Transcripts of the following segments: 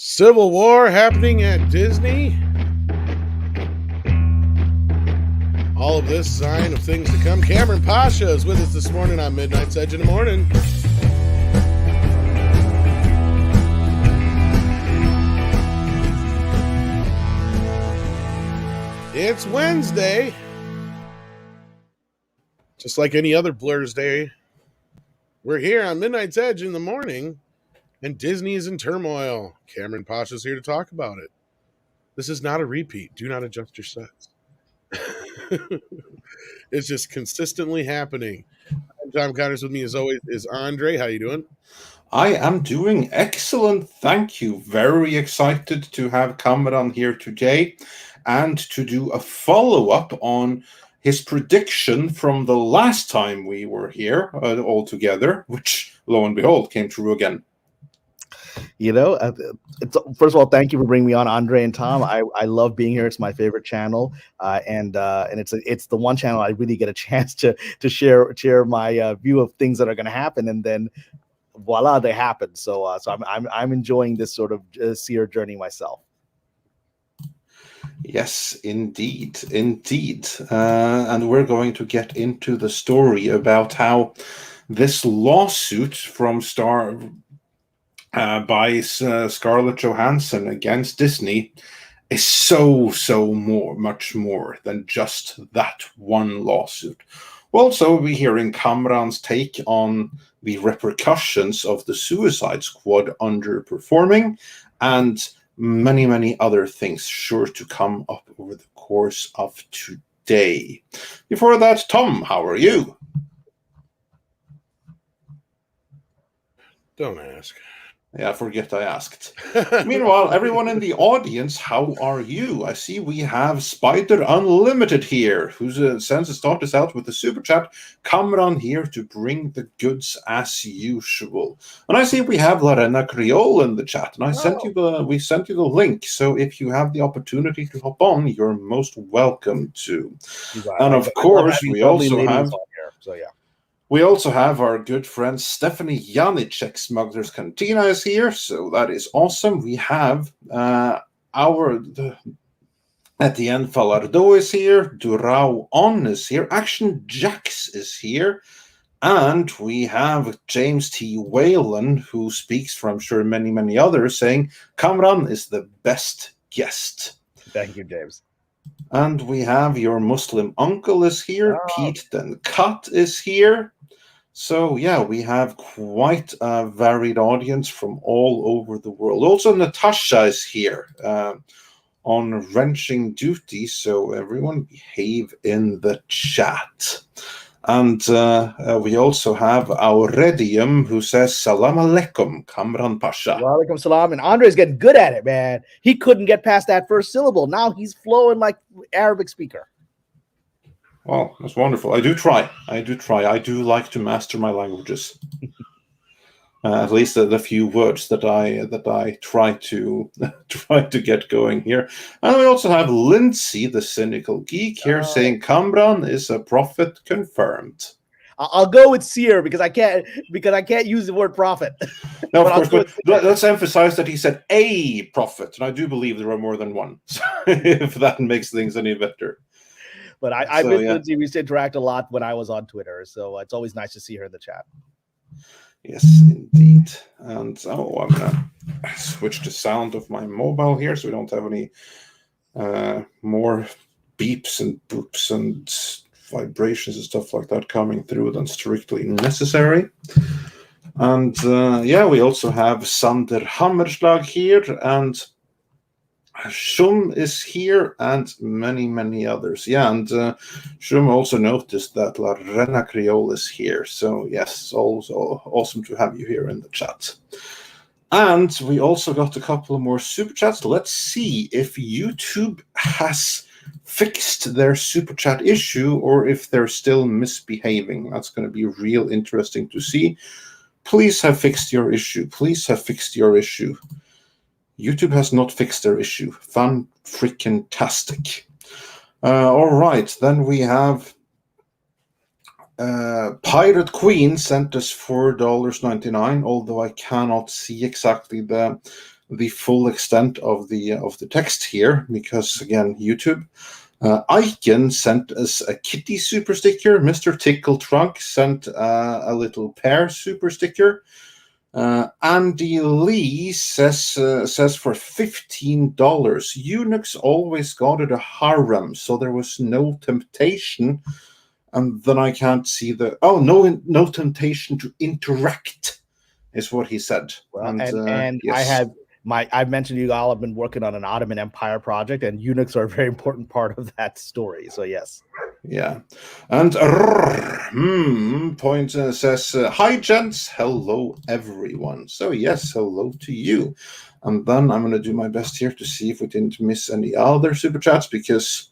Civil war happening at Disney. All of this sign of things to come. Kamran Pasha is with us this morning on Midnight's Edge in the Morning. It's Wednesday. Just like any other Blur's Day, we're here on Midnight's Edge in the morning, and Disney is in turmoil. Kamran Pasha's here to talk about it. This is not a repeat. Do not adjust your sets. It's just consistently happening. Tom Connors with me as always is Andre. How you doing? I am doing excellent, thank you. Very excited to have Kamran here today and to do a follow-up on his prediction from the last time we were here all together, which, lo and behold, came true again. You know, first of all, thank you for bringing me on, Andre and Tom. I love being here. It's my favorite channel, and it's the one channel I really get a chance to share my view of things that are going to happen, and then voila, they happen. So I'm enjoying this sort of seer journey myself. Yes, indeed. And we're going to get into the story about how this lawsuit from by Scarlett Johansson against Disney is so much more than just that one lawsuit. We'll also be hearing Kamran's take on the repercussions of the Suicide Squad underperforming and many other things sure to come up over the course of today. Before that, Tom, how are you? Don't ask. Yeah, forget I asked. Meanwhile, everyone in the audience, how are you? I see we have Spider Unlimited here, who sends to start us out with the super chat. Kamran here to bring the goods as usual. And I see we have Lorena Creole in the chat, and we sent you the link. So if you have the opportunity to hop on, you're most welcome to. And of course, we also have here, so yeah. We also have our good friend Stephanie Janicek, Smuggler's Cantina, is here, so that is awesome. We have at the end, Falardo is here, Durao On is here, Action Jax is here, and we have James T. Whalen, who speaks for, I'm sure, many others, saying Kamran is the best guest. Thank you, James. And we have your Muslim uncle is here, Pete Dencut is here. So, yeah, we have quite a varied audience from all over the world. Also, Natasha is here on wrenching duty, so everyone behave in the chat. And we also have Auredium, who says, Salam alaikum, Kamran Pasha. Wa alaikum salam. And Andre's getting good at it, man. He couldn't get past that first syllable. Now he's flowing like Arabic speaker. Well, that's wonderful. I do try. I do like to master my languages. At least the few words that I try to get going here. And we also have Lindsay, the cynical geek, here saying Kamran is a prophet confirmed. I'll go with seer because I can't use the word prophet. No, of course, but let's emphasize that he said a prophet, and I do believe there are more than one. So if that makes things any better. But I miss Lindsay. We used to interact a lot when I was on Twitter, so it's always nice to see her in the chat. Yes, indeed. And I'm gonna switch the sound of my mobile here, so we don't have any more beeps and boops and vibrations and stuff like that coming through than strictly necessary. And we also have Sander Hammerslag here, and Shum is here, and many others. Yeah, and Shum also noticed that Lorena Creole is here. So yes, also awesome to have you here in the chat. And we also got a couple of more super chats. Let's see if YouTube has fixed their super chat issue or if they're still misbehaving. That's going to be real interesting to see. Please have fixed your issue. YouTube has not fixed their issue. Fan-freaking-tastic. All right, then we have Pirate Queen sent us $4.99, although I cannot see exactly the the full extent of the text here, because again, YouTube. Aiken sent us a kitty super sticker. Mr. Tickle Trunk sent a little pear super sticker. Andy Lee says for $15, eunuchs always guarded a harem, so there was no temptation. And then I can't see no temptation to interact, is what he said. Well, and yes. I've mentioned you all have been working on an Ottoman Empire project, and eunuchs are a very important part of that story. So yes. Yeah. And Point says, hi, gents. Hello, everyone. So yes, hello to you. And then I'm going to do my best here to see if we didn't miss any other super chats, because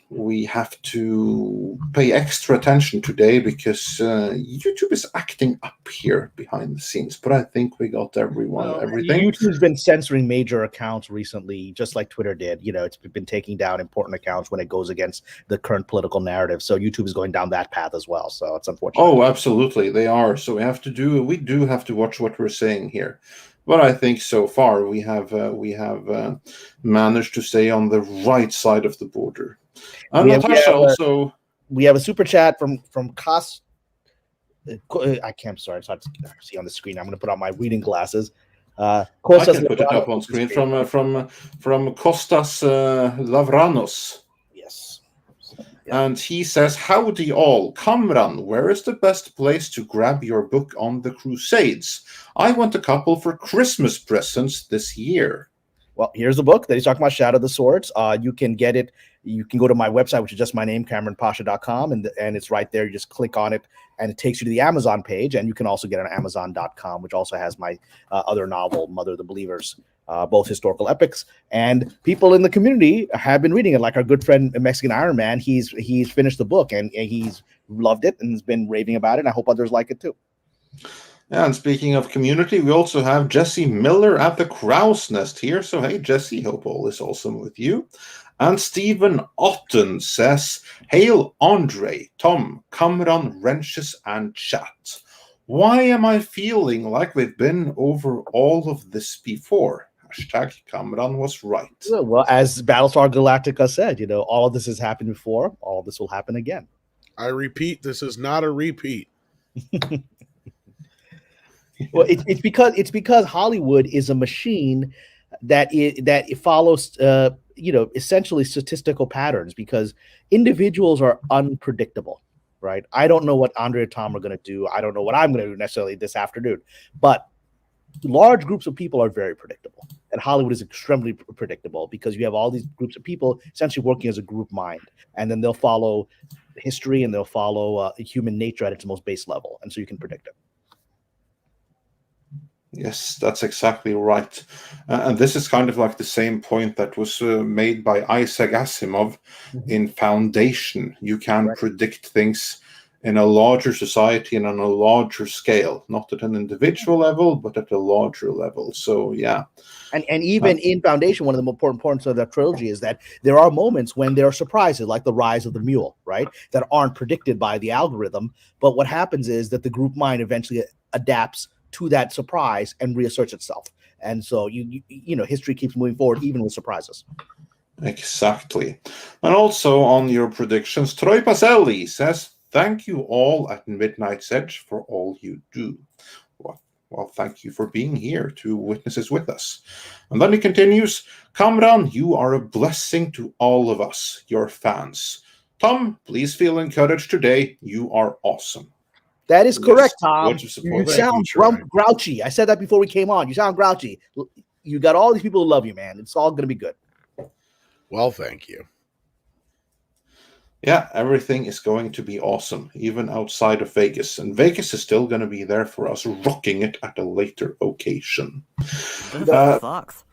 we have to pay extra attention today, because YouTube is acting up here behind the scenes. But I think we got everything. YouTube's been censoring major accounts recently, just like Twitter did. It's been taking down important accounts when it goes against the current political narrative. So YouTube is going down that path as well. So it's unfortunate. Oh, absolutely, they are. So we do have to watch what we're saying here. But I think so far we have managed to stay on the right side of the border. And Natasha also. We have a super chat from Kos. I can't. Sorry, it's hard to see on the screen. I'm going to put on my reading glasses. I can put it up on screen from Kostas Lavranos. Yes. And he says, howdy all. Kamran, where is the best place to grab your book on the Crusades? I want a couple for Christmas presents this year. Well, here's the book that he's talking about, Shadow of the Swords. You can get it. You can go to my website, which is just my name, KamranPasha.com, and it's right there. You just click on it, and it takes you to the Amazon page. And you can also get it on Amazon.com, which also has my other novel, Mother of the Believers, both historical epics. And people in the community have been reading it, like our good friend Mexican Iron Man. He's finished the book, and he's loved it and has been raving about it. And I hope others like it too. And speaking of community, we also have Jesse Miller at the Crow's Nest here. So, hey, Jesse, hope all is awesome with you. And Stephen Otten says, hail Andre, Tom, Kamran, Wrenches, and chat. Why am I feeling like we've been over all of this before? Hashtag Kamran was right. Well, as Battlestar Galactica said, all of this has happened before. All of this will happen again. I repeat, this is not a repeat. Well, it's because Hollywood is a machine that it follows essentially statistical patterns, because individuals are unpredictable, right? I don't know what Andre or Tom are going to do. I don't know what I'm going to do necessarily this afternoon, but large groups of people are very predictable, and Hollywood is extremely predictable because you have all these groups of people essentially working as a group mind, and then they'll follow history and they'll follow human nature at its most base level, and so you can predict it. Yes, that's exactly right. And this is kind of like the same point that was made by Isaac Asimov in Foundation. You can predict things in a larger society and on a larger scale, not at an individual level, but at a larger level. So, yeah. And even in Foundation, one of the more important points of that trilogy is that there are moments when there are surprises, like the rise of the mule, right, that aren't predicted by the algorithm. But what happens is that the group mind eventually adapts to that surprise and reasserts itself. And so history keeps moving forward even with surprises. Exactly. And also on your predictions, Troy Paselli says, thank you all at Midnight's Edge for all you do. Well, thank you for being here to witness this with us. And then he continues, Kamran, you are a blessing to all of us, your fans. Tom, please feel encouraged today. You are awesome. That is correct, Tom. You sound grouchy. I said that before we came on. You sound grouchy. You got all these people who love you, man. It's all going to be good. Well, thank you. Yeah, everything is going to be awesome, even outside of Vegas. And Vegas is still going to be there for us, rocking it at a later occasion. Sucks.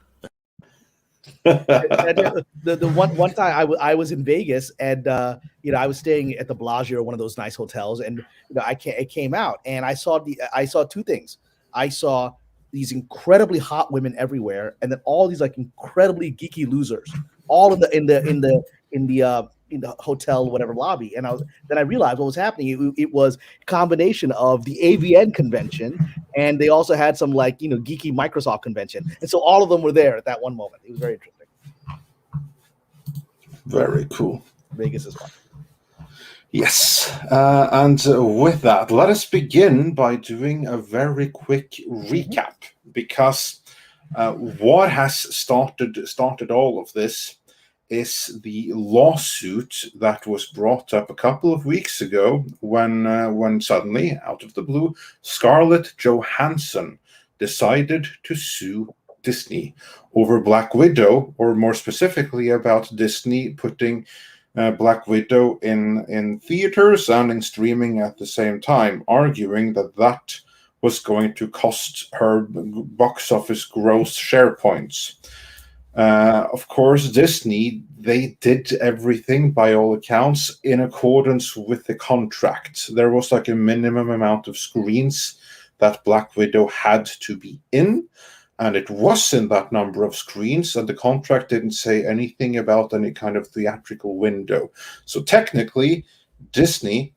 the one time I was in Vegas, and I was staying at the Bellagio, one of those nice hotels, and I came out and I saw two things. I saw these incredibly hot women everywhere, and then all these like incredibly geeky losers, all in the hotel, whatever lobby. And then I realized what was happening. It was a combination of the AVN convention, and they also had some geeky Microsoft convention. And so all of them were there at that one moment. It was very interesting. Very cool. Vegas is fun. Yes, and with that, let us begin by doing a very quick recap, because what has started all of this is the lawsuit that was brought up a couple of weeks ago when suddenly, out of the blue, Scarlett Johansson decided to sue Disney over Black Widow, or more specifically about Disney putting Black Widow in theaters and in streaming at the same time, arguing that was going to cost her box office gross share points. Of course, Disney, they did everything by all accounts in accordance with the contract. There was like a minimum amount of screens that Black Widow had to be in, and it was in that number of screens, and the contract didn't say anything about any kind of theatrical window. So technically, Disney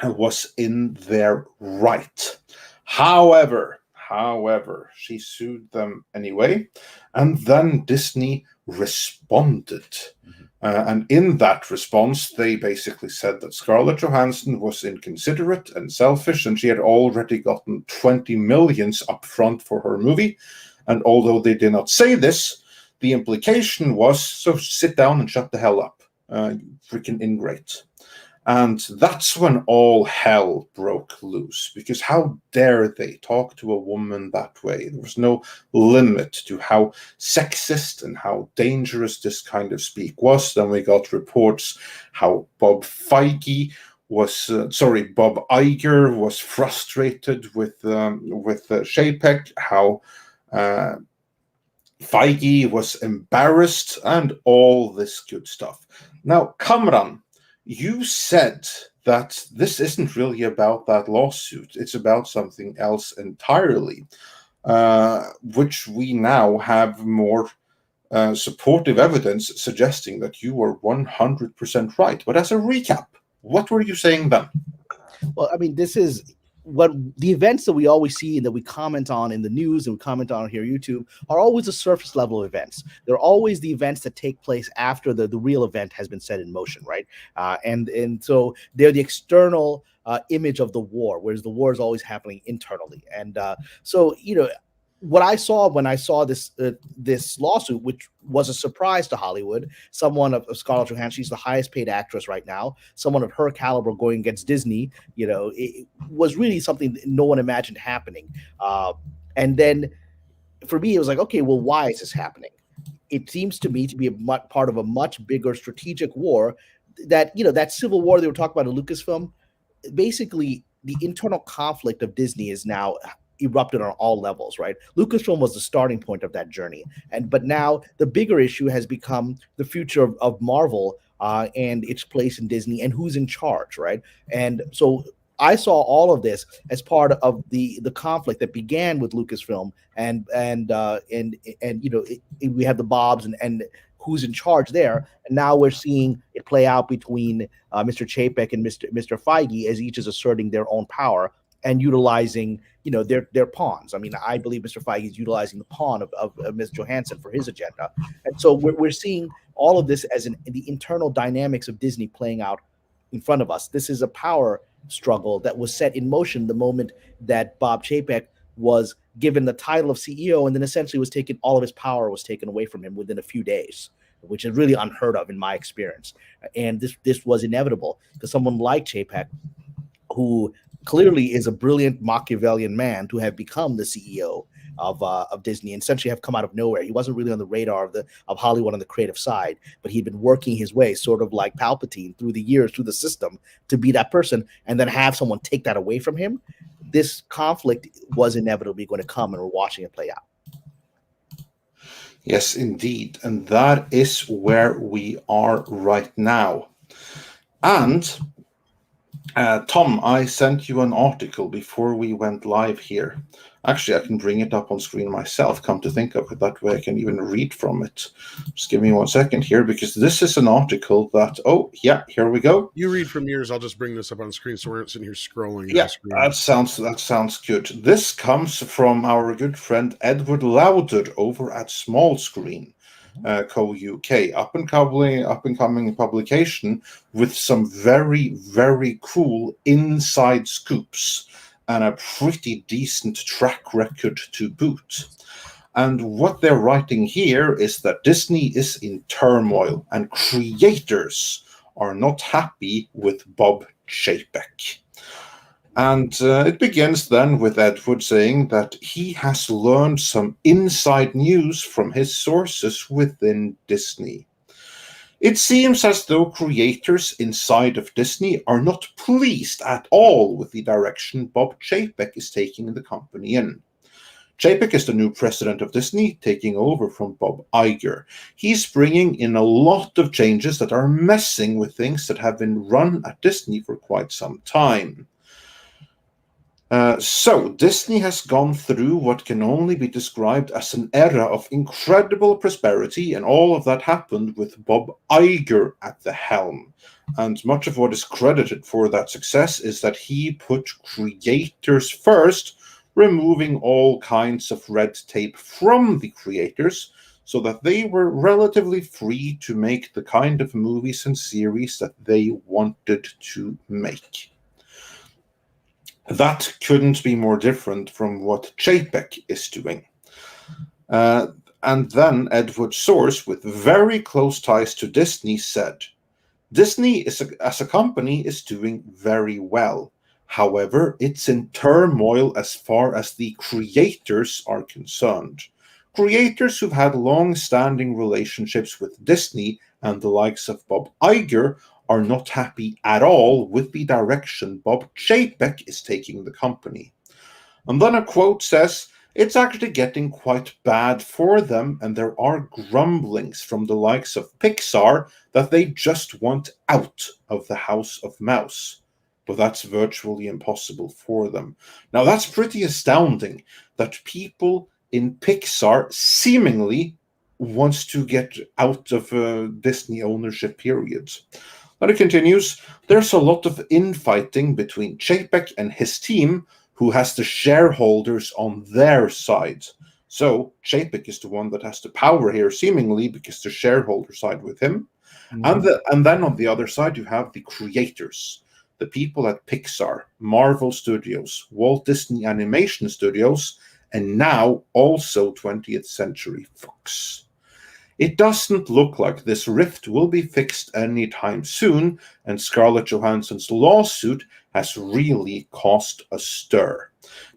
was in their right. However, she sued them anyway, and then Disney responded. And in that response, they basically said that Scarlett Johansson was inconsiderate and selfish, and she had already gotten 20 million up front for her movie. And although they did not say this, the implication was, so sit down and shut the hell up, freaking ingrate. And that's when all hell broke loose, because how dare they talk to a woman that way? There was no limit to how sexist and how dangerous this kind of speak was. Then we got reports how Bob Iger was frustrated with Chapek, how Feige was embarrassed, and all this good stuff. Now, Kamran, you said that this isn't really about that lawsuit. It's about something else entirely, which we now have more supportive evidence suggesting that you were 100% right. But as a recap, what were you saying then? Well, I mean, this is what the events that we always see and that we comment on in the news and we comment on here on YouTube are always the surface level events. They're always the events that take place after the real event has been set in motion, right? And so they're the external image of the war, whereas the war is always happening internally. And so, what I saw when I saw this lawsuit, which was a surprise to Hollywood, someone of Scarlett Johansson, she's the highest paid actress right now, someone of her caliber going against Disney, it was really something that no one imagined happening. And then for me, it was like, okay, well, why is this happening? It seems to me to be part of a much bigger strategic war that, that civil war they were talking about in Lucasfilm, basically the internal conflict of Disney is now erupted on all levels, right? Lucasfilm was the starting point of that journey, but now the bigger issue has become the future of Marvel and its place in Disney and who's in charge, right? And so I saw all of this as part of the conflict that began with Lucasfilm and we have the Bobs and who's in charge there, and now we're seeing it play out between Mr. Chapek and Mr. Feige as each is asserting their own power and utilizing, their pawns. I mean, I believe Mr. Feige is utilizing the pawn of Ms. Johansson for his agenda. And so we're seeing all of this as the internal dynamics of Disney playing out in front of us. This is a power struggle that was set in motion the moment that Bob Chapek was given the title of CEO, and then essentially all of his power was taken away from him within a few days, which is really unheard of in my experience. And this was inevitable because someone like Chapek, who clearly is a brilliant Machiavellian man, to have become the CEO of Disney and essentially have come out of nowhere. He wasn't really on the radar of Hollywood on the creative side, but he'd been working his way sort of like Palpatine through the years, through the system, to be that person, and then have someone take that away from him. This conflict was inevitably going to come, and we're watching it play out. Yes, indeed. And that is where we are right now. And Tom, I sent you an article before we went live here. Actually, I can bring it up on screen myself, come to think of it. That way I can even read from it. Just give me 1 second here, because this is an article that, oh, yeah, here we go. You read from yours. I'll just bring this up on screen so we're not sitting here scrolling. Yeah, that sounds good. This comes from our good friend Edward Lauder over at Small Screen. Co-UK, up and coming publication with some very, very cool inside scoops and a pretty decent track record to boot. And what they're writing here is that Disney is in turmoil and creators are not happy with Bob Chapek. And it begins then with Edward saying that he has learned some inside news from his sources within Disney. It seems as though creators inside of Disney are not pleased at all with the direction Bob Chapek is taking the company in. Chapek is the new president of Disney, taking over from Bob Iger. He's bringing in a lot of changes that are messing with things that have been run at Disney for quite some time. So Disney has gone through what can only be described as an era of incredible prosperity, and all of that happened with Bob Iger at the helm. And much of what is credited for that success is that he put creators first, removing all kinds of red tape from the creators so that they were relatively free to make the kind of movies and series that they wanted to make. That couldn't be more different from what Chapek is doing. And then Edward Source, with very close ties to Disney, said, Disney as a company is doing very well. However, it's in turmoil as far as the creators are concerned. Creators who've had long-standing relationships with Disney and the likes of Bob Iger are not happy at all with the direction Bob Chapek is taking the company. And then a quote says, it's actually getting quite bad for them, and there are grumblings from the likes of Pixar that they just want out of the House of Mouse. But that's virtually impossible for them. Now, that's pretty astounding that people in Pixar seemingly wants to get out of Disney ownership periods. Then it continues, there's a lot of infighting between Chapek and his team, who has the shareholders on their side. So Chapek is the one that has the power here, seemingly, because the shareholders side with him. Mm-hmm. And then on the other side, you have the creators, the people at Pixar, Marvel Studios, Walt Disney Animation Studios, and now also 20th Century Fox. It doesn't look like this rift will be fixed anytime soon, and Scarlett Johansson's lawsuit has really caused a stir.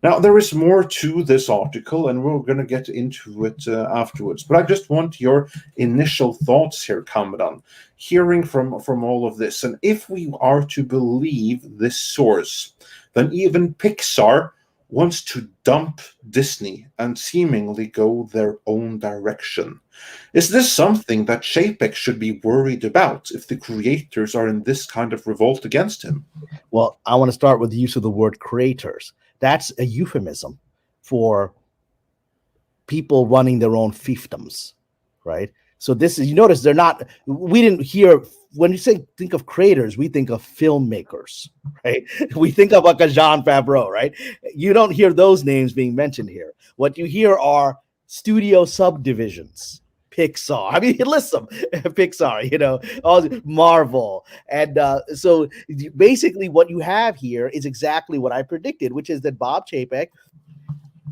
Now, there is more to this article, and we're going to get into it afterwards. But I just want your initial thoughts here, Kamran, hearing from all of this. And if we are to believe this source, then even Pixar wants to dump Disney and seemingly go their own direction. Is this something that Chapek should be worried about if the creators are in this kind of revolt against him? Well, I want to start with the use of the word creators. That's a euphemism for people running their own fiefdoms, right? So this is, you notice we didn't hear, when you think of creators, we think of filmmakers, right? We think of like a Jean Favreau, right? You don't hear those names being mentioned here. What you hear are studio subdivisions, Pixar. I mean, list them, Pixar, all Marvel. And so basically what you have here is exactly what I predicted, which is that Bob Chapek,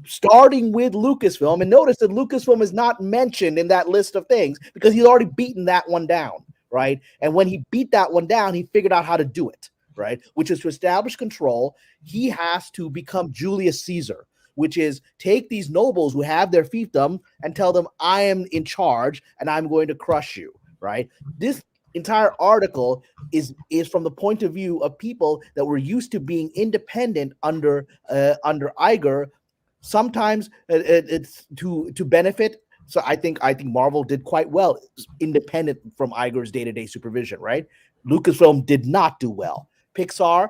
starting with Lucasfilm, and notice that Lucasfilm is not mentioned in that list of things because he's already beaten that one down, right? And when he beat that one down, he figured out how to do it, right? Which is to establish control. He has to become Julius Caesar, which is take these nobles who have their fiefdom and tell them, I am in charge and I'm going to crush you, right? This entire article is from the point of view of people that were used to being independent under Iger. Sometimes it's to benefit. So I think Marvel did quite well, independent from Iger's day-to-day supervision, right? Lucasfilm did not do well. Pixar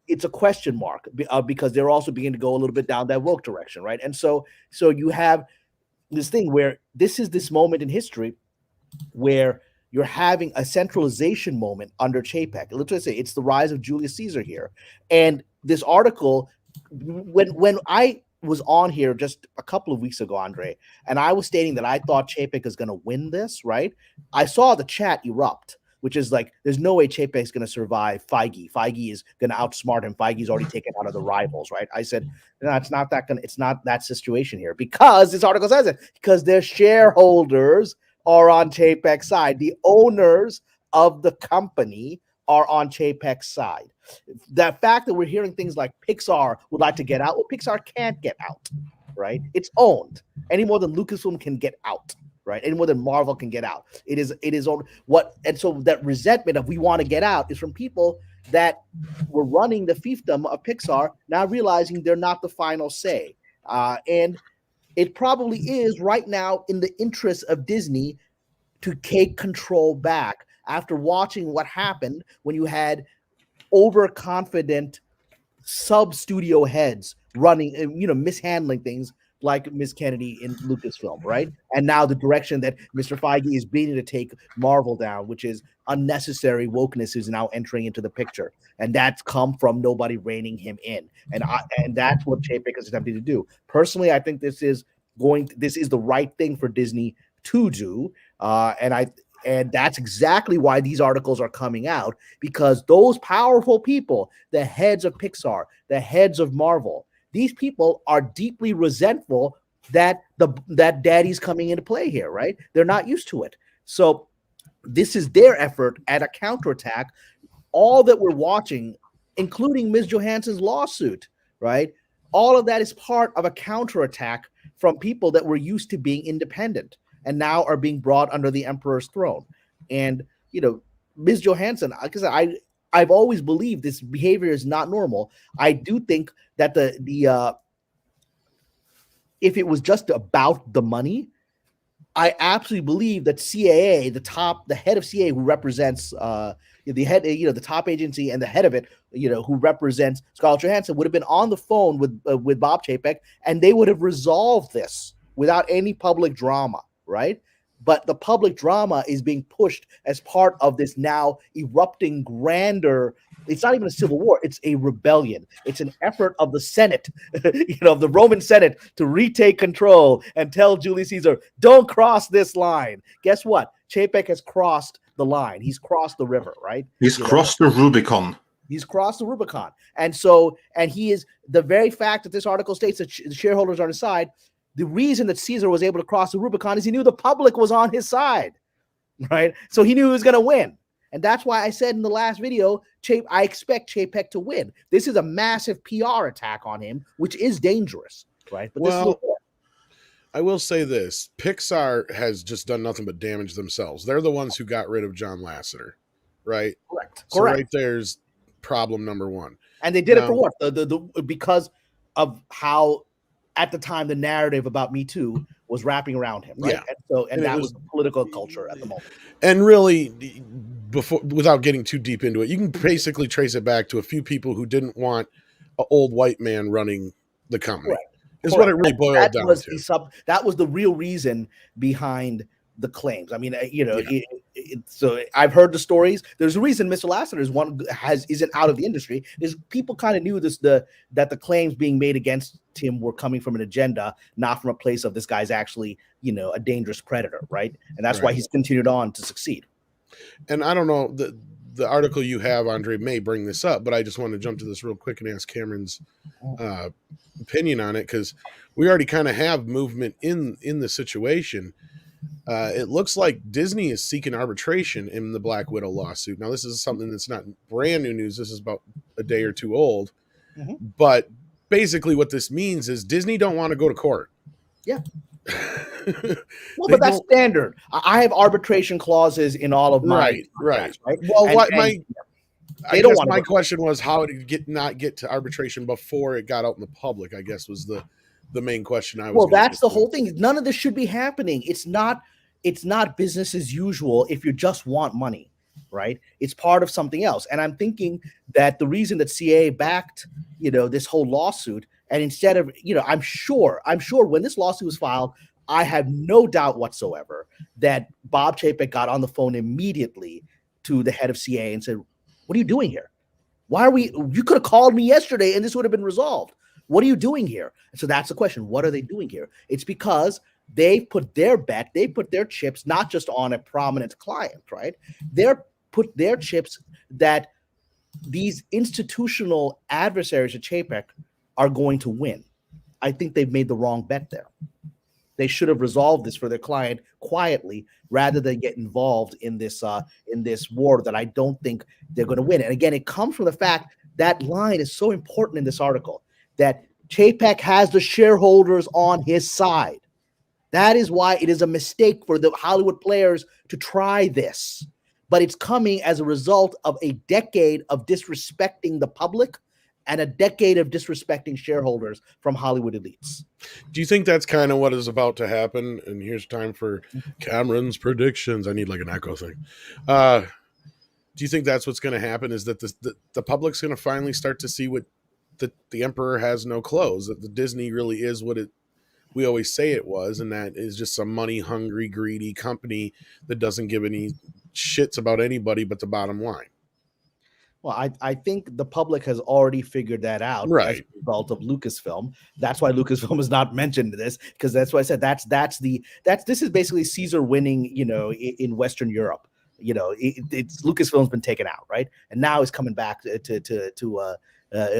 it's a question mark because they're also beginning to go a little bit down that woke direction, right? And so you have this thing where this is this moment in history where you're having a centralization moment under Chapek. Let's say it's the rise of Julius Caesar here. And this article, when I was on here just a couple of weeks ago, Andre, and I was stating that I thought Chapek is going to win this, right? I saw the chat erupt, which is like, there's no way Chapek is going to survive Feige. Feige is going to outsmart him. Feige's already taken out of the rivals, right? I said, no, it's not that situation here, because this article says it, because their shareholders are on Chapek's side. The owners of the company are on Chapek's side. That fact that we're hearing things like Pixar would like to get out, well, Pixar can't get out, right? It's owned any more than Lucasfilm can get out, right? Any more than Marvel can get out. It is owned. And so that resentment of we want to get out is from people that were running the fiefdom of Pixar, now realizing they're not the final say. And it probably is right now in the interest of Disney to take control back after watching what happened when you had overconfident sub-studio heads running, mishandling things like Miss Kennedy in Lucasfilm, right? And now the direction that Mr. Feige is beginning to take Marvel down, which is unnecessary wokeness is now entering into the picture. And that's come from nobody reining him in. And that's what Chapek is attempting to do. Personally, I think this is the right thing for Disney to do. And that's exactly why these articles are coming out, because those powerful people, the heads of Pixar, the heads of Marvel, these people are deeply resentful that daddy's coming into play here, right? They're not used to it. So this is their effort at a counterattack. All that we're watching, including Ms. Johansson's lawsuit, right? All of that is part of a counterattack from people that were used to being independent and now are being brought under the emperor's throne. And, Ms. Johansson, like I said, I've always believed this behavior is not normal. I do think that the if it was just about the money, I absolutely believe that CAA, the head of CAA who represents the head, the top agency and the head of it, who represents Scarlett Johansson, would have been on the phone with Bob Chapek, and they would have resolved this without any public drama, right? But the public drama is being pushed as part of this now erupting grander. It's not even a civil war. It's a rebellion. It's an effort of the Senate, of the Roman Senate, to retake control and tell Julius Caesar, don't cross this line. Guess what? Chapek has crossed the line. He's crossed the river, right? He's crossed the Rubicon. He's crossed the Rubicon. And he is, the very fact that this article states that the shareholders are on his side, the reason that Caesar was able to cross the Rubicon is he knew the public was on his side, right? So he knew he was going to win. And that's why I said in the last video, I expect Chapek to win. This is a massive PR attack on him, which is dangerous, right? But I will say this. Pixar has just done nothing but damage themselves. They're the ones who got rid of John Lasseter, right? Correct. So right there's problem number one. And they did it for what? Because of how, at the time, the narrative about Me Too was wrapping around him, right? Yeah. And that was the political culture at the moment. And really, without getting too deep into it, you can basically trace it back to a few people who didn't want an old white man running the company. Correct. Is what it really boiled down to. That was the real reason behind the claims. I mean, so I've heard the stories. There's a reason Mr. Lasseter isn't out of the industry. Is people kind of knew that the claims being made against him were coming from an agenda, not from a place of this guy's actually, a dangerous predator, right? And that's why he's continued on to succeed. And I don't know, the article you have, Andre, may bring this up, but I just want to jump to this real quick and ask Cameron's opinion on it, because we already kind of have movement in the situation. It looks like Disney is seeking arbitration in the Black Widow lawsuit. Now, this is something that's not brand new news. This is about a day or two old. Mm-hmm. But basically what this means is Disney don't want to go to court. Yeah. Well, but that's standard. I have arbitration clauses in all of my right. Well, my question was how to not get to arbitration before it got out in the public, I guess, was the main question I was. Well, that's the whole thing. None of this should be happening. It's not business as usual if you just want money. right? It's part of something else. And I'm thinking that the reason that CA backed, this whole lawsuit, and instead of, I'm sure when this lawsuit was filed, I have no doubt whatsoever that Bob Chapek got on the phone immediately to the head of CA and said, "What are you doing here? You could have called me yesterday and this would have been resolved. What are you doing here?" And so that's the question. What are they doing here? It's because they put their chips not just on a prominent client, right? They're put their chips that these institutional adversaries of Chapek are going to win. I think they've made the wrong bet there. They should have resolved this for their client quietly rather than get involved in this war that I don't think they're going to win. And again, it comes from the fact that line is so important in this article, that Chapek has the shareholders on his side. That is why it is a mistake for the Hollywood players to try this. But it's coming as a result of a decade of disrespecting the public and a decade of disrespecting shareholders from Hollywood elites. Do you think that's kind of what is about to happen? And here's time for Cameron's predictions. I need like an echo thing. Do you think that's what's going to happen, is that the public's going to finally start to see what the emperor has no clothes, that the Disney really is what we always say it was, and that is just some money-hungry, greedy company that doesn't give any shits about anybody but the bottom line? Well, I think the public has already figured that out, right, as a result of Lucasfilm. That's why Lucasfilm is not mentioned in this, because that's why I said this is basically Caesar winning, in Western Europe. It's Lucasfilm's been taken out, right, and now it's coming back to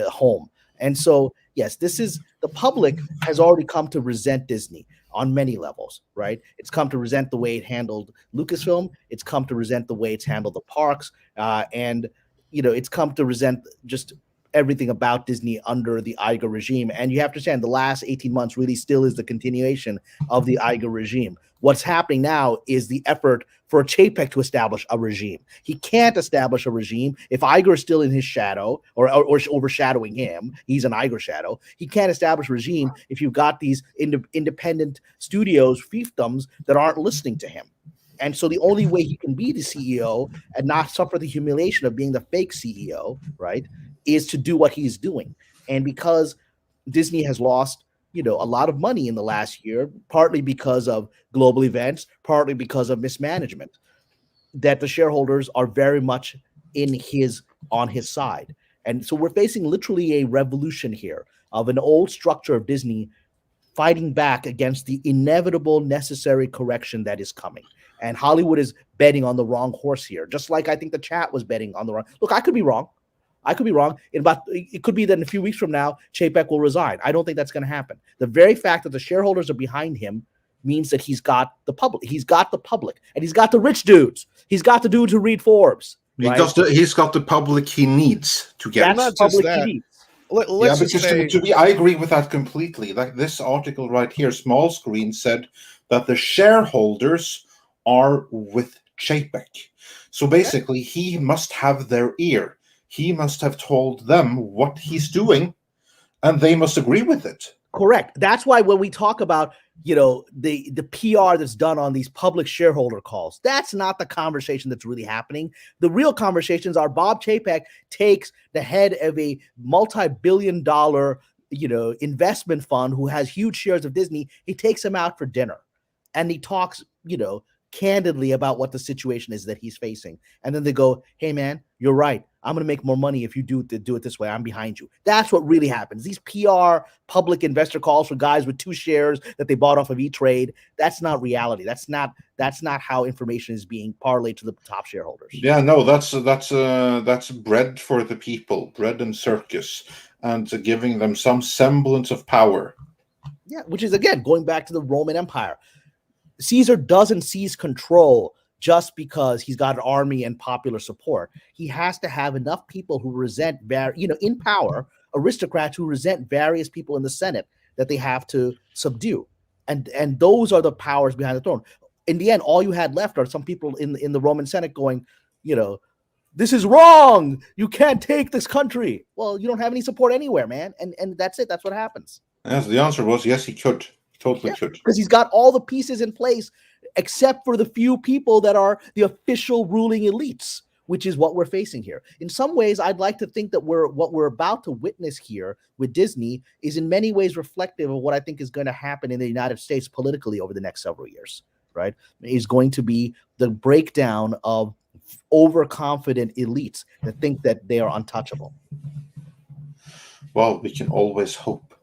home. And so, yes, the public has already come to resent Disney on many levels, right? It's come to resent the way it handled Lucasfilm. It's come to resent the way it's handled the parks, and it's come to resent just everything about Disney under the Iger regime. And you have to understand, the last 18 months really still is the continuation of the Iger regime. What's happening now is the effort for Chapek to establish a regime. He can't establish a regime if Iger is still in his shadow or overshadowing him. He's an Iger shadow. He can't establish a regime if you've got these independent studios, fiefdoms, that aren't listening to him. And so the only way he can be the CEO and not suffer the humiliation of being the fake CEO, right, is to do what he's doing. And because Disney has lost, a lot of money in the last year, partly because of global events, partly because of mismanagement, that the shareholders are very much on his side. And so we're facing literally a revolution here of an old structure of Disney fighting back against the inevitable necessary correction that is coming. And Hollywood is betting on the wrong horse here, just like I think the chat was betting on the wrong. Look, I could be wrong. It could be that in a few weeks from now, Chapek will resign. I don't think that's going to happen. The very fact that the shareholders are behind him means that he's got the public. He's got the public, and he's got the rich dudes. He's got the dudes who read Forbes. Right? He's got the public he needs to get. Not just that. I agree with that completely. Like this article right here, Small Screen, said that the shareholders are with Chapek. So basically, he must have their ear. He must have told them what he's doing, and they must agree with it. Correct. That's why when we talk about, the PR that's done on these public shareholder calls, that's not the conversation that's really happening. The real conversations are Bob Chapek takes the head of a multi-billion-dollar, investment fund who has huge shares of Disney. He takes him out for dinner, and he talks, candidly about what the situation is that he's facing. And then they go, "Hey, man, you're right. I'm going to make more money if you do it this way. I'm behind you." That's what really happens. These PR public investor calls for guys with 2 shares that they bought off of E-Trade, that's not reality. That's not how information is being parlayed to the top shareholders. Yeah, no, that's bread for the people, bread and circus, and giving them some semblance of power. Yeah, which is, again, going back to the Roman Empire. Caesar doesn't seize control just because he's got an army and popular support. He has to have enough people who resent, in power, aristocrats who resent various people in the Senate that they have to subdue. And those are the powers behind the throne. In the end, all you had left are some people in the Roman Senate going, "This is wrong. You can't take this country." Well, you don't have any support anywhere, man. And that's it. That's what happens. Yes, the answer was yes, he could. Totally could. Because he's got all the pieces in place except for the few people that are the official ruling elites, which is what we're facing here. In some ways, I'd like to think that what we're about to witness here with Disney is in many ways reflective of what I think is going to happen in the United States politically over the next several years, right? Is going to be the breakdown of overconfident elites that think that they are untouchable. Well, we can always hope.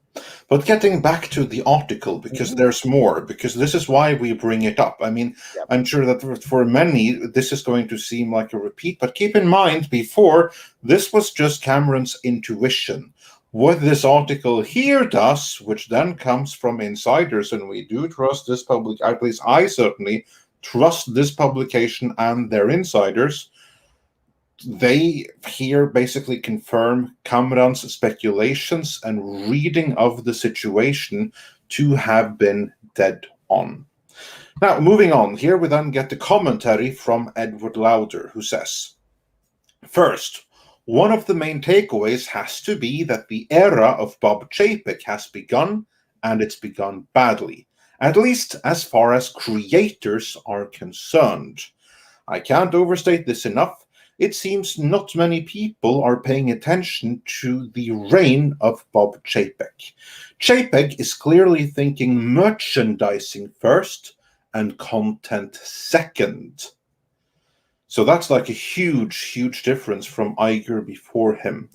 But getting back to the article, because there's more, because this is why we bring it up. I mean, Yep. I'm sure that for many, this is going to seem like a repeat, but keep in mind, before, this was just Cameron's intuition. What this article here does, which then comes from insiders, and we do trust this public, at least I certainly trust this publication and their insiders, they here basically confirm Kamran's speculations and reading of the situation to have been dead on. Now, moving on, here we then get the commentary from Edward Lauder, who says, first, one of the main takeaways has to be that the era of Bob Chapek has begun, and it's begun badly, at least as far as creators are concerned. I can't overstate this enough. It seems not many people are paying attention to the reign of Bob Chapek. Chapek is clearly thinking merchandising first and content second. So that's like a huge, huge difference from Iger before him.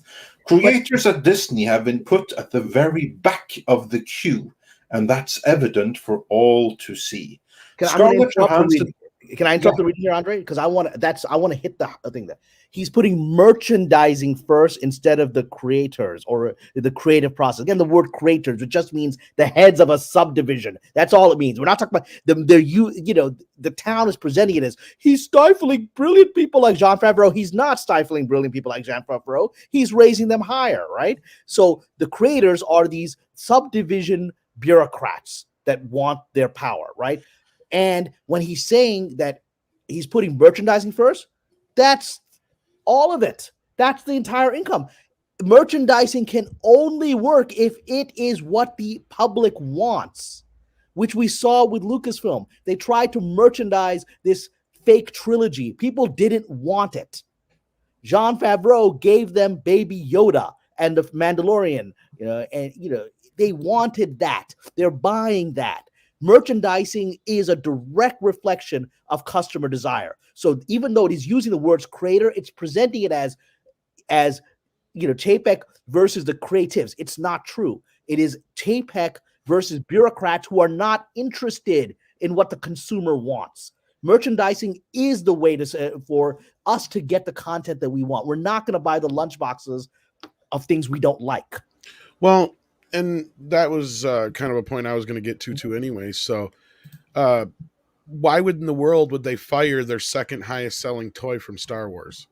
Creators at Disney have been put at the very back of the queue, and that's evident for all to see. Scarlett Johansson. Can I interrupt the reading here, Andre? Because I want to hit the thing that he's putting merchandising first instead of the creators or the creative process. Again, the word creators, it just means the heads of a subdivision. That's all it means. We're not talking about the town is presenting it as he's stifling brilliant people like Jon Favreau. He's not stifling brilliant people like Jon Favreau. He's raising them higher, right? So the creators are these subdivision bureaucrats that want their power, right? And when he's saying that he's putting merchandising first, that's all of it. That's the entire income. Merchandising can only work if it is what the public wants, which we saw with Lucasfilm. They tried to merchandise this fake trilogy. People didn't want it. Jon Favreau gave them Baby Yoda and the Mandalorian, they wanted that. They're buying that. Merchandising is a direct reflection of customer desire. So even though it is using the words creator, it's presenting it as Chapek versus the creatives. It's not true. It is Chapek versus bureaucrats who are not interested in what the consumer wants. Merchandising is the way for us to get the content that we want. We're not going to buy the lunchboxes of things we don't like. Well, and that was kind of a point I was going to get to anyway. So why in the world would they fire their second highest selling toy from Star Wars?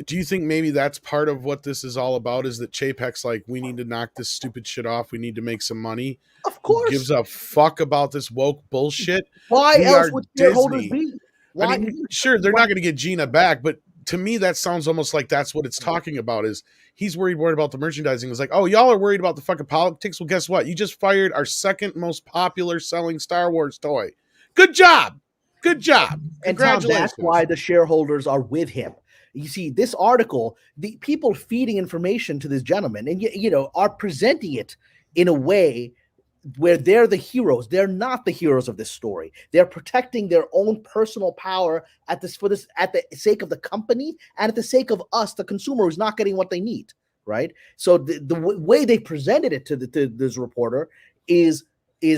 Do you think maybe that's part of what this is all about, is that Chapek's like, we need to knock this stupid shit off. We need to make some money. Of course. Who gives a fuck about this woke bullshit? Why else would shareholders be? I mean, sure, they're not going to get Gina back, but to me, that sounds almost like that's what it's talking about, is he's worried about the merchandising. It's like, oh, y'all are worried about the fucking politics. Well, guess what? You just fired our second most popular selling Star Wars toy. Good job. Good job. And Tom, that's why the shareholders are with him. You see, this article, the people feeding information to this gentleman and, are presenting it in a way where they're the heroes. They're not the heroes of this story. They're protecting their own personal power at the sake of the company and at the sake of us, the consumer, who's not getting what they need, right? So the way they presented it to this reporter is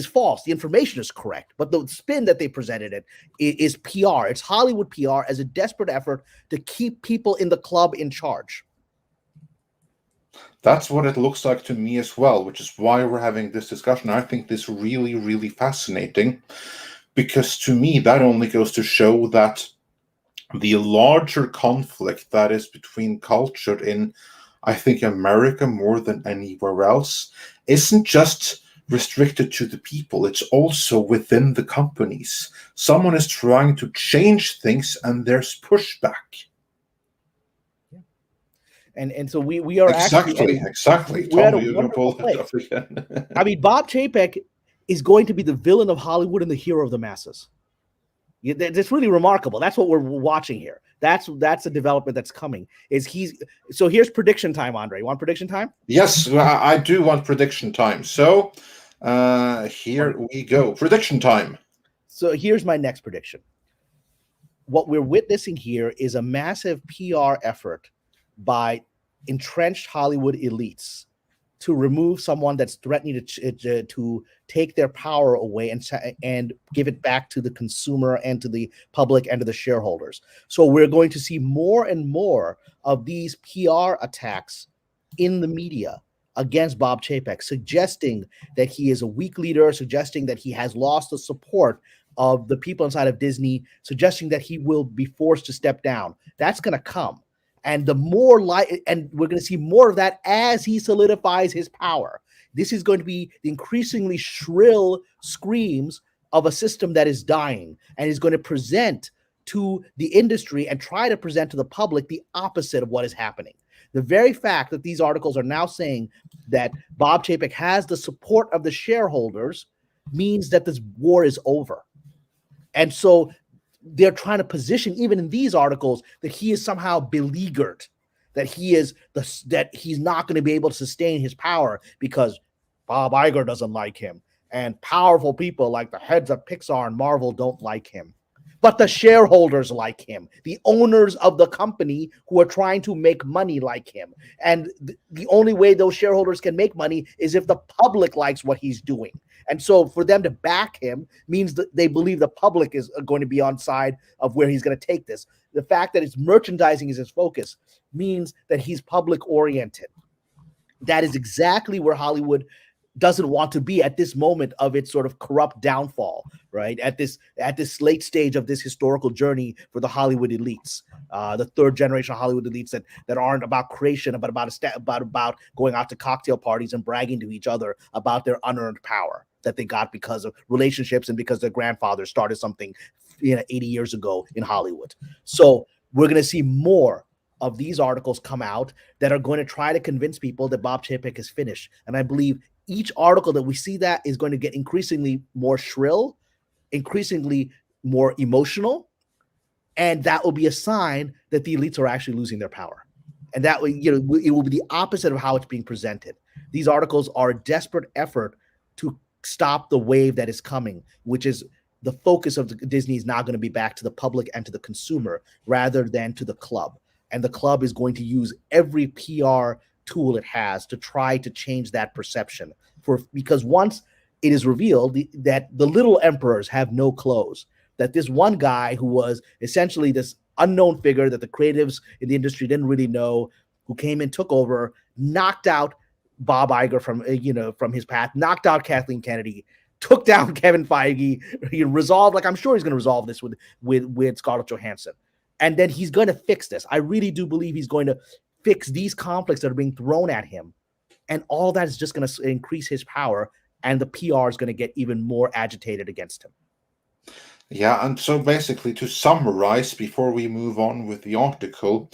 false. The information is correct, but the spin that they presented it is PR. It's Hollywood PR as a desperate effort to keep people in the club in charge. That's what it looks like to me as well, which is why we're having this discussion. I think this really, really fascinating, because to me, that only goes to show that the larger conflict that is between culture in, I think, America more than anywhere else, isn't just restricted to the people. It's also within the companies. Someone is trying to change things and there's pushback. And so we are exactly. We're at a Tom, wonderful place. I mean, Bob Chapek is going to be the villain of Hollywood and the hero of the masses. That's really remarkable. That's what we're watching here. That's a development that's coming. So here's prediction time, Andre. You want prediction time? Yes, I do want prediction time. So here we go. Prediction time. So here's my next prediction. What we're witnessing here is a massive PR effort by entrenched Hollywood elites to remove someone that's threatening to take their power away and give it back to the consumer and to the public and to the shareholders. So we're going to see more and more of these PR attacks in the media against Bob Chapek, suggesting that he is a weak leader, suggesting that he has lost the support of the people inside of Disney, suggesting that he will be forced to step down. That's going to come. And the more and we're going to see more of that as he solidifies his power. This is going to be the increasingly shrill screams of a system that is dying, and is going to present to the industry and try to present to the public the opposite of what is happening. The very fact that these articles are now saying that Bob Chapek has the support of the shareholders means that this war is over. And so they're trying to position, even in these articles, that he is somehow beleaguered, that he's not going to be able to sustain his power because Bob Iger doesn't like him, and powerful people like the heads of Pixar and Marvel don't like him. But the shareholders like him, the owners of the company who are trying to make money like him. And the only way those shareholders can make money is if the public likes what he's doing. And so for them to back him means that they believe the public is going to be on side of where he's going to take this. The fact that it's merchandising is his focus means that he's public oriented. That is exactly where Hollywood doesn't want to be at this moment of its sort of corrupt downfall, right? At this late stage of this historical journey for the Hollywood elites, the third generation of Hollywood elites that aren't about creation, but about going out to cocktail parties and bragging to each other about their unearned power that they got because of relationships and because their grandfather started something 80 years ago in Hollywood. So we're going to see more of these articles come out that are going to try to convince people that Bob Chapek is finished. And I believe each article that we see that is going to get increasingly more shrill, increasingly more emotional, and that will be a sign that the elites are actually losing their power. And that way, it will be the opposite of how it's being presented. These articles are a desperate effort to stop the wave that is coming, which is the focus of Disney is now going to be back to the public and to the consumer rather than to the club. And the club is going to use every PR tool it has to try to change that perception, because once it is revealed that the little emperors have no clothes, that this one guy who was essentially this unknown figure that the creatives in the industry didn't really know, who came in, took over, knocked out Bob Iger from his path, knocked out Kathleen Kennedy, took down Kevin Feige, resolved, like I'm sure he's going to resolve this with Scarlett Johansson. And then he's going to fix this. I really do believe he's going to fix these conflicts that are being thrown at him. And all that is just going to increase his power, and the PR is going to get even more agitated against him. Yeah, and so basically to summarize before we move on with the article,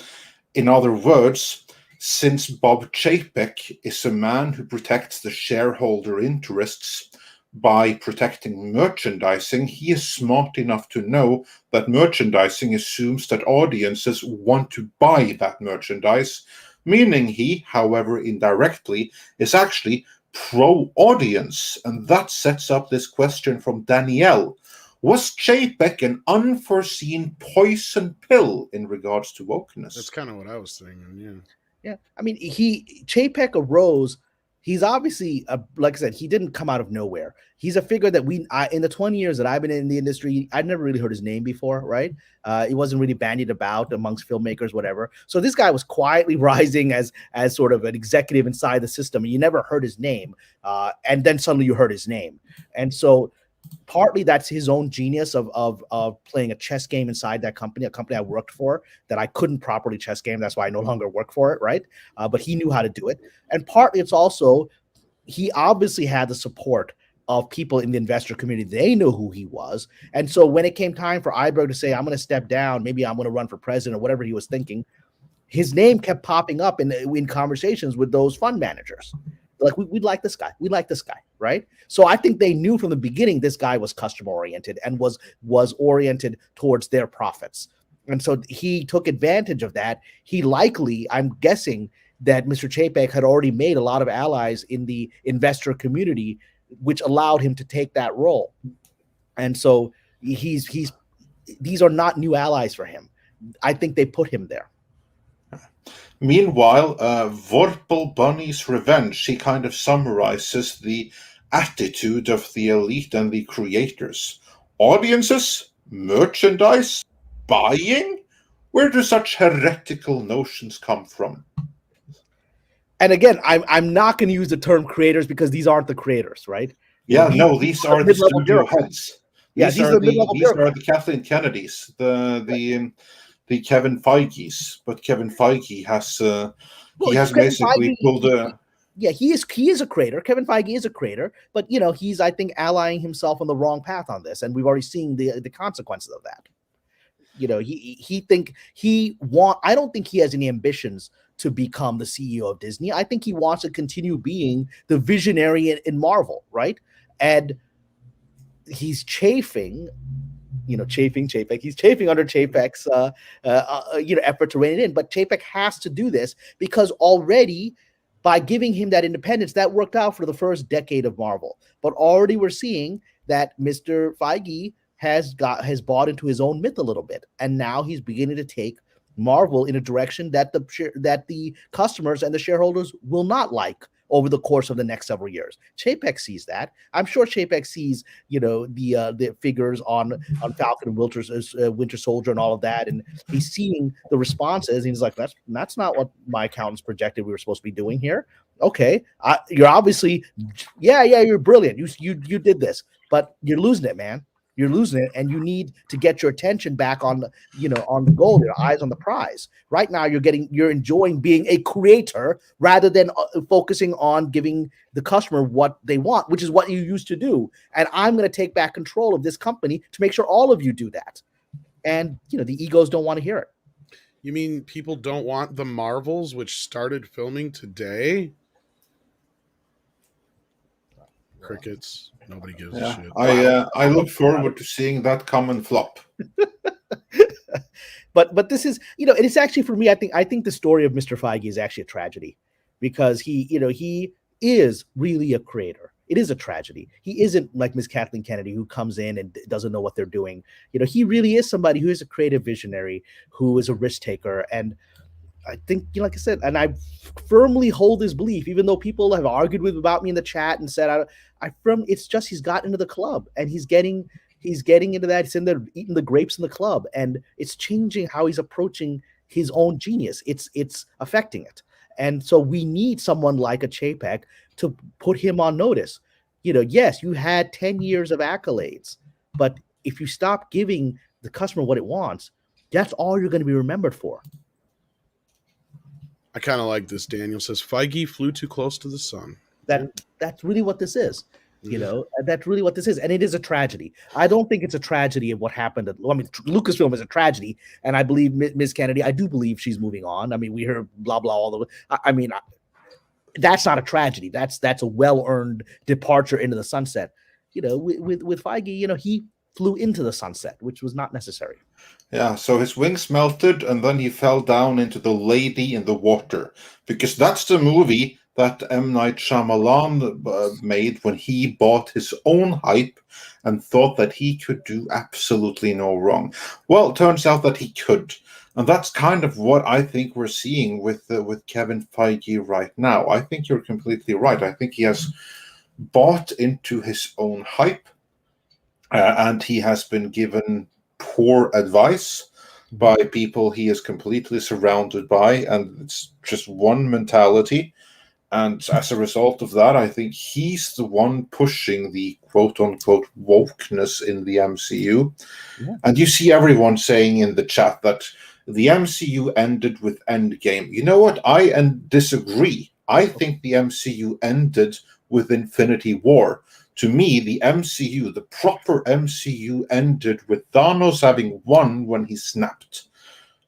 in other words, since Bob Chapek is a man who protects the shareholder interests by protecting merchandising, he is smart enough to know that merchandising assumes that audiences want to buy that merchandise, meaning he, however indirectly, is actually pro-audience. And that sets up this question from Danielle. Was Chapek an unforeseen poison pill in regards to wokeness? That's kind of what I was thinking, yeah. Yeah, I mean, Chapek arose. He's obviously, like I said, he didn't come out of nowhere. He's a figure that in the 20 years that I've been in the industry, I'd never really heard his name before, right? He wasn't really bandied about amongst filmmakers, whatever. So this guy was quietly rising as sort of an executive inside the system. You never heard his name, and then suddenly you heard his name. And so partly that's his own genius of playing a chess game inside that company, a company I worked for that I couldn't properly chess game. That's why I no longer work for it, right? But he knew how to do it. And partly it's also, he obviously had the support of people in the investor community. They knew who he was. And so when it came time for Iberg to say, I'm going to step down, maybe I'm going to run for president or whatever he was thinking, his name kept popping up in conversations with those fund managers. like, we'd like this guy. We like this guy, right? So I think they knew from the beginning this guy was customer oriented and was oriented towards their profits. And so he took advantage of that. He likely, I'm guessing, that Mr. Chapek had already made a lot of allies in the investor community, which allowed him to take that role. And so these are not new allies for him. I think they put him there. Meanwhile, Vorpal Bunny's Revenge, he kind of summarizes the attitude of the elite and the creators. Audiences, merchandise, buying? Where do such heretical notions come from? And again, I'm not going to use the term creators because these aren't the creators, right? Yeah, no, these are the studio heads. These are the Kathleen Kennedys, the Kevin Feige's. But Kevin Feige has basically pulled a. Yeah, he is a creator. Kevin Feige is a creator, but he's, I think, allying himself on the wrong path on this, and we've already seen the consequences of that. I don't think he has any ambitions to become the CEO of Disney. I think he wants to continue being the visionary in Marvel, right? And he's chafing Chapek. He's chafing under Chapek's effort to rein it in. But Chapek has to do this because already, by giving him that independence, that worked out for the first decade of Marvel. But already we're seeing that Mr. Feige has bought into his own myth a little bit, and now he's beginning to take Marvel in a direction that the customers and the shareholders will not like over the course of the next several years. Chapek sees that. I'm sure Chapek sees, the figures on Falcon and Winter Soldier and all of that, and he's seeing the responses. And he's like, that's not what my accountants projected we were supposed to be doing here. Okay, you're obviously, you're brilliant. You did this, but you're losing it, man. You're losing it, and you need to get your attention back on the goal, your eyes on the prize. Right now, you're enjoying being a creator rather than focusing on giving the customer what they want, which is what you used to do. And I'm going to take back control of this company to make sure all of you do that. And the egos don't want to hear it. You mean people don't want the Marvels, which started filming today? Crickets. Nobody gives a shit. I look forward to seeing that come and flop. But this is, it is actually, for me, I think the story of Mr. Feige is actually a tragedy, because he is really a creator. It is a tragedy. He isn't like Miss Kathleen Kennedy, who comes in and doesn't know what they're doing. He really is somebody who is a creative visionary, who is a risk taker. And I think, like I said, and I firmly hold this belief, even though people have argued about me in the chat and said, it's just he's gotten into the club, and he's getting into that. He's in there eating the grapes in the club, and it's changing how he's approaching his own genius. It's affecting it. And so we need someone like a Chapek to put him on notice. Yes, you had 10 years of accolades, but if you stop giving the customer what it wants, that's all you're going to be remembered for. I kind of like this. Daniel says Feige flew too close to the sun. That's really what this is. That's really what this is. And it is a tragedy. I don't think it's a tragedy of what happened. Lucasfilm is a tragedy. And I believe Ms. Kennedy, I do believe she's moving on. I mean, we heard blah, blah, all the way. That's not a tragedy. That's a well-earned departure into the sunset. With Feige, he flew into the sunset, which was not necessary. Yeah, so his wings melted, and then he fell down into The Lady in the Water, because that's the movie that M. Night Shyamalan made when he bought his own hype and thought that he could do absolutely no wrong. Well, it turns out that he could, and that's kind of what I think we're seeing with Kevin Feige right now. I think you're completely right. I think he has bought into his own hype, and he has been given poor advice by people he is completely surrounded by, and it's just one mentality. And as a result of that, I think he's the one pushing the quote-unquote wokeness in the MCU. Yeah. And you see everyone saying in the chat that the MCU ended with Endgame. You know what? I disagree. I think the MCU ended with Infinity War. To me, the MCU, the proper MCU, ended with Thanos having won when he snapped.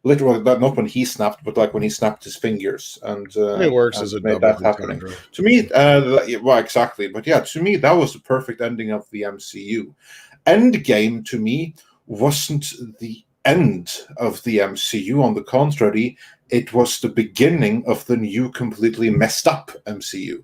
literally, not when he snapped, but like when he snapped his fingers, and It works and as a made double that happening. entendre. To me, well, exactly. But yeah, to me, that was the perfect ending of the MCU. Endgame, to me, wasn't the end of the MCU. On the contrary, it was the beginning of the new, completely messed up MCU.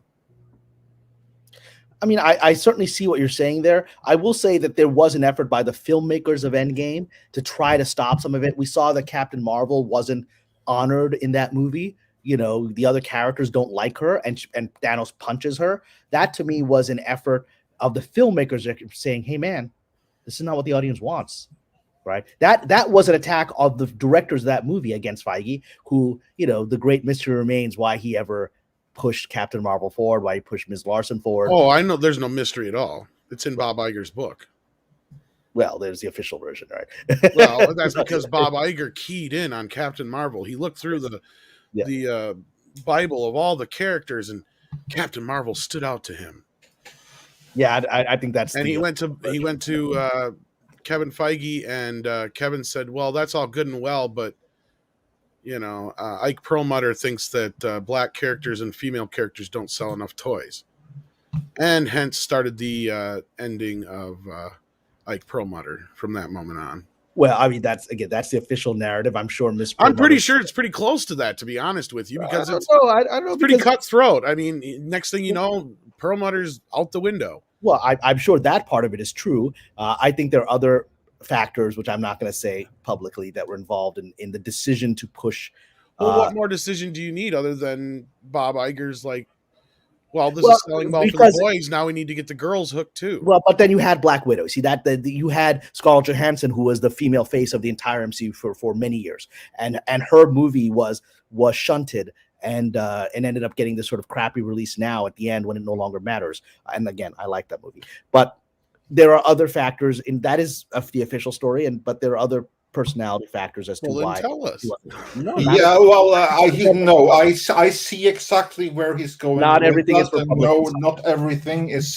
I mean, I certainly see what you're saying there. I will say that there was an effort by the filmmakers of Endgame to try to stop some of it. We saw that Captain Marvel wasn't honored in that movie. You know, the other characters don't like her, and Thanos punches her. That to me was an effort of the filmmakers saying, "Hey, man, this is not what the audience wants." Right? That was an attack of the directors of that movie against Feige, who, you know, the great mystery remains why he ever pushed Captain Marvel forward, why he pushed Ms. Larson forward. Oh, I know there's no mystery at all. It's in Bob Iger's book. Well, there's the official version, right? Well, that's because Bob Iger keyed in on Captain Marvel. He looked through the Bible of all the characters, and Captain Marvel stood out to him. Yeah, I think that's. And he went to Kevin Feige, and Kevin said, "Well, that's all good and well, but you know, Ike Perlmutter thinks that black characters and female characters don't sell enough toys," and hence started the ending of Ike Perlmutter from that moment on. Well, I mean, that's the official narrative. I'm sure Miss. I'm pretty sure it's pretty close to that, to be honest with you, because I don't know, it's pretty cutthroat. I mean, next thing you know, Perlmutter's out the window. Well, I'm sure that part of it is true. I think there are other factors, which I'm not going to say publicly, that were involved in the decision to push. Well, what more decision do you need other than Bob Iger's like, well, this is selling well for the boys. Now we need to get the girls hooked too. Well, but then you had Black Widow. See that you had Scarlett Johansson, who was the female face of the entire MCU for many years, and her movie was shunted and ended up getting this sort of crappy release now at the end when it no longer matters. And again, I like that movie, but there are other factors, and that is the official story. But there are other personality factors as to why. Tell us. I see exactly where he's going. Not everything is not everything is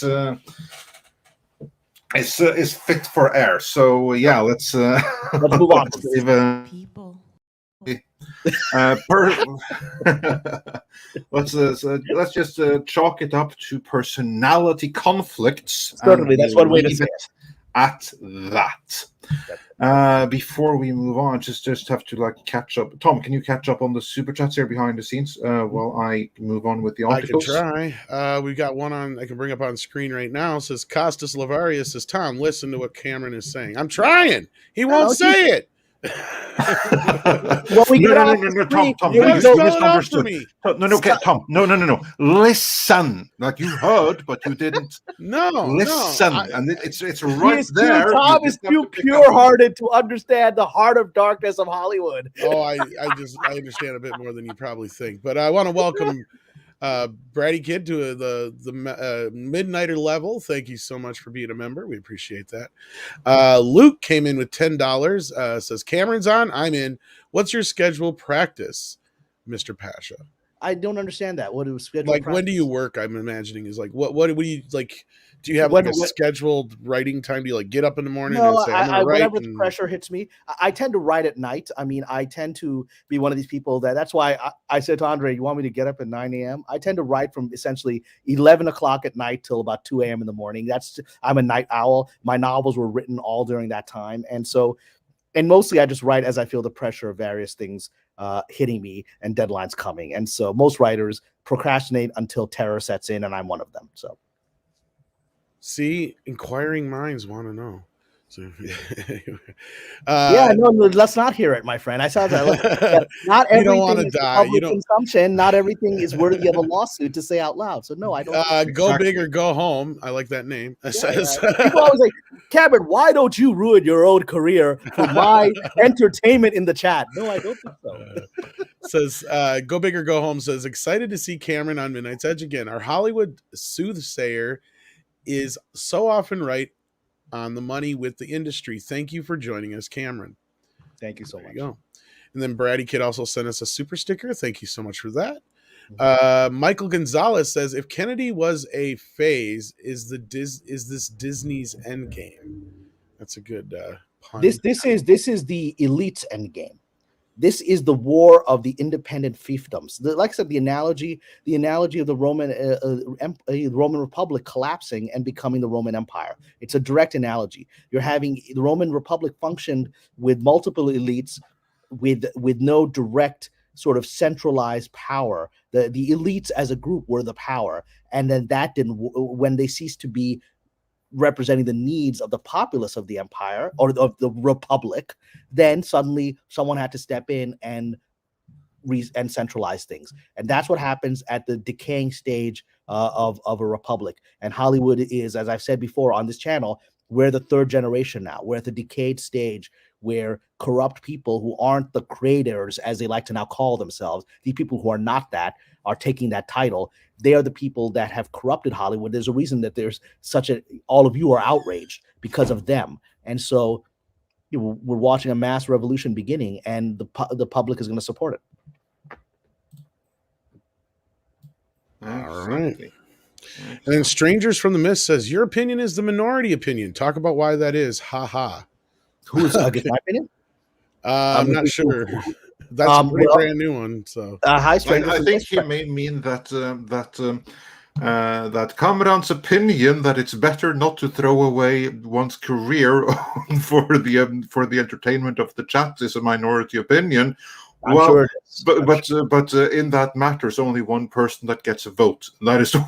fit for air. So yeah, let's move on. People. Let's just chalk it up to personality conflicts. Certainly, that's one way to say it. At that. Before we move on, just have to catch up. Tom, can you catch up on the super chats here behind the scenes while I move on with the articles? I can try. We've got one on. I can bring up on screen right now. It says Costas Lavarius says, "Tom, listen to what Cameron is saying." I'm trying. He won't say it. Well, we Tom, you misunderstood. Tom, no. Listen, like you heard, but you didn't. Listen, and it's right there. Tom is too pure-hearted to understand the heart of darkness of Hollywood. Oh, I understand a bit more than you probably think, but I want to welcome Bratty Kid to the Midnighter level. Thank you so much for being a member. We appreciate that. Luke came in with $10. Says, Cameron's on. I'm in. What's your scheduled practice, Mr. Pasha? I don't understand that. What is scheduled? Like, when do you work? I'm imagining is like what do you like? Do you have like a scheduled writing time? Do you like get up in the morning and say, whenever the pressure hits me, I tend to write at night. I mean, I tend to be one of these people that's why I said to Andre, you want me to get up at 9 a.m.? I tend to write from essentially 11 o'clock at night till about 2 a.m. in the morning. I'm a night owl. My novels were written all during that time. And mostly I just write as I feel the pressure of various things hitting me and deadlines coming. And so most writers procrastinate until terror sets in, and I'm one of them. So. See, inquiring minds want to know. So, let's not hear it, my friend. I saw that. Not everything is public consumption. Not everything is worthy of a lawsuit to say out loud. So no, I don't. Go big or go home. I like that name. People always like, Cameron, why don't you ruin your own career for my entertainment in the chat? No, I don't think so. Says, go big or go home. Says, excited to see Cameron on Midnight's Edge again. Our Hollywood soothsayer is so often right on the money with the industry. Thank you for joining us, Cameron. Thank you so much. Go. And then Bratty Kid also sent us a super sticker. Thank you so much for that. Michael Gonzalez says, if Kennedy was a phase, is this Disney's Endgame? That's a good pun. This is the elite Endgame. This is the war of the independent fiefdoms. Like I said, the analogy of the Roman Republic collapsing and becoming the Roman Empire. It's a direct analogy. You're having the Roman Republic functioned with multiple elites, with no direct sort of centralized power. The elites as a group were the power, and then that didn't. When they ceased to be representing the needs of the populace of the empire or of the republic, then suddenly someone had to step in and centralize things. And that's what happens at the decaying stage of a republic. And Hollywood is, as I've said before on this channel, we're the third generation now. We're at the decayed stage where corrupt people who aren't the creators, as they like to now call themselves, the people who are not that, are taking that title. They are the people that have corrupted Hollywood. There's a reason that there's all of you are outraged because of them. And so we're watching a mass revolution beginning, and the public is going to support it. All right. And then Strangers from the Mist says, your opinion is the minority opinion. Talk about why that is. Ha ha. Who's against my opinion? I'm not sure. That's a pretty brand new one. So hi, Strangers. I think he may mean that that Kamran's opinion that it's better not to throw away one's career for the entertainment of the chat is a minority opinion. I'm sure it is. But in that matter, there's only one person that gets a vote, and that is the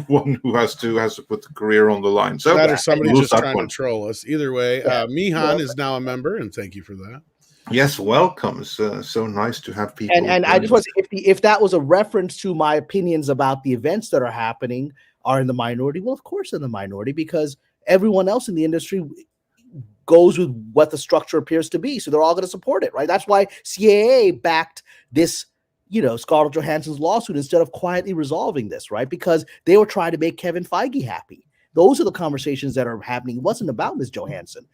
one who has to put the career on the line. So that or somebody just trying to troll us. Either way, Mihan is now a member, and thank you for that. Yes, welcome. It's so nice to have people. And I just want to say, if that was a reference to my opinions about the events that are happening are in the minority, well, of course in the minority, because everyone else in the industry goes with what the structure appears to be. So they're all going to support it, right? That's why CAA backed this, Scarlett Johansson's lawsuit instead of quietly resolving this, right? Because they were trying to make Kevin Feige happy. Those are the conversations that are happening. It wasn't about Ms. Johansson,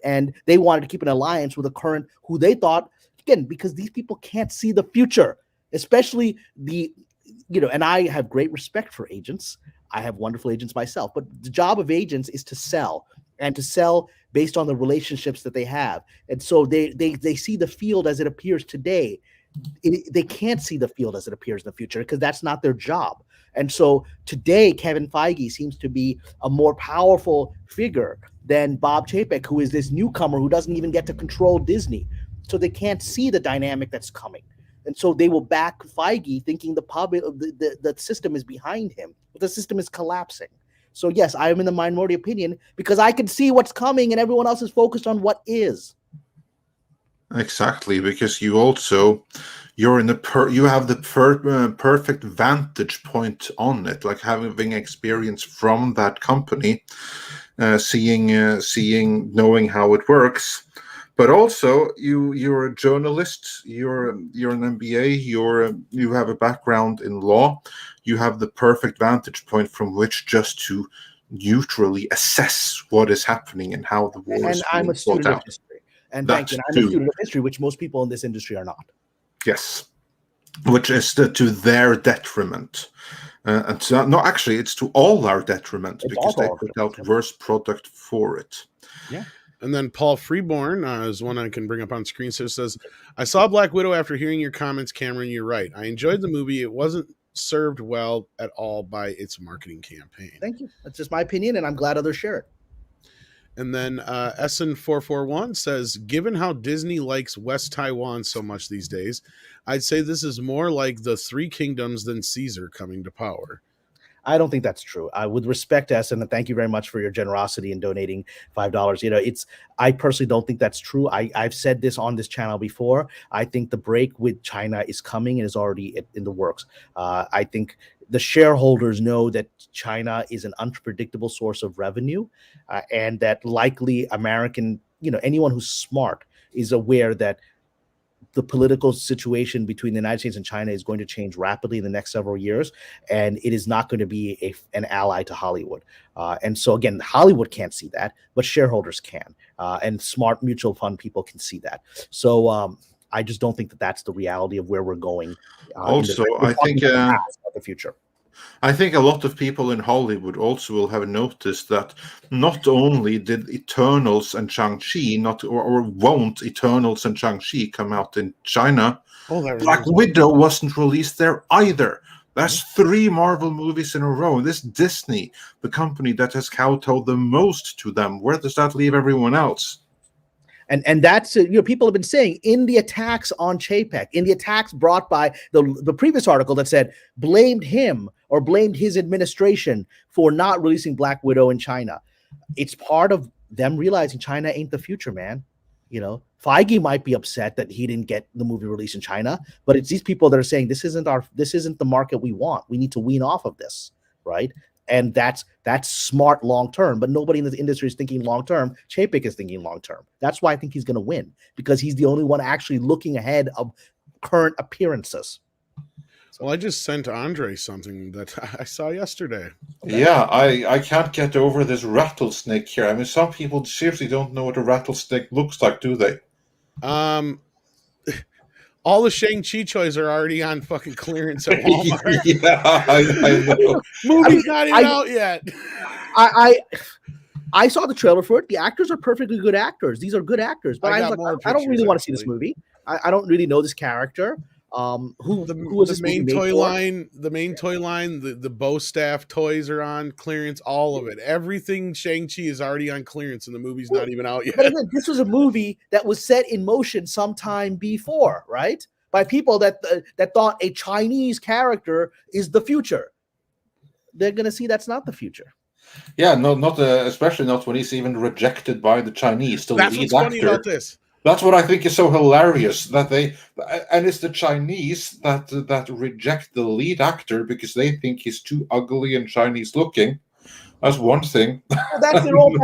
and they wanted to keep an alliance with a current who they thought, again, because these people can't see the future, especially and I have great respect for agents. I have wonderful agents myself, but the job of agents is to sell, and to sell based on the relationships that they have. And so they see the field as it appears today. They can't see the field as it appears in the future because that's not their job. And so today, Kevin Feige seems to be a more powerful figure than Bob Chapek, who is this newcomer who doesn't even get to control Disney. So they can't see the dynamic that's coming. And so they will back Feige thinking the system is behind him, but the system is collapsing. So yes, I am in the minority opinion because I can see what's coming and everyone else is focused on what is. Exactly, because you have the perfect vantage point on it, like having experience from that company, knowing how it works. But also, you're a journalist. You're an MBA. You have a background in law. You have the perfect vantage point from which just to neutrally assess what is happening and how the war is being I'm a student of history. And I'm a student of history, which most people in this industry are not. Yes, which is to their detriment. And so, no, actually, it's to all our detriment because they put out worse product for it. Yeah. And then Paul Freeborn is one I can bring up on screen. So it says, I saw Black Widow after hearing your comments, Cameron. You're right. I enjoyed the movie. It wasn't served well at all by its marketing campaign. Thank you. That's just my opinion, and I'm glad others share it. And then Essen441 says, given how Disney likes West Taiwan so much these days, I'd say this is more like the Three Kingdoms than Caesar coming to power. I don't think that's true. With respect, Essen, and thank you very much for your generosity in donating $5. I personally don't think that's true. I've said this on this channel before. I think the break with China is coming and is already in the works. I think the shareholders know that China is an unpredictable source of revenue, and that likely American, anyone who's smart is aware that the political situation between the United States and China is going to change rapidly in the next several years, and it is not going to be an ally to Hollywood. And so, again, Hollywood can't see that, but shareholders can, and smart mutual fund people can see that. So I just don't think that that's the reality of where we're going. Also, I think the future. I think a lot of people in Hollywood also will have noticed that not only did Eternals and Shang-Chi or won't Eternals and Shang-Chi come out in China, Oh, that Black reminds me. Widow wasn't released there either. That's 3 Marvel movies in a row. This Disney, the company that has kowtowed the most to them, where does that leave everyone else? And that's people have been saying in the attacks on Chapek, in the attacks brought by the previous article that said blamed him or blamed his administration for not releasing Black Widow in China. It's part of them realizing China ain't the future, man. Feige might be upset that he didn't get the movie released in China, but it's these people that are saying this isn't the market we want. We need to wean off of this, right? And that's smart long term, but nobody in the industry is thinking long term. Chapek is thinking long term. That's why I think he's going to win, because he's the only one actually looking ahead of current appearances. Well, I just sent Andre something that I saw yesterday. Okay. Yeah, I can't get over this rattlesnake here. I mean, some people seriously don't know what a rattlesnake looks like, do they? All the Shang-Chi toys are already on fucking clearance at Walmart. Yeah, I know. Movie's not even out yet. I saw the trailer for it. The actors are perfectly good actors. These are good actors. But I don't really want to see this movie. I don't really know this character. Who was this main toy line? The main toy line, the bow staff toys are on clearance. All of it, everything Shang-Chi is already on clearance, and the movie's not even out yet. But again, this was a movie that was set in motion sometime before, right? By people that thought a Chinese character is the future. They're gonna see that's not the future. Yeah, no, not especially not when he's even rejected by the Chinese. That's what's funny about this. That's what I think is so hilarious, and it's the Chinese that reject the lead actor because they think he's too ugly and Chinese looking. That's one thing. Well, that's their own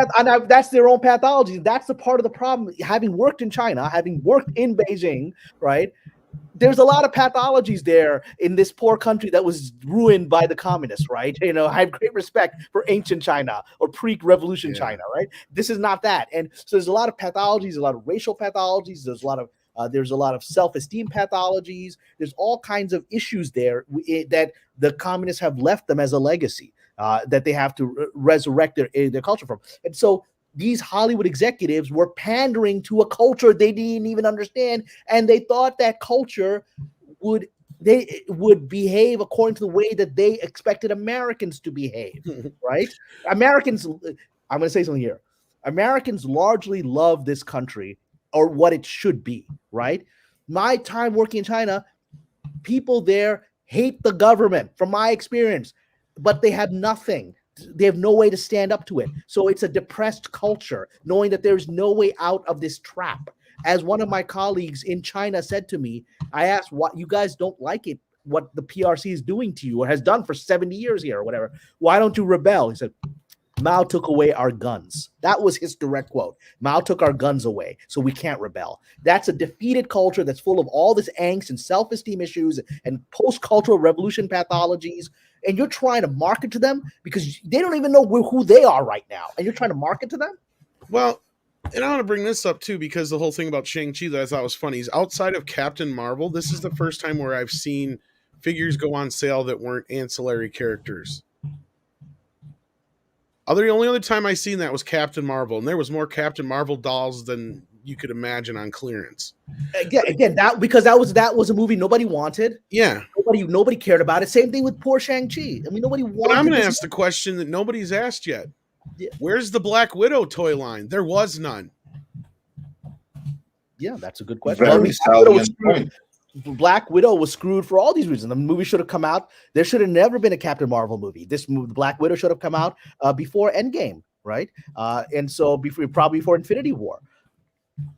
that's their own pathology. That's the part of the problem. Having worked in China, having worked in Beijing, right? There's a lot of pathologies there in this poor country that was ruined by the communists, right? I have great respect for ancient China or pre-revolution China, right? This is not that. And so there's a lot of pathologies, a lot of racial pathologies. There's a lot of self-esteem pathologies. There's all kinds of issues there that the communists have left them as a legacy that they have to resurrect their culture from. And so these Hollywood executives were pandering to a culture they didn't even understand, and they thought that culture would behave according to the way that they expected Americans to behave, right? Americans, I'm going to say something here. Americans largely love this country or what it should be, right? My time working in China, people there hate the government, from my experience, but they have nothing. They have no way to stand up to it. So it's a depressed culture, knowing that there's no way out of this trap. As one of my colleagues in China said to me, I asked, what you guys don't like it, what the PRC is doing to you or has done for 70 years here or whatever. Why don't you rebel? He said, Mao took away our guns. That was his direct quote. Mao took our guns away, so we can't rebel. That's a defeated culture that's full of all this angst and self-esteem issues and post-cultural revolution pathologies. And you're trying to market to them because they don't even know who they are right now. And you're trying to market to them? Well, and I want to bring this up too, because the whole thing about Shang-Chi that I thought was funny is outside of Captain Marvel, this is the first time where I've seen figures go on sale that weren't ancillary characters. The only other time I seen that was Captain Marvel, and there was more Captain Marvel dolls than you could imagine on clearance. Again, that was a movie nobody wanted. Yeah, nobody cared about it. Same thing with poor Shang-Chi. I mean, nobody wanted. But I'm going to ask the question that nobody's asked yet. Yeah. Where's the Black Widow toy line? There was none. Yeah, that's a good question. Very salient point. Black Widow was screwed for all these reasons. The movie should have come out. There should have never been a Captain Marvel movie. This movie, Black Widow, should have come out before Endgame, right? And so probably before Infinity War.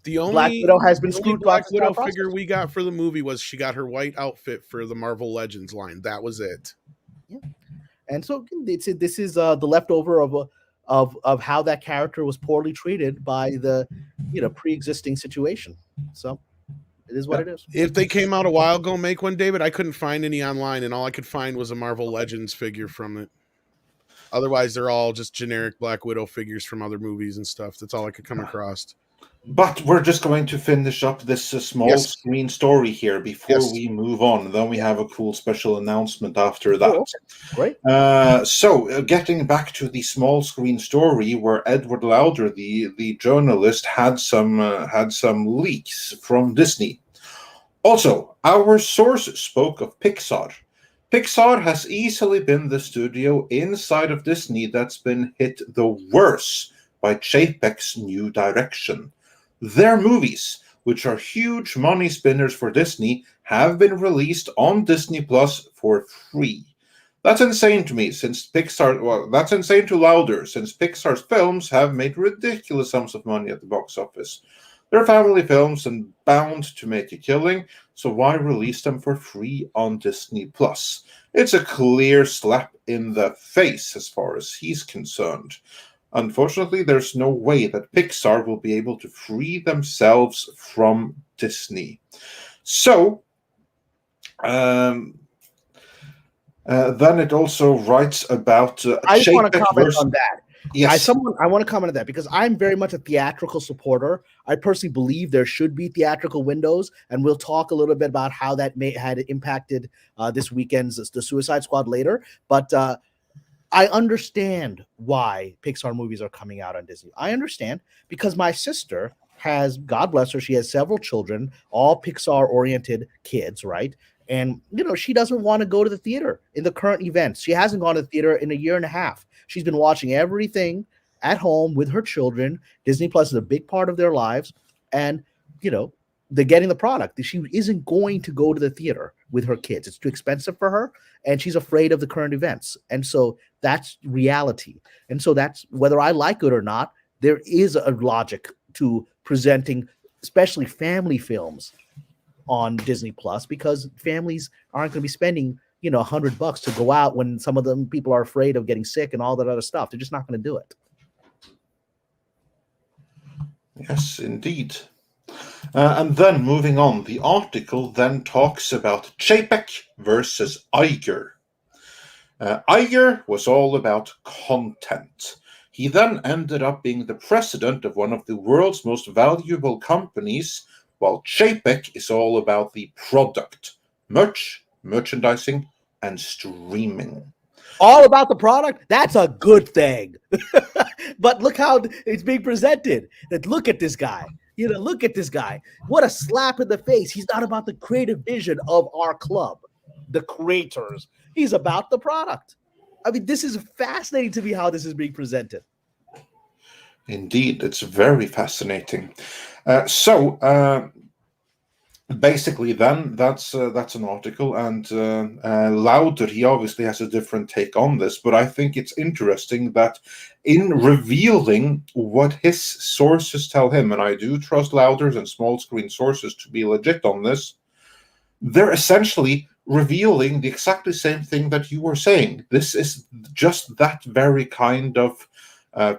The only Black Widow has been screwed. Black Widow figure we got for the movie was she got her white outfit for the Marvel Legends line. That was it. Yeah, and so this is the leftover of how that character was poorly treated by the pre-existing situation. So. It is what it is. If they came out a while ago, make one, David. I couldn't find any online, and all I could find was a Marvel Legends figure from it. Otherwise, they're all just generic Black Widow figures from other movies and stuff. That's all I could come across. But we're just going to finish up this small Yes. screen story here before Yes. we move on. And then we have a cool special announcement after that. Oh, okay. Great. So, getting back to the small screen story, where Edward Lauder, the journalist, had some leaks from Disney. Also, our source spoke of Pixar. Pixar has easily been the studio inside of Disney that's been hit the worst by Chapek's new direction. Their movies, which are huge money spinners for Disney, have been released on Disney Plus for free. That's insane to me, since that's insane to Lauder, since Pixar's films have made ridiculous sums of money at the box office. They're family films and bound to make a killing, so why release them for free on Disney Plus? It's a clear slap in the face as far as he's concerned. Unfortunately, there's no way that Pixar will be able to free themselves from Disney. So, then it also writes about I just want to Chapek comment versus. on that. Yes. I want to comment on that because I'm very much a theatrical supporter. I personally believe there should be theatrical windows, and we'll talk a little bit about how that had impacted this weekend's The Suicide Squad later. But I understand why Pixar movies are coming out on Disney. I understand because my sister has, God bless her, she has several children, all Pixar-oriented kids, right? And, she doesn't want to go to the theater in the current events. She hasn't gone to the theater in a year and a half. She's been watching everything at home with her children. Disney Plus is a big part of their lives. And, they're getting the product. She isn't going to go to the theater with her kids. It's too expensive for her, and she's afraid of the current events. And so that's reality. And so that's, whether I like it or not, there is a logic to presenting, especially family films, on Disney Plus, because families aren't going to be spending, $100 to go out when some of them people are afraid of getting sick and all that other stuff. They're just not going to do it. Yes, indeed. And then moving on, the article then talks about Chapek versus Iger. Iger was all about content. He then ended up being the president of one of the world's most valuable companies, while Chapek is all about the product, merchandising, and streaming. All about the product? That's a good thing. But look how it's being presented. That look at this guy. Look at this guy. What a slap in the face. He's not about the creative vision of our club, the creators. He's about the product. I mean, this is fascinating to me how this is being presented. Indeed, it's very fascinating. Basically, then that's an article, and Lauder, he obviously has a different take on this, but I think it's interesting that in revealing what his sources tell him, and I do trust Lauder's and small screen sources to be legit on this, they're essentially revealing the exactly same thing that you were saying. This is just that very kind of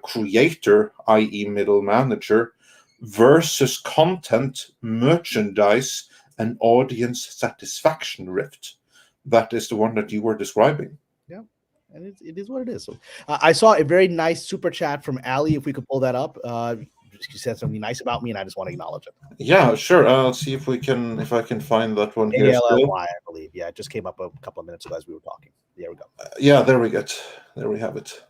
creator, i.e. middle manager, versus content, merchandise, and audience satisfaction rift. That is the one that you were describing. Yeah, and it is what it is. So, I saw a very nice super chat from Ali. If we could pull that up, she said something nice about me, and I just want to acknowledge it. Yeah, sure. Let's see if I can find that one here. ALLY, I believe. Yeah, it just came up a couple of minutes ago as we were talking. There we go. Yeah, there we have it.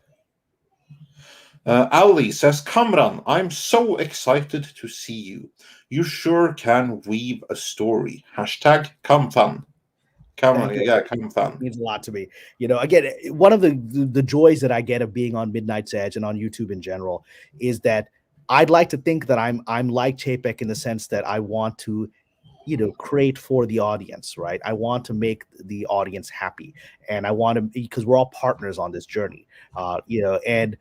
Ali says, Kamran, I'm so excited to see you. You sure can weave a story. Hashtag Kamfan. Kamran, yeah, Kamfan. Means a lot to me. Again, one of the joys that I get of being on Midnight's Edge and on YouTube in general is that I'd like to think that I'm like Chapek in the sense that I want to, create for the audience, right? I want to make the audience happy, and I want to, because we're all partners on this journey, and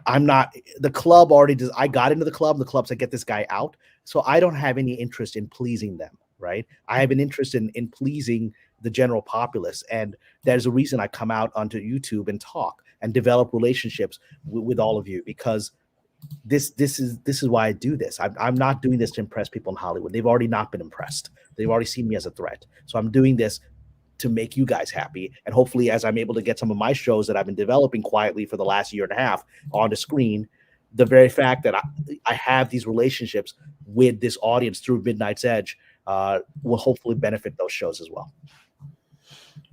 I'm not, the club already does. I got into the club said, get this guy out. So I don't have any interest in pleasing them, right? I have an interest in pleasing the general populace. And there's a reason I come out onto YouTube and talk and develop relationships with all of you, because this is why I do this. I'm not doing this to impress people in Hollywood. They've already not been impressed. They've already seen me as a threat. So I'm doing this to make you guys happy. And hopefully, as I'm able to get some of my shows that I've been developing quietly for the last year and a half on the screen, the very fact that I have these relationships with this audience through Midnight's Edge will hopefully benefit those shows as well.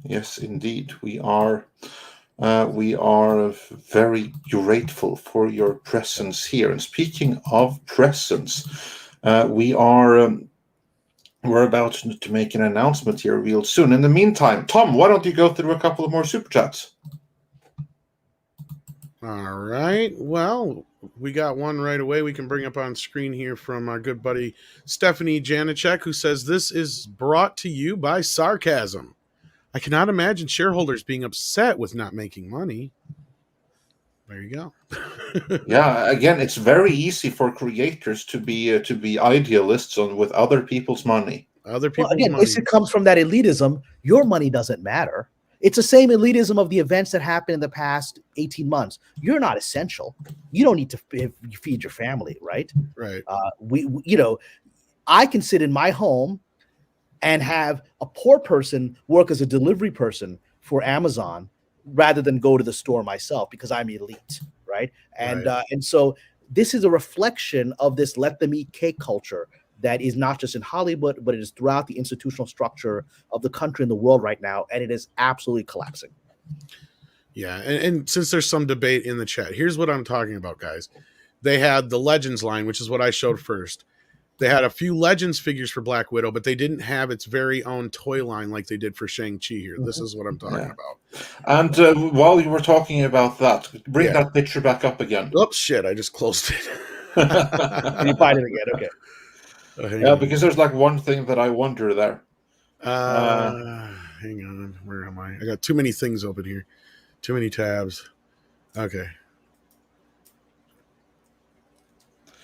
Yes, indeed. We are very grateful for your presence here. And speaking of presence, we're about to make an announcement here real soon. In the meantime, Tom, why don't you go through a couple of more super chats? All right. Well, we got one right away we can bring up on screen here from our good buddy Stephanie Janicek, who says, "This is brought to you by sarcasm. I cannot imagine shareholders being upset with not making money." There you go. Yeah, again, it's very easy for creators to be idealists with other people's money. Other people's again, money. this comes from that elitism. Your money doesn't matter. It's the same elitism of the events that happened in the past 18 months. You're not essential. You don't need to feed your family, right? Right. I can sit in my home and have a poor person work as a delivery person for Amazon rather than go to the store myself because I'm elite, right? And so this is a reflection of this let them eat cake culture that is not just in Hollywood, but it is throughout the institutional structure of the country and the world right now, and it is absolutely collapsing. Yeah, and since there's some debate in the chat, here's what I'm talking about, guys. They had the Legends line, which is what I showed first. They had a few Legends figures for Black Widow, but they didn't have its very own toy line like they did for Shang-Chi here. This is what I'm talking about. And while you were talking about that, bring that picture back up again. Oh, shit, I just closed it. You find it again, okay. Yeah, because there's like one thing that I wonder there. Hang on, where am I? I got too many things open here. Too many tabs. Okay.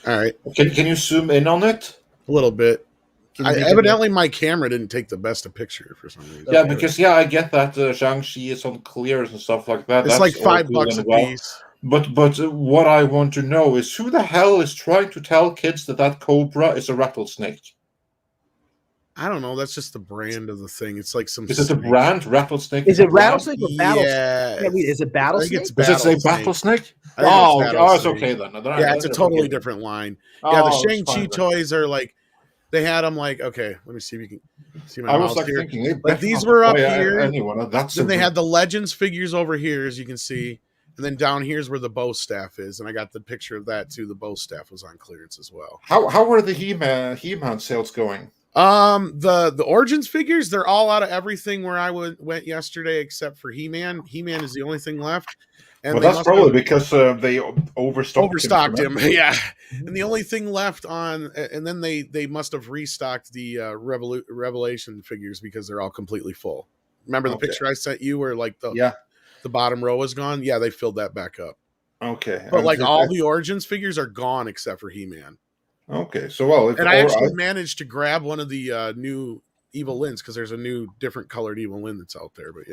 All right. Can you zoom in on it? A little bit. Evidently, my camera didn't take the best of picture for some reason. Yeah, because I get that Shang-Chi is on clears and stuff like that. It's That's like $5 a piece. But what I want to know is who the hell is trying to tell kids that cobra is a rattlesnake? I don't know. That's just the brand of the thing. It's like some. Is it the brand rattlesnake? Is it rattlesnake or battlesnake? Yeah. Is it battlesnake? Does it say battlesnake? It's okay then. Yeah, it's a totally different line. Yeah, the Shang-Chi toys are like, they had them like, okay, let me see if you can see my mouse was like here. thinking, like these were up here. Anyone, then they had the Legends figures over here, as you can see. And then down here's where the bow staff is. And I got the picture of that too. The bow staff was on clearance as well. How are the He-Man sales going? The Origins figures, they're all out of everything where I went yesterday except for He-Man. He-Man is the only thing left. And that's probably because they overstocked him. Yeah. And the only thing left on, and then they must have restocked the Revelation figures because they're all completely full. Remember the picture I sent you where like the bottom row is gone? Yeah, they filled that back up. Okay. But like all the Origins figures are gone except for He-Man. Okay. So I actually managed to grab one of the new Evil Lynns because there's a new different colored Evil Lynn that's out there, but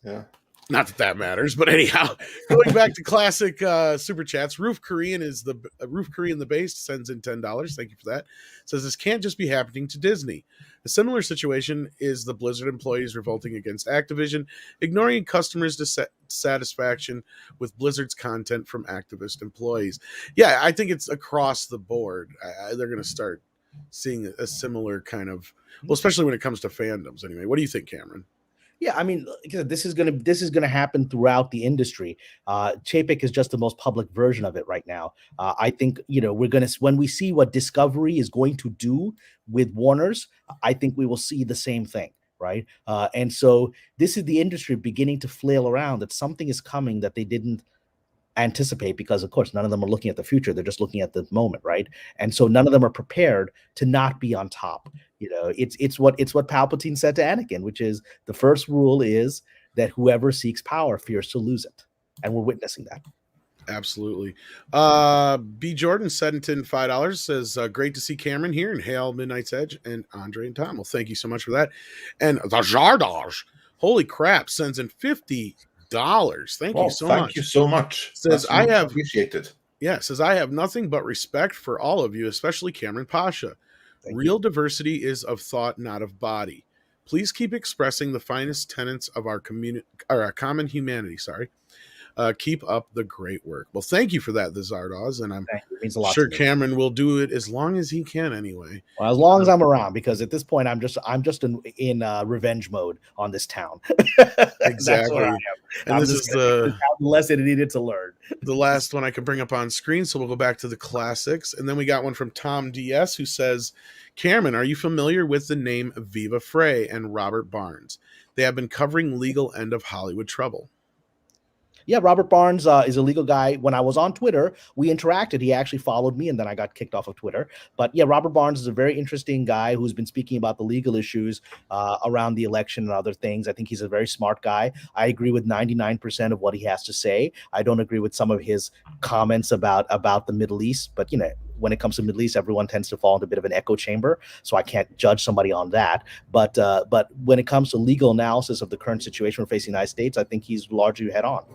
yeah. Not that matters, but anyhow, going back to classic super chats, Roof Korean the base sends in $10. Thank you for that. Says this can't just be happening to Disney. A similar situation is the Blizzard employees revolting against Activision, ignoring customers' dissatisfaction with Blizzard's content from activist employees. Yeah, I think it's across the board. They're going to start seeing a similar kind of, well, especially when it comes to fandoms. Anyway, what do you think, Cameron? Yeah, I mean, this is gonna happen throughout the industry. Chapek is just the most public version of it right now. I think we're gonna, when we see what Discovery is going to do with Warner's, I think we will see the same thing, right? And so this is the industry beginning to flail around that something is coming that they didn't anticipate, because of course none of them are looking at the future, they're just looking at the moment, right? And so none of them are prepared to not be on top. It's what Palpatine said to Anakin, which is the first rule is that whoever seeks power fears to lose it, and we're witnessing that. Absolutely. B Jordan sent in $5, says great to see Cameron here, and hail Midnight's Edge and Andre and Tom. Well, thank you so much for that. And the Jardage, holy crap, sends in $50. Thank you so much. Thank you so much. Says I have appreciated. Yeah, says I have nothing but respect for all of you, especially Kamran Pasha. Real diversity is of thought, not of body. Please keep expressing the finest tenets of our community, or our common humanity. Keep up the great work. Well, thank you for that, the Zardoz, and I'm Thank you. It means a lot sure to me. Cameron will do it as long as he can anyway. Well, as long as I'm around, because at this point I'm just in revenge mode on this town. That's what I am. And this is the lesson it needed to learn. The last one I can bring up on screen, so we'll go back to the classics. And then we got one from Tom DS who says, Cameron, are you familiar with the name Viva Frey and Robert Barnes? They have been covering legal end of Hollywood trouble. Yeah, Robert Barnes is a legal guy. When I was on Twitter, we interacted. He actually followed me, and then I got kicked off of Twitter. But yeah, Robert Barnes is a very interesting guy who's been speaking about the legal issues around the election and other things. I think he's a very smart guy. I agree with 99% of what he has to say. I don't agree with some of his comments about the Middle East, but you know, when it comes to Middle East, everyone tends to fall into a bit of an echo chamber, so I can't judge somebody on that. But when it comes to legal analysis of the current situation we're facing in the United States, I think he's largely head on.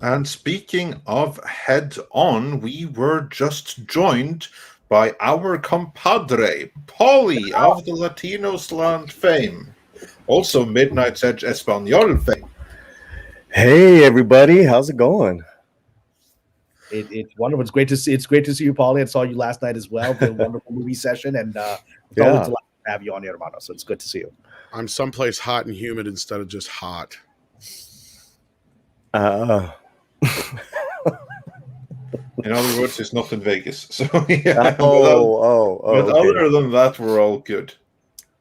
And speaking of head on, we were just joined by our compadre, Polly of the Latinos Land fame, also Midnight's Edge Espanol fame. Hey everybody, how's it going? It's wonderful. It's great to see. It's great to see you, Paulie. I saw you last night as well. The wonderful movie session, and it's always a delight to have you on here, hermano. So it's good to see you. I'm someplace hot and humid instead of just hot. In other words, it's not in Vegas. So yeah. But okay. Other than that, we're all good.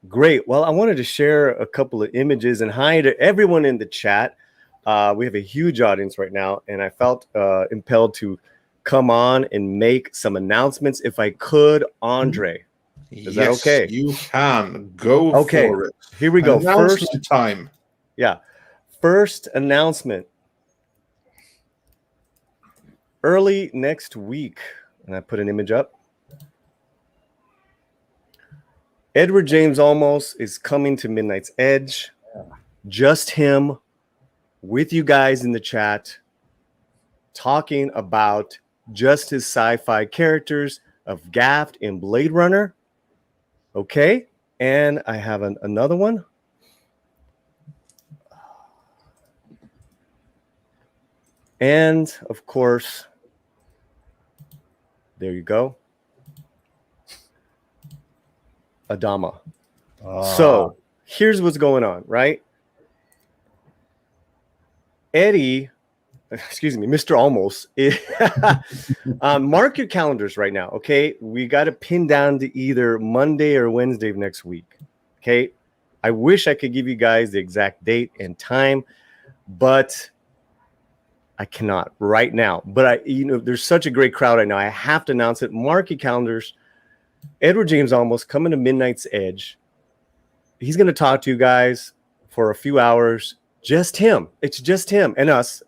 Great. Well, I wanted to share a couple of images and hi to everyone in the chat. We have a huge audience right now, and I felt impelled to come on and make some announcements. If I could, Andre, is that okay? You can go for it. Here we go. First time. Yeah. First announcement. Early next week, and I put an image up. Edward James Olmos is coming to Midnight's Edge. Just him with you guys in the chat, talking about just his sci-fi characters of Gaft in Blade Runner. Okay, and I have another one. And of course, there you go. Adama. So here's what's going on, right? Eddie, excuse me, Mr. Almost. Mark your calendars right now, okay? We got to pin down to either Monday or Wednesday of next week, okay? I wish I could give you guys the exact date and time, but I cannot right now. But there's such a great crowd right now. I have to announce it. Mark your calendars. Edward James Olmos coming to Midnight's Edge. He's going to talk to you guys for a few hours. Just him. It's just him and us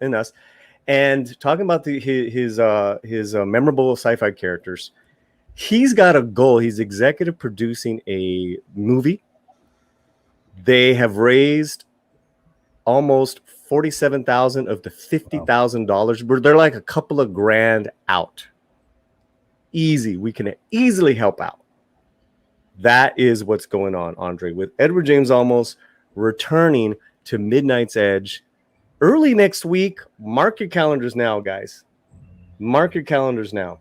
and talking about his memorable sci-fi characters. He's got a goal. He's executive producing a movie. They have raised almost $47,000 of the $50,000. But they're like a couple of grand out. Easy. We can easily help out. That is what's going on, Andre, with Edward James Olmos returning to Midnight's Edge early next week. Mark your calendars now, guys. Mark your calendars now.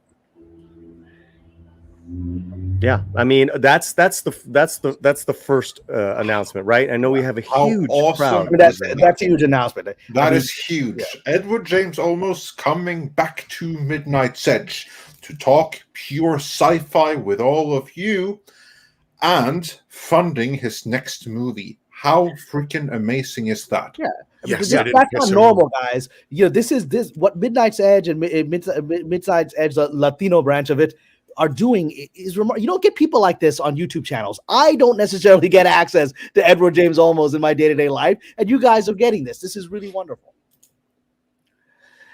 Yeah, I mean that's the first announcement, right? I know we have a huge crowd. That's a huge announcement. That is huge. Yeah. Edward James Olmos coming back to Midnight's Edge to talk pure sci-fi with all of you and funding his next movie. How freaking amazing is that? Yeah. Yes, that's not normal, guys. This is what Midnight's Edge and Midnight's Edge, the Latino branch of it, are doing is remarkable. You don't get people like this on YouTube channels. I don't necessarily get access to Edward James Olmos in my day-to-day life, and you guys are getting this. This is really wonderful.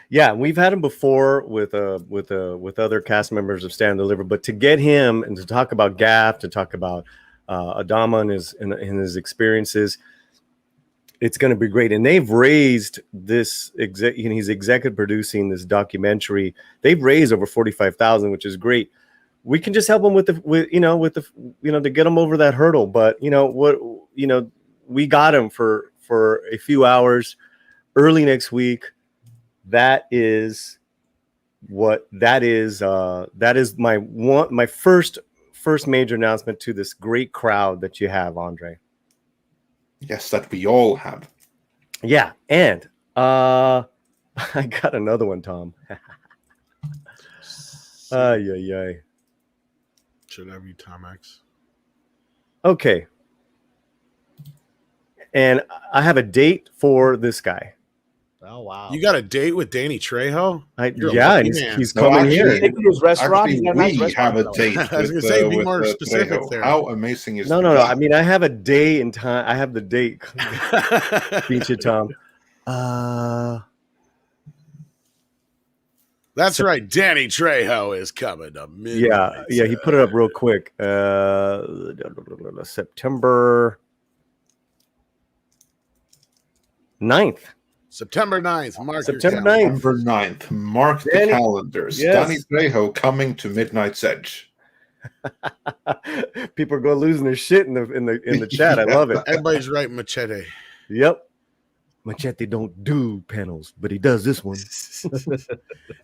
Yeah, we've had him before with other cast members of Stand and Deliver, but to get him and to talk about Gaff, to talk about Adama and his experiences, it's going to be great. And they've raised this he's executive producing this documentary. They've raised over $45,000, which is great. We can just help them to get them over that hurdle. But we got him for a few hours early next week. That is my first major announcement to this great crowd that you have, Andre. Yes, that we all have. Yeah, and I got another one, Tom. Ay. Should have you, Tom X. Okay. And I have a date for this guy. Oh wow! You got a date with Danny Trejo? He's No, coming here. Take me to his restaurant. Actually, He's got a nice we restaurant have a going. date I was with, gonna say, be with more specific Trejo. there. How amazing is No. that? I mean, I have a day and time. I have the date. Beat you, Tom. That's right. Danny Trejo is coming to midnight. Yeah. He put it up real quick. September 9th. September 9th. Mark September your 9th. September 9th. Mark the calendars. Yes. Danny Trejo coming to Midnight's Edge. People are going losing their shit in the chat. I love it. Everybody's right, Machete. Yep. Machete don't do panels, but he does this one.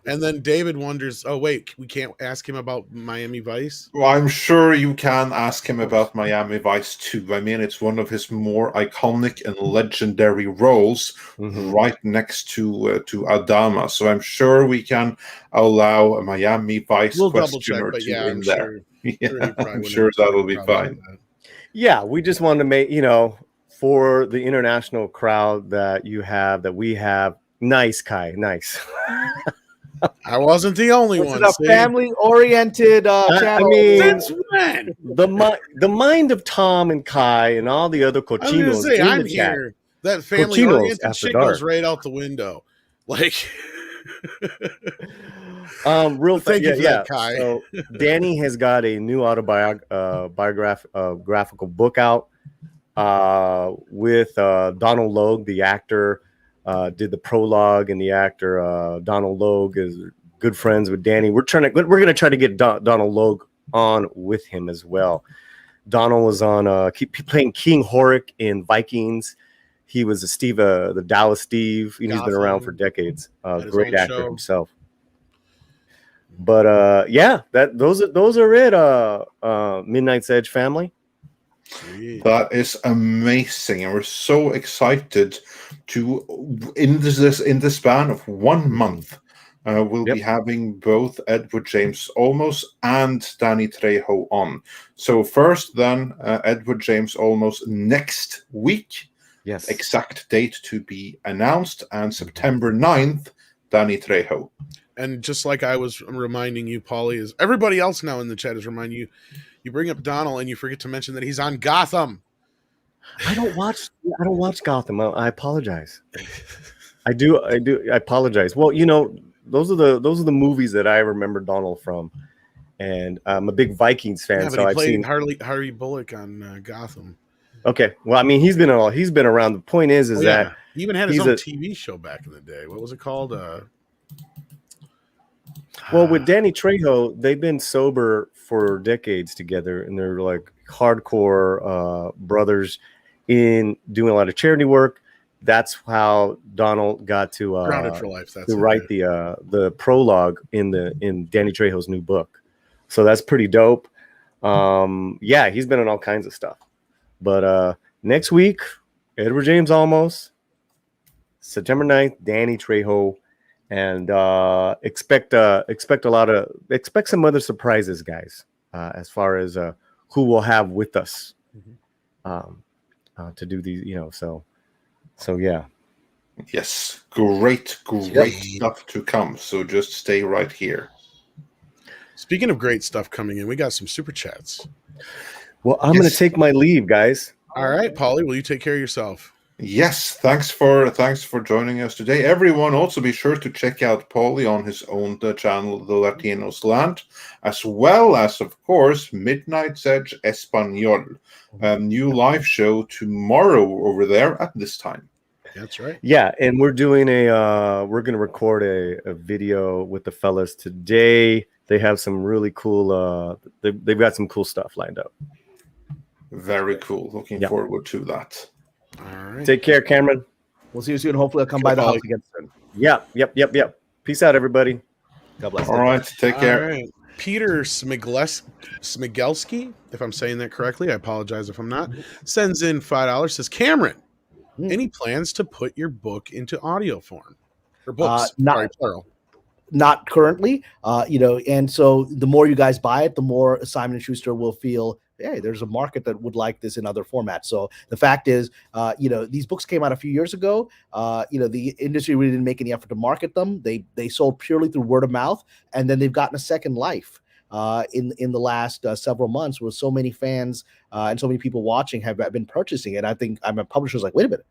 And then David wonders, oh, wait, we can't ask him about Miami Vice? Well, I'm sure you can ask him about Miami Vice too. I mean, it's one of his more iconic and legendary roles, right next to Adama. So I'm sure we can allow a Miami Vice question or two in there. I'm sure that'll be fine. Yeah, we just wanted to make, for the international crowd that we have. Nice, Kai. Nice. I wasn't the only one. It's a family-oriented channel. I mean, since when? The mind of Tom and Kai and all the other I was cochinos. gonna say, I'm here. That family-oriented shit goes right out the window. Like, real thank you for that, Kai. So Danny has got a new biographical book out with Donald Logue, the actor. Did the prologue, and the actor Donald Logue is good friends with Danny. We're going to try to get Donald Logue on with him as well. Donald was on playing King Horik in Vikings. He was the Dallas Steve. He's been around for decades. Great actor himself. But those are it. Midnight's Edge family. That is amazing, and we're so excited to in the span of 1 month we'll be having both Edward James Olmos and Danny Trejo on. So first then Edward James Olmos next week. Yes, exact date to be announced, and September 9th Danny Trejo. And just like I was reminding you, Paulie, is everybody else now in the chat is reminding you. You bring up Donald and you forget to mention that he's on Gotham. I don't watch Gotham. I apologize. I do. I apologize. Well, those are the movies that I remember Donald from, and I'm a big Vikings fan. Yeah, but so I've seen Harvey Bullock on Gotham. Okay, well, I mean, he's been around. The point is that he even had his own TV show back in the day. What was it called? Well, with Danny Trejo, they've been sober for decades together, and they're like hardcore brothers in doing a lot of charity work. That's how Donald got to Grounded for Life. To write the prologue in Danny Trejo's new book. So that's pretty dope. He's been in all kinds of stuff. But next week, Edward James Olmos, September 9th, Danny Trejo. And expect some other surprises, guys, as far as who we'll have with us to do these, so yeah. Yes, great stuff to come. So just stay right here. Speaking of great stuff coming in, we got some super chats. Well, I'm going to take my leave, guys. All right, Paulie, will you take care of yourself? Yes, thanks for joining us today. Everyone, also be sure to check out Paulie on his own channel, The Latinos Land, as well as, of course, Midnight's Edge Espanol, new live show tomorrow over there at this time. That's right. Yeah, and we're doing we're going to record a video with the fellas today. They have some really cool, they've got some cool stuff lined up. Very cool. Looking forward to that. All right. Take care, Cameron. We'll see you soon. Hopefully, I'll come Okay, by the Ollie. house again soon. Yep. Peace out, everybody. God bless. All right, take care. All right. Peter Smigelski, if I'm saying that correctly, I apologize if I'm not, sends in $5, says, Cameron, any plans to put your book into audio form? Or books, sorry, plural. Not currently, and so the more you guys buy it, the more Simon & Schuster will feel, hey, there's a market that would like this in other formats. So the fact is, these books came out a few years ago. The industry really didn't make any effort to market them. They sold purely through word of mouth, and then they've gotten a second life in the last several months, with so many fans and so many people watching have been purchasing it. I think I'm a publisher's like, wait a minute.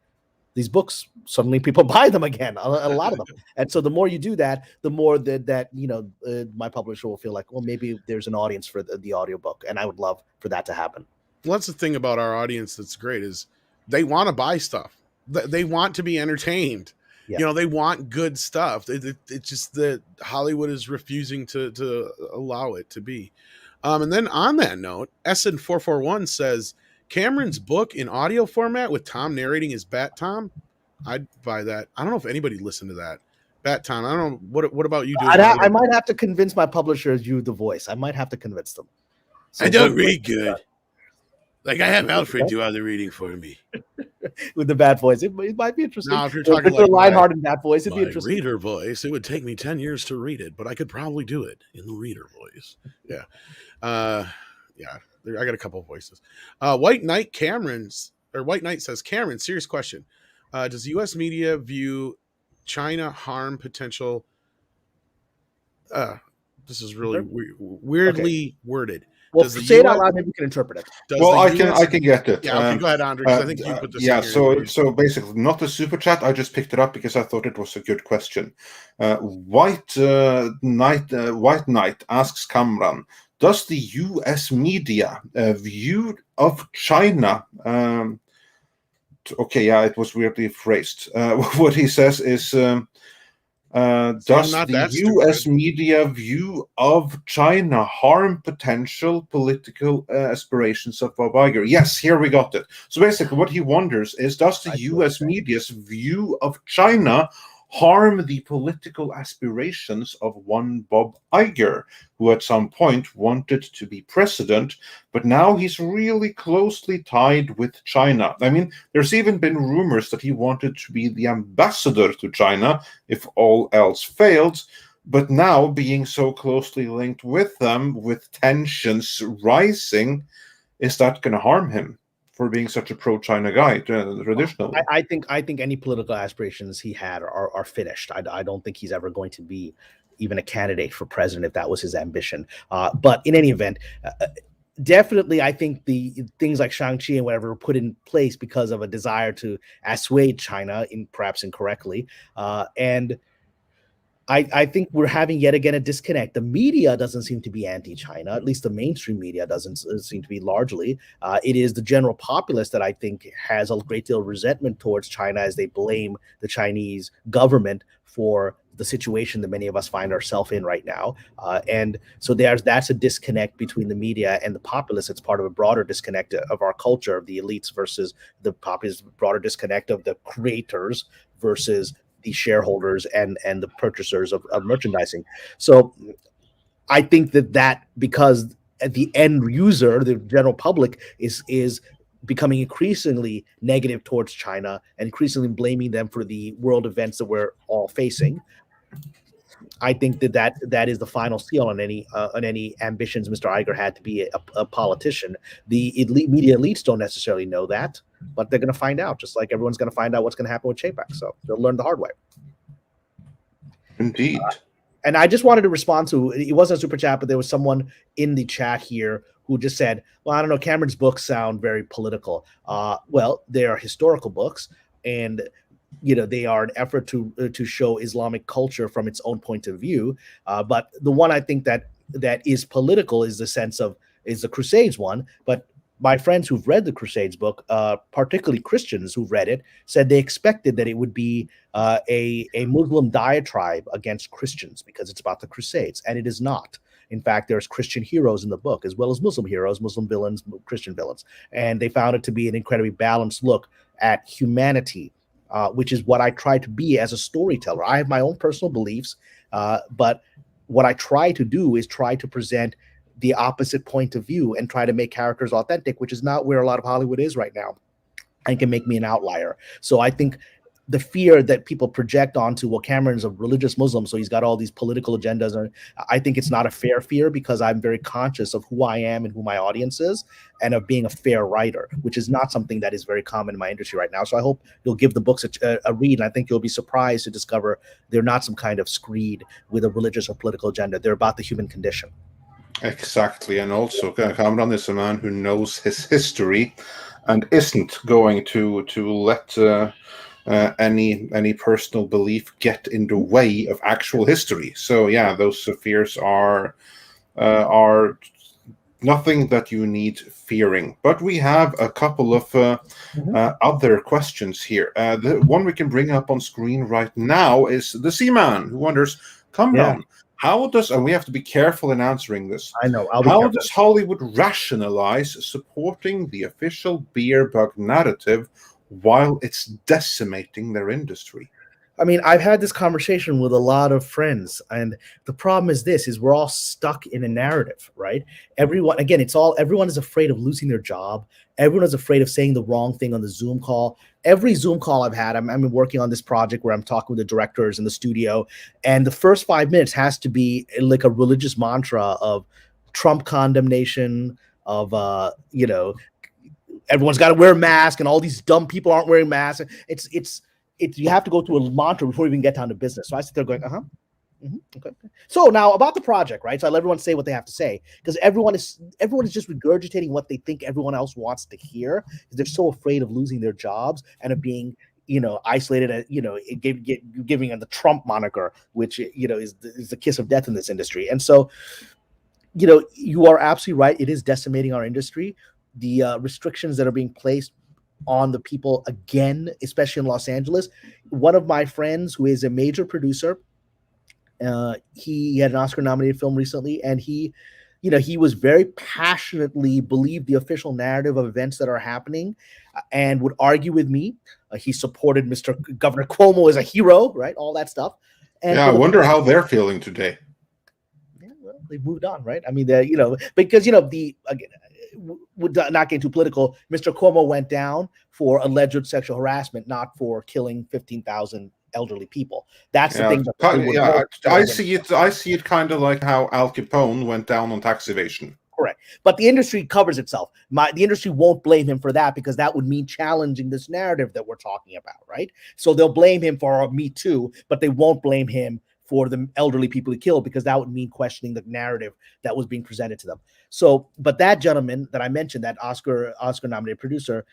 These books, suddenly people buy them again, a lot of them. And so the more you do that, the more that my publisher will feel like, well, maybe there's an audience for the audiobook, and I would love for that to happen. Well, that's the thing about our audience that's great is they want to buy stuff. They want to be entertained. Yeah. They want good stuff. It's just that Hollywood is refusing to allow it to be. And then on that note, SN441 says, Cameron's book in audio format with Tom narrating his Bat Tom. I'd buy that. I don't know if anybody listened to that. Bat Tom. I don't know. What about you? I might have to convince my publishers you the voice. I might have to convince them. So I don't read good. Like I have Alfred do all the reading for me. With the bad voice. It might be interesting. Now, if you're talking like Reinhardt in that voice, it'd be interesting. Reader voice, it would take me 10 years to read it, but I could probably do it in the reader voice. Yeah. I got a couple of voices. White Knight says, Cameron, serious question. Does U.S. media view China harm potential? This is really weirdly worded. Well, say it out loud, maybe we can interpret it. I can get it. Yeah, okay, go ahead, Andre. I think you put this. Yeah, so basically, not a super chat. I just picked it up because I thought it was a good question. White Knight asks Kamran, does the U.S. media view of China? It was weirdly phrased. What he says is, does the U.S. media view of China harm potential political aspirations of Bob Iger? Yes, here we got it. So basically, what he wonders is, does the U.S. media's view of China harm the political aspirations of one Bob Iger, who at some point wanted to be president, but now he's really closely tied with China. I mean, there's even been rumors that he wanted to be the ambassador to China if all else failed, but now being so closely linked with them, with tensions rising, is that going to harm him for being such a pro-China guy traditionally? I think any political aspirations he had are finished. I don't think he's ever going to be even a candidate for president if that was his ambition. But in any event, definitely, I think the things like Shang-Chi and whatever were put in place because of a desire to assuage China, perhaps incorrectly. And I think we're having yet again a disconnect. The media doesn't seem to be anti-China, at least the mainstream media doesn't seem to be largely. It is the general populace that I think has a great deal of resentment towards China as they blame the Chinese government for the situation that many of us find ourselves in right now. And so that's a disconnect between the media and the populace. It's part of a broader disconnect of our culture, of the elites versus the populace, broader disconnect of the creators versus the shareholders and the purchasers of merchandising. So I think that because at the end user, the general public is becoming increasingly negative towards China and increasingly blaming them for the world events that we're all facing, I think that is the final seal on any ambitions Mr. Iger had to be a politician. The media elites don't necessarily know that, but they're going to find out, just like everyone's going to find out what's going to happen with Chapek. So they'll learn the hard way. Indeed. And I just wanted to respond to, it wasn't a super chat, but there was someone in the chat here who just said, well, I don't know, Cameron's books sound very political. Well, they are historical books, and they are an effort to show Islamic culture from its own point of view. But the one I think that is political is the Crusades one. But my friends who've read the Crusades book, particularly Christians who've read it, said they expected that it would be a Muslim diatribe against Christians because it's about the Crusades, and it is not. In fact, there's Christian heroes in the book, as well as Muslim heroes, Muslim villains, Christian villains. And they found it to be an incredibly balanced look at humanity which is what I try to be as a storyteller. I have my own personal beliefs, but what I try to do is try to present the opposite point of view and try to make characters authentic, which is not where a lot of Hollywood is right now, and can make me an outlier. So I think the fear that people project onto, well, Cameron's a religious Muslim, so he's got all these political agendas. And I think it's not a fair fear, because I'm very conscious of who I am and who my audience is, and of being a fair writer, which is not something that is very common in my industry right now. So I hope you'll give the books a read, and I think you'll be surprised to discover they're not some kind of screed with a religious or political agenda. They're about the human condition. Exactly, and also Kamran is a man who knows his history and isn't going to let any personal belief get in the way of actual history. So yeah, those fears are nothing that you need fearing. But we have a couple of other questions here. The one we can bring up on screen right now is the Seaman, who wonders, Kamran, how does, and we have to be careful in answering this, I know. how does Hollywood rationalize supporting the official beer bug narrative while it's decimating their industry? I mean, I've had this conversation with a lot of friends, and the problem is this: is we're all stuck in a narrative, right? Everyone, again, everyone is afraid of losing their job. Everyone is afraid of saying the wrong thing on the Zoom call. Every Zoom call I've had, I'm working on this project where I'm talking with the directors in the studio, and the first 5 minutes has to be like a religious mantra of Trump condemnation, of everyone's got to wear a mask, and all these dumb people aren't wearing masks. It's you have to go through a mantra before you even get down to business. So I sit there going, okay. So now about the project, right? So I let everyone say what they have to say, because everyone is just regurgitating what they think everyone else wants to hear, because they're so afraid of losing their jobs and of being, isolated, giving them the Trump moniker, which, is the kiss of death in this industry. And so, you are absolutely right. It is decimating our industry. The restrictions that are being placed on the people, again, especially in Los Angeles. One of my friends who is a major producer, he had an Oscar-nominated film recently, and he was very passionately believed the official narrative of events that are happening, and would argue with me. He supported Mr. Governor Cuomo as a hero, right? All that stuff. And I wonder how they're feeling today. Yeah, well, they've moved on, right? I mean, because not getting too political, Mr. Cuomo went down for alleged sexual harassment, not for killing 15,000 elderly people. That's the thing. I see it kind of like how Al Capone went down on tax evasion. Correct. But the industry covers itself. The industry won't blame him for that, because that would mean challenging this narrative that we're talking about, right? So they'll blame him for Me Too, but they won't blame him for the elderly people he killed, because that would mean questioning the narrative that was being presented to them. So, but that gentleman that I mentioned, that Oscar-nominated producer,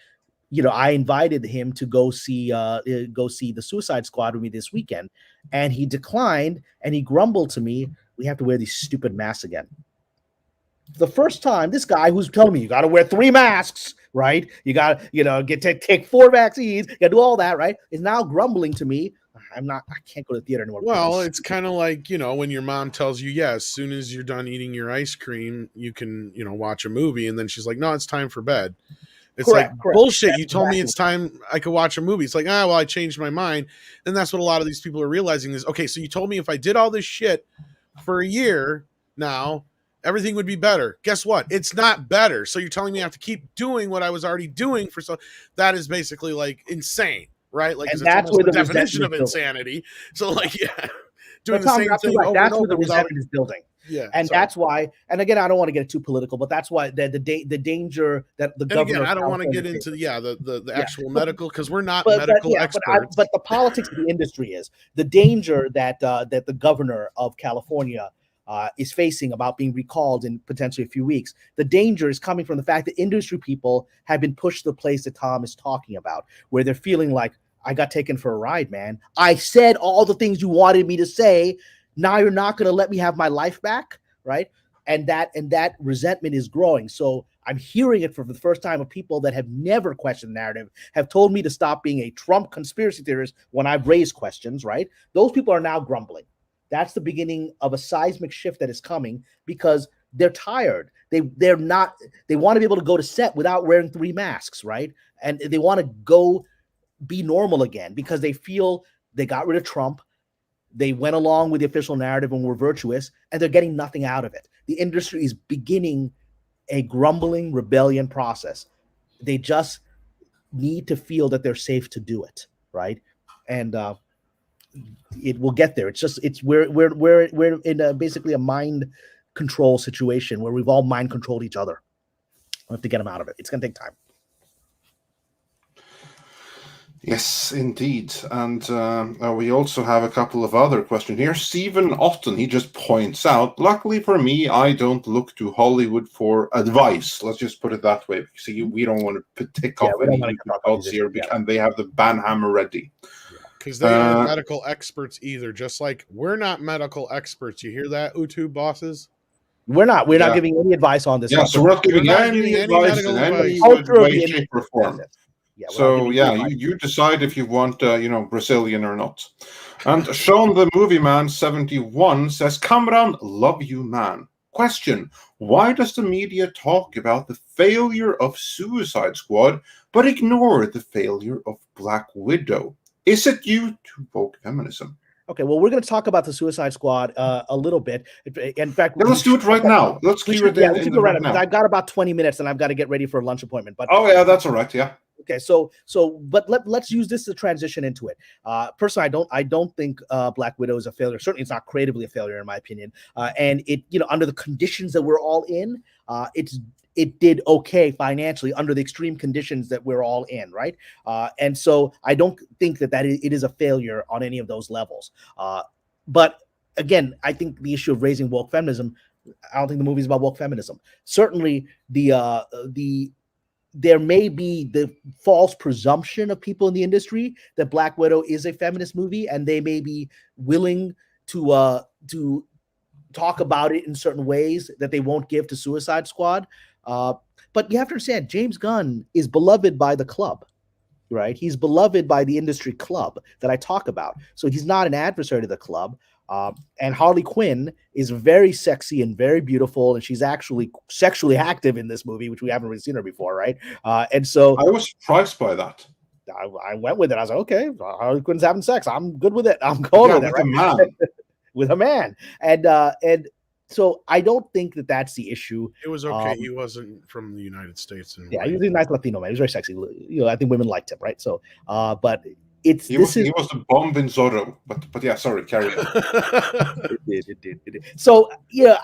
I invited him to go see the Suicide Squad with me this weekend, and he declined, and he grumbled to me, "We have to wear these stupid masks again." The first time, this guy who's telling me you got to wear 3 masks, right? You got to take 4 vaccines, you got to do all that, right? Is now grumbling to me, I can't go to the theater anymore. Well, it's kind of like, when your mom tells you, yeah, as soon as you're done eating your ice cream, you can, watch a movie. And then she's like, no, it's time for bed. It's correct. Bullshit. That's you told me it's time I could watch a movie. It's like, well, I changed my mind. And that's what a lot of these people are realizing is, okay, so you told me if I did all this shit for a year now, everything would be better. Guess what? It's not better. So you're telling me I have to keep doing what I was already doing for that is basically like insane. Right, like that's where the definition of insanity. So, like, doing the same thing. Right. That's where the resentment is building. Yeah, and that's why. And again, I don't want to get too political, but that's why the danger that the government. Again, I don't want to get into the actual medical, because we're not medical experts. But the politics of the industry is the danger that the governor of California is facing about being recalled in potentially a few weeks. The danger is coming from the fact that industry people have been pushed to the place that Tom is talking about, where they're feeling like, I got taken for a ride, man. I said all the things you wanted me to say. Now you're not going to let me have my life back, right? And that resentment is growing. So I'm hearing it for the first time of people that have never questioned the narrative, have told me to stop being a Trump conspiracy theorist when I've raised questions, right? Those people are now grumbling. That's the beginning of a seismic shift that is coming, because they're tired. They want to be able to go to set without wearing 3 masks, right? And they want to go be normal again because they feel they got rid of Trump. They went along with the official narrative and were virtuous, and they're getting nothing out of it. The industry is beginning a grumbling rebellion process. They just need to feel that they're safe to do it, right? And it will get there. We're in basically a mind control situation where we've all mind controlled each other. We have to get them out of it. It's going to take time. Yes, indeed. And we also have a couple of other questions here. Stephen Otten, he just points out, luckily for me, I don't look to Hollywood for advice. Let's just put it that way. See, we don't want to tick off any adults here, and they have the banhammer ready. Because they aren't medical experts either, just like we're not medical experts. You hear that, YouTube bosses? We're not giving any advice on this. Yeah, so we're not giving any advice in any way, shape, or form. Yeah, so you decide if you want Brazilian or not. And Sean the Movie Man 71 says, Kamran, love you, man. Question: why does the media talk about the failure of Suicide Squad but ignore the failure of Black Widow? Is it due to woke feminism? Okay, well, we're going to talk about the Suicide Squad a little bit. In fact, let's do it right now. Let's clear it right now. I've got about 20 minutes, and I've got to get ready for a lunch appointment. But that's all right. Yeah. Okay, but let's use this to transition into it. Personally, I don't think Black Widow is a failure. Certainly, it's not creatively a failure in my opinion. And it, under the conditions that we're all in, it did okay financially under the extreme conditions that we're all in, right? And so I don't think that it is a failure on any of those levels. But again, I think the issue of raising woke feminism, I don't think the movie is about woke feminism. Certainly, there may be the false presumption of people in the industry that Black Widow is a feminist movie, and they may be willing to talk about it in certain ways that they won't give to Suicide Squad. But you have to understand, James Gunn is beloved by the club, right? He's beloved by the industry club that I talk about. So he's not an adversary to the club. And Harley Quinn is very sexy and very beautiful, and she's actually sexually active in this movie, which we haven't really seen her before, right? And so I was surprised by that. I went with it. I was like, okay, Harley Quinn's having sex. I'm good with it. I'm going with it. With a man. With a man. And so I don't think that that's the issue. It was okay. He wasn't from the United States. He was a nice Latino man. He was very sexy. I think women liked him, right? So, but he was the bomb in Zorro, but yeah, sorry, carry on. It did. So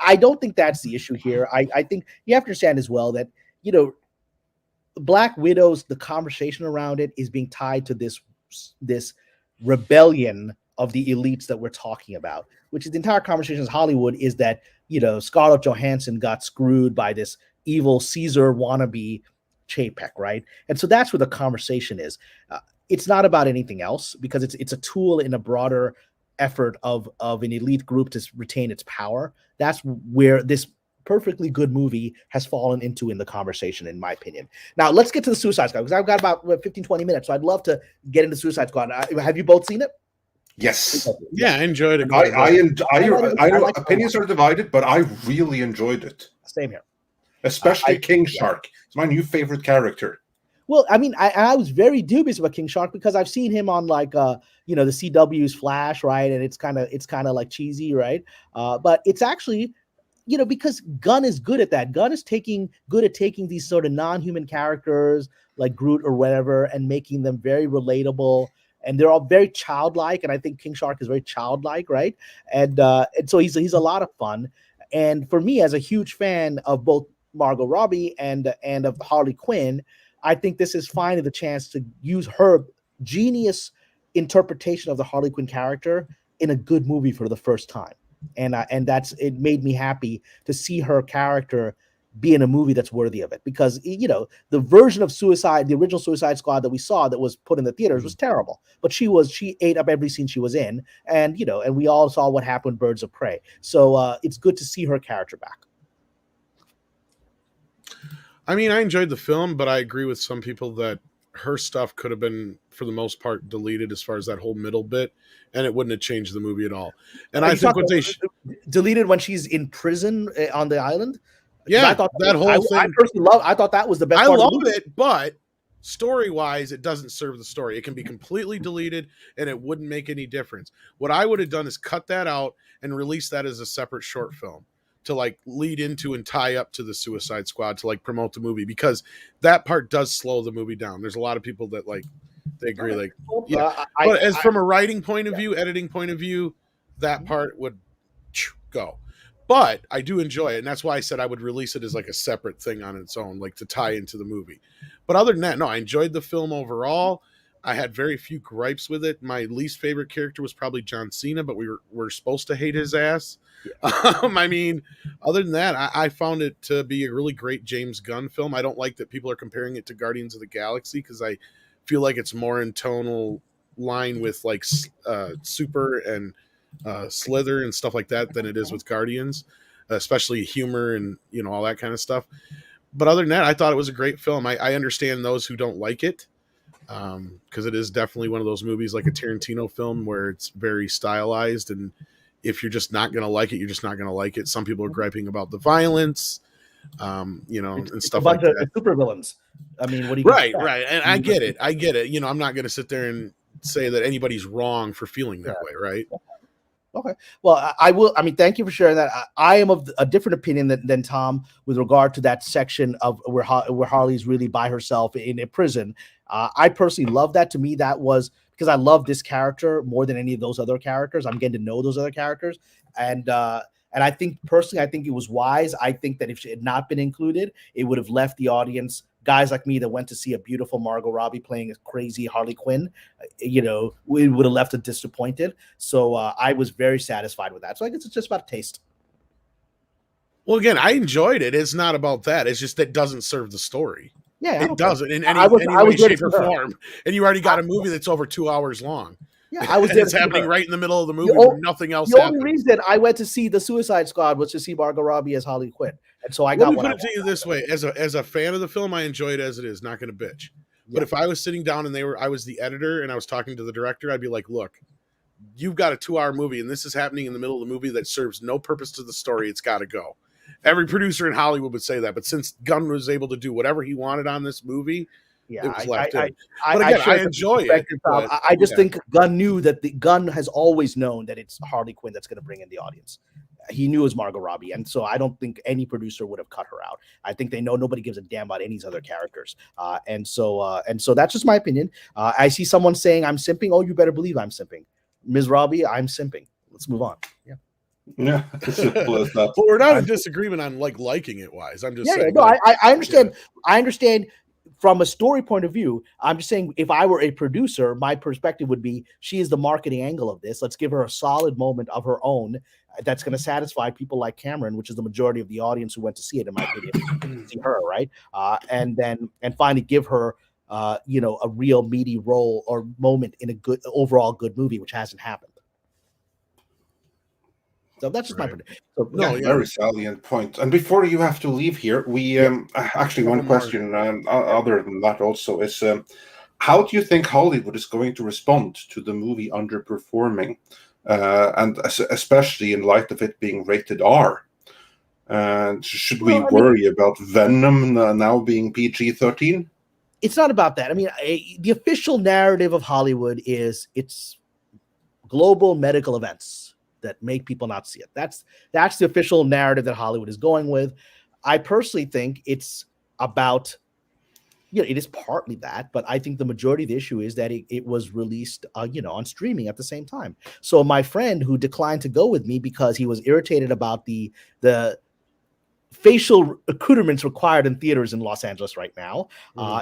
I don't think that's the issue here. I think you have to understand as well that Black Widows, the conversation around it is being tied to this rebellion of the elites that we're talking about, which is the entire conversation in Hollywood is that Scarlett Johansson got screwed by this evil Caesar wannabe Chapek, right? And so that's where the conversation is. It's not about anything else because it's a tool in a broader effort of an elite group to retain its power. That's where this perfectly good movie has fallen into in the conversation, in my opinion. Now, let's get to the Suicide Squad because I've got about 15, 20 minutes. So I'd love to get into Suicide Squad. Have you both seen it? Yes. Yeah, I enjoyed it. I know opinions are divided, but I really enjoyed it. Same here. Especially King Shark. It's my new favorite character. Well, I mean, I was very dubious about King Shark because I've seen him on the CW's Flash, right? And it's kind of like cheesy, right? But it's actually, because Gunn is good at that. Gunn is good at taking these sort of non-human characters like Groot or whatever and making them very relatable. And they're all very childlike, and I think King Shark is very childlike, right? And so he's a lot of fun. And for me, as a huge fan of both Margot Robbie and of Harley Quinn, I think this is finally the chance to use her genius interpretation of the Harley Quinn character in a good movie for the first time. And it made me happy to see her character be in a movie that's worthy of it because, the version of the original Suicide Squad that we saw that was put in the theaters was terrible, but she ate up every scene she was in. And we all saw what happened with Birds of Prey. So it's good to see her character back. I mean, I enjoyed the film, but I agree with some people that her stuff could have been, for the most part, deleted as far as that whole middle bit, and it wouldn't have changed the movie at all. And I think what they deleted when she's in prison on the island. Yeah, I thought that whole thing. I personally I thought that was the best. I loved it, but story-wise, it doesn't serve the story. It can be completely deleted and it wouldn't make any difference. What I would have done is cut that out and release that as a separate short film to like lead into and tie up to the Suicide Squad to like promote the movie, because that part does slow the movie down. There's a lot of people that like, they agree, like, yeah. But as from a writing point of view, editing point of view, that part would go. But I do enjoy it, and that's why I said I would release it as like a separate thing on its own, like to tie into the movie. But other than that, no, I enjoyed the film overall. I had very few gripes with it. My least favorite character was probably John Cena, but we're supposed to hate his ass. I mean, other than that, I found it to be a really great James Gunn film. I don't like that people are comparing it to Guardians of the Galaxy, because I feel like it's more in tonal line with like Super and Slither and stuff like that than it is with Guardians, especially humor and, you know, all that kind of stuff. But other than that, I thought it was a great film. I understand those who don't like it, because it is definitely one of those movies like a Tarantino film where it's very stylized, and if you're just not going to like it, you're just not going to like it. Some people are griping about the violence, you know, and stuff like that. Super villains. I mean, what do you right? And I get it. You know, I'm not going to sit there and say that anybody's wrong for feeling that way, right? Okay. Well, I will. I mean, thank you for sharing that. I am of a different opinion than Tom with regard to that section of where Harley's really by herself in a prison. I personally love that. To me, that was because I love this character more than any of those other characters. I'm getting to know those other characters, and I think personally, I think it was wise. I think that if she had not been included, it would have left the audience, guys like me that went to see a beautiful Margot Robbie playing a crazy Harley Quinn, you know, we would have left it disappointed. So I was very satisfied with that. So I guess it's just about taste. Well, again, I enjoyed it. It's not about that. It's just that it doesn't serve the story. Yeah, it doesn't in any way, shape, or form. And you already got a movie that's over 2 hours long. Yeah, I was. It's happening right in the middle of the movie where nothing else. The only reason I went to see the Suicide Squad was to see Margot Robbie as Harley Quinn, and so I got. Let me put it to you this way: as a fan of the film, I enjoy it as it is. Not going to bitch. But if I was sitting down and I was the editor and I was talking to the director, I'd be like, "Look, you've got a 2-hour movie, and this is happening in the middle of the movie that serves no purpose to the story. It's got to go." Every producer in Hollywood would say that, but since Gunn was able to do whatever he wanted on this movie. Yeah, it was left in. But again, I enjoy it. I just think Gunn knew that Gunn has always known that it's Harley Quinn that's going to bring in the audience. He knew it was Margot Robbie, and so I don't think any producer would have cut her out. I think they know nobody gives a damn about any other characters, and so that's just my opinion. I see someone saying I'm simping. Oh, you better believe I'm simping, Ms. Robbie. I'm simping. Let's move on. Yeah, but we're not in disagreement on liking it wise. I'm just saying. No, I understand. Yeah. I understand. From a story point of view, I'm just saying if I were a producer, my perspective would be she is the marketing angle of this. Let's give her a solid moment of her own that's going to satisfy people like Cameron, which is the majority of the audience who went to see it, in my opinion, see her, right? And finally give her, a real meaty role or moment in a good overall good movie, which hasn't happened. So that's just my prediction. So, very salient point. And before you have to leave here, we actually one question other than that also is how do you think Hollywood is going to respond to the movie underperforming, and especially in light of it being rated R? And should we worry about Venom now being PG-13? It's not about that. I mean, the official narrative of Hollywood is it's global medical events that make people not see it. That's the official narrative that Hollywood is going with. I personally think it's about, it is partly that, but I think the majority of the issue is that it was released, on streaming at the same time. So my friend who declined to go with me because he was irritated about the facial accoutrements required in theaters in Los Angeles right now.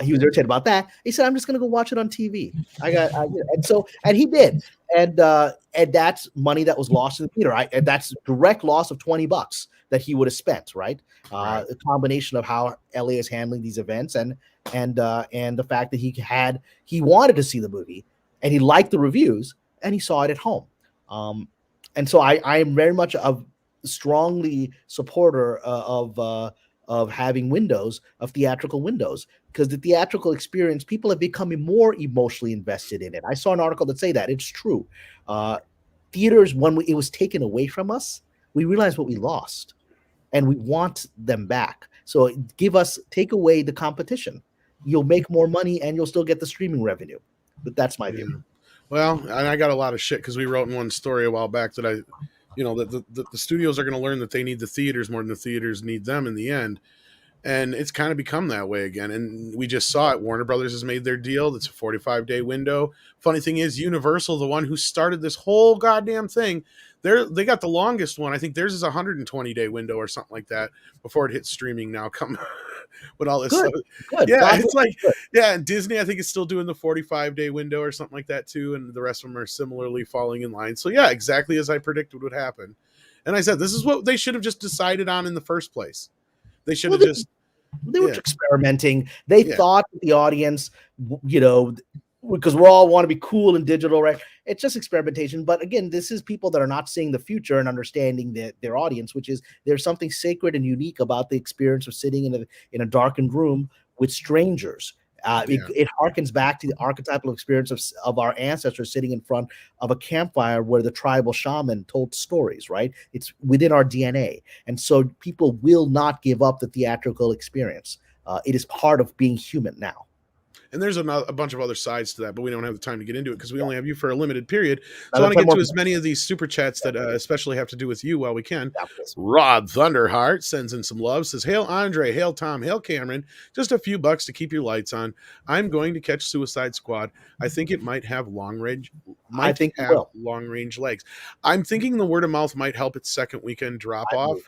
He was irritated about that. He said, "I'm just going to go watch it on TV." And he did. And that's money that was lost in the theater. And that's direct loss of $20 that he would have spent, right? A combination of how LA is handling these events and the fact that he wanted to see the movie and he liked the reviews and he saw it at home. And so I am very much strongly supporter of having theatrical windows, because the theatrical experience, people have become more emotionally invested in it. I saw an article that say that it's true. Theaters, when it was taken away from us, we realized what we lost, and we want them back. So take away the competition. you'll make more money and you'll still get the streaming revenue. But that's my view. Well, and I got a lot of shit because we wrote in one story a while back that the studios are going to learn that they need the theaters more than the theaters need them in the end. And it's kind of become that way again. And we just saw it. Warner Brothers has made their deal. That's a 45-day window. Funny thing is, Universal, the one who started this whole goddamn thing, they got the longest one. I think theirs is a 120-day window or something like that before it hits streaming now. Come with all this Good. stuff. Good. Yeah, God, it's like, good. yeah, and Disney, I think, is still doing the 45-day window or something like that too. And the rest of them are similarly falling in line. So yeah, exactly as I predicted would happen. And I said, this is what they should have just decided on in the first place. They should have just... They were experimenting. They thought that the audience, because we all want to be cool and digital, right? It's just experimentation. But again, this is people that are not seeing the future and understanding their audience, which is there's something sacred and unique about the experience of sitting in a darkened room with strangers. It harkens back to the archetypal experience of our ancestors sitting in front of a campfire where the tribal shaman told stories, right? It's within our DNA. And so people will not give up the theatrical experience. It is part of being human now. And there's a bunch of other sides to that, but we don't have the time to get into it because we only have you for a limited period. So I want to get to as many of these super chats that especially have to do with you while we can. Rod Thunderheart sends in some love, says, "Hail Andre, hail Tom, hail Cameron. Just a few bucks to keep your lights on. I'm going to catch Suicide Squad. I think it might have long range. Long range legs. I'm thinking the word of mouth might help its second weekend drop off.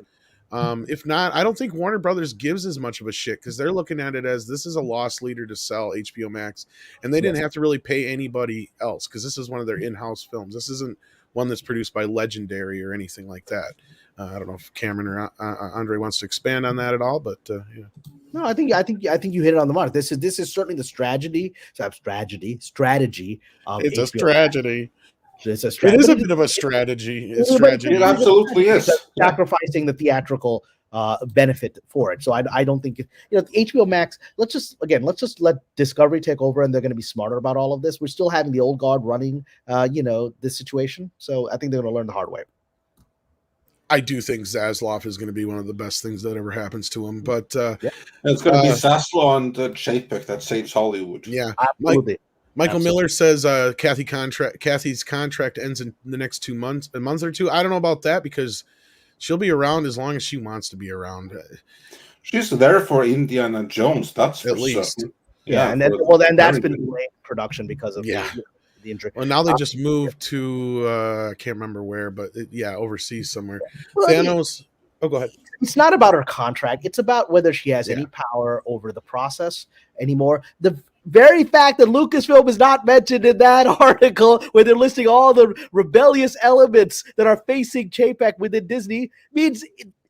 If not, I don't think Warner Brothers gives as much of a shit because they're looking at it as this is a loss leader to sell HBO Max, and they didn't have to really pay anybody else because this is one of their in-house films. This isn't one that's produced by Legendary or anything like that. I don't know if Cameron or Andre wants to expand on that at all, but yeah. No, I think you hit it on the mark. This is certainly the strategy. It's a tragedy. It's a tragedy. It's a strategy. It is a bit of a strategy. It's tragedy. It absolutely is. Sacrificing the theatrical benefit for it. So I don't think HBO Max. Let's just let Discovery take over, and they're going to be smarter about all of this. We're still having the old guard running, this situation. So I think they're going to learn the hard way. I do think Zaslav is going to be one of the best things that ever happens to him. But it's going to be Zaslav and Chapek that saves Hollywood. Yeah, absolutely. Michael Miller says Kathy's contract ends in the next 2 months, a month or two. I don't know about that because she'll be around as long as she wants to be around. She's there for Indiana Jones. That's at least. Certain. Yeah, and that's been delayed production because of the injury. Well, now they just moved to I can't remember where, but overseas somewhere. Well, Thanos. Oh, go ahead. It's not about her contract. It's about whether she has any power over the process anymore. The very fact that Lucasfilm is not mentioned in that article where they're listing all the rebellious elements that are facing Chapek within Disney means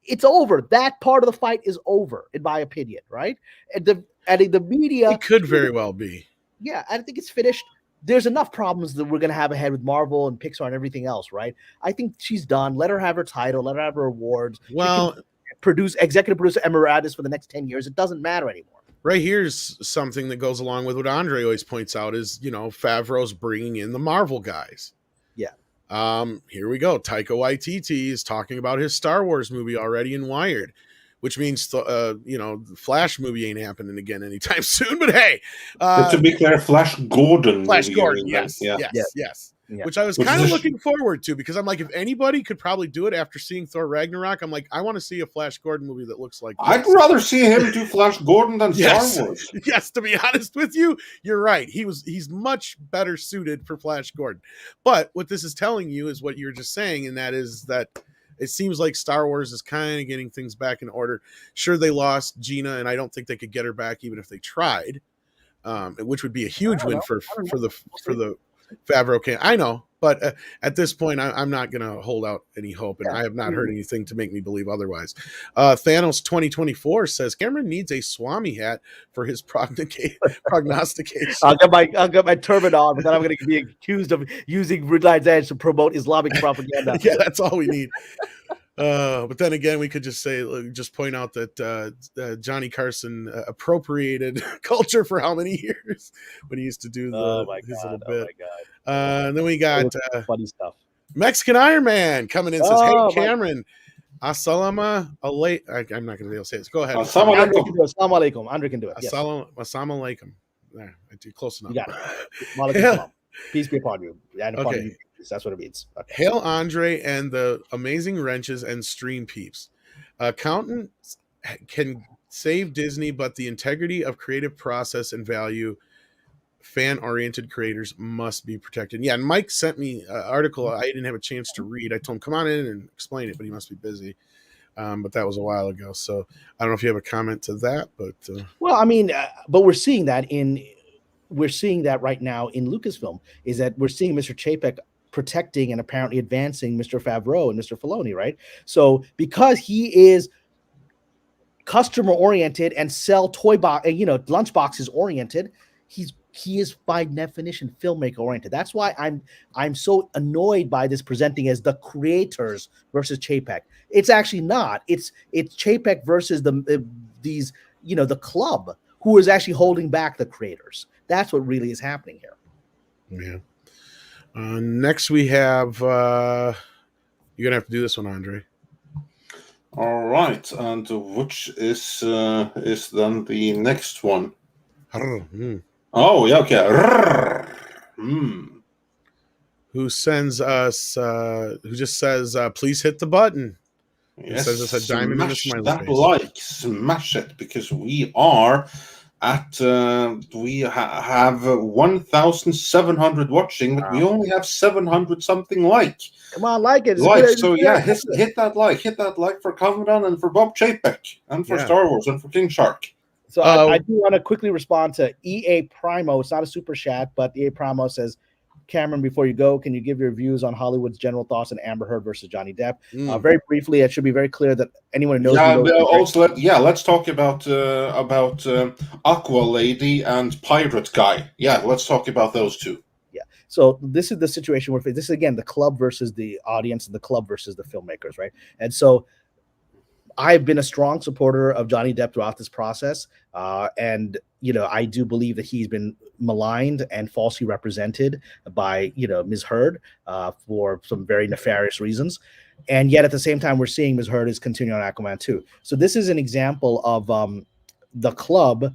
it's over. That part of the fight is over, in my opinion, right? And the media... It could very well be. Yeah, I think it's finished. There's enough problems that we're going to have ahead with Marvel and Pixar and everything else, right? I think she's done. Let her have her title. Let her have her awards. Well... executive producer emeritus for the next 10 years. It doesn't matter anymore. Right here's something that goes along with what Andre always points out is, Favreau's bringing in the Marvel guys. Yeah. Here we go. Taika Waititi is talking about his Star Wars movie already in Wired, which means, the Flash movie ain't happening again anytime soon. But hey. But to be clear, Flash Gordon. Yes. Yeah. Which I was kind of looking forward to because I'm like, if anybody could probably do it after seeing Thor Ragnarok, I'm like, I want to see a Flash Gordon movie that looks like this. I'd rather see him do Flash Gordon than Star Wars. Yes, to be honest with you, you're right. He's much better suited for Flash Gordon. But what this is telling you is what you're just saying, and that is that it seems like Star Wars is kind of getting things back in order. Sure, they lost Gina, and I don't think they could get her back even if they tried, which would be a huge win for the Favreau can. I know, but at this point, I'm not going to hold out any hope, and I have not heard anything to make me believe otherwise. Thanos 2024 says Cameron needs a Swami hat for his prognostication. I'll get my turban on, but then I'm going to be accused of using Ridline's Edge to promote Islamic propaganda. Yeah, that's all we need. But then again, we could just point out that Johnny Carson appropriated culture for how many years when he used to do his little bit. And then we got funny stuff. Mexican Iron Man coming in says, "Hey Cameron, Assalamu alaikum. I'm not going to be able to say this. Go ahead. Assalamu Andre alaikum. can do it. Assalamu alaikum. Andre can do it. Yes. Assalamu alaikum. There, I did close enough. You got it. Walaikum salam. Peace be upon you. And upon Okay. you. That's what it means. Okay. Hail Andre and the amazing wrenches and stream peeps. Accountants can save Disney, but the integrity of creative process and value fan-oriented creators must be protected. Yeah, and Mike sent me an article I didn't have a chance to read. I told him, come on in and explain it, but he must be busy. But that was a while ago. So I don't know if you have a comment to that, but Well, I mean, but we're seeing that right now in Lucasfilm, is that we're seeing Mr. Chapek protecting and apparently advancing Mr. Favreau and Mr. Filoni, right? So because he is customer oriented and sell lunch boxes oriented, he is by definition filmmaker oriented. That's why I'm so annoyed by this presenting as the creators versus Chapek. It's actually not. It's Chapek versus the club, who is actually holding back the creators. That's what really is happening here. Yeah. Next we have you're gonna have to do this one, Andre. All right, and which is then the next one? Oh, yeah, okay. Who sends us? Who just says, "Please hit the button." Yes, sends us a diamond in the smiley that face. like, smash it, because we are at have 1,700 watching, but we only have 700 something like. Come on, like it. So yeah, hit that like for Kamran and for Bob Chapek and for Star Wars and for King Shark. So I do want to quickly respond to EA Primo. It's not a super chat, but EA Primo says, Cameron, before you go, can you give your views on Hollywood's general thoughts on Amber Heard versus Johnny Depp? Very briefly, it should be very clear that anyone who knows. Let's talk about Aqua Lady and Pirate Guy. Yeah, let's talk about those two. Yeah. So this is the situation where this is again the club versus the audience and the club versus the filmmakers, right? And so I've been a strong supporter of Johnny Depp throughout this process. And, I do believe that he's been maligned and falsely represented by, Ms. Heard for some very nefarious reasons. And yet at the same time, we're seeing Ms. Heard is continuing on Aquaman 2. So this is an example of the club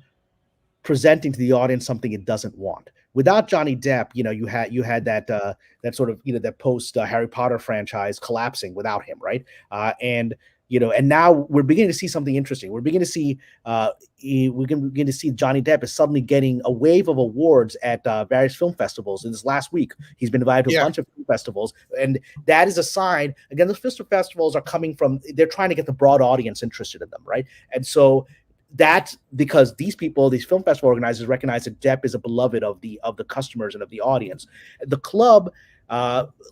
presenting to the audience something it doesn't want. Without Johnny Depp, you had that sort of, that post Harry Potter franchise collapsing without him, right? And now we're beginning to see something interesting. We're beginning to see Johnny Depp is suddenly getting a wave of awards at various film festivals. In this last week, he's been invited to a bunch of film festivals, and that is a sign. Again, those film festivals are coming from. They're trying to get the broad audience interested in them, right? And so that's because these film festival organizers recognize that Depp is a beloved of the customers and of the audience. The club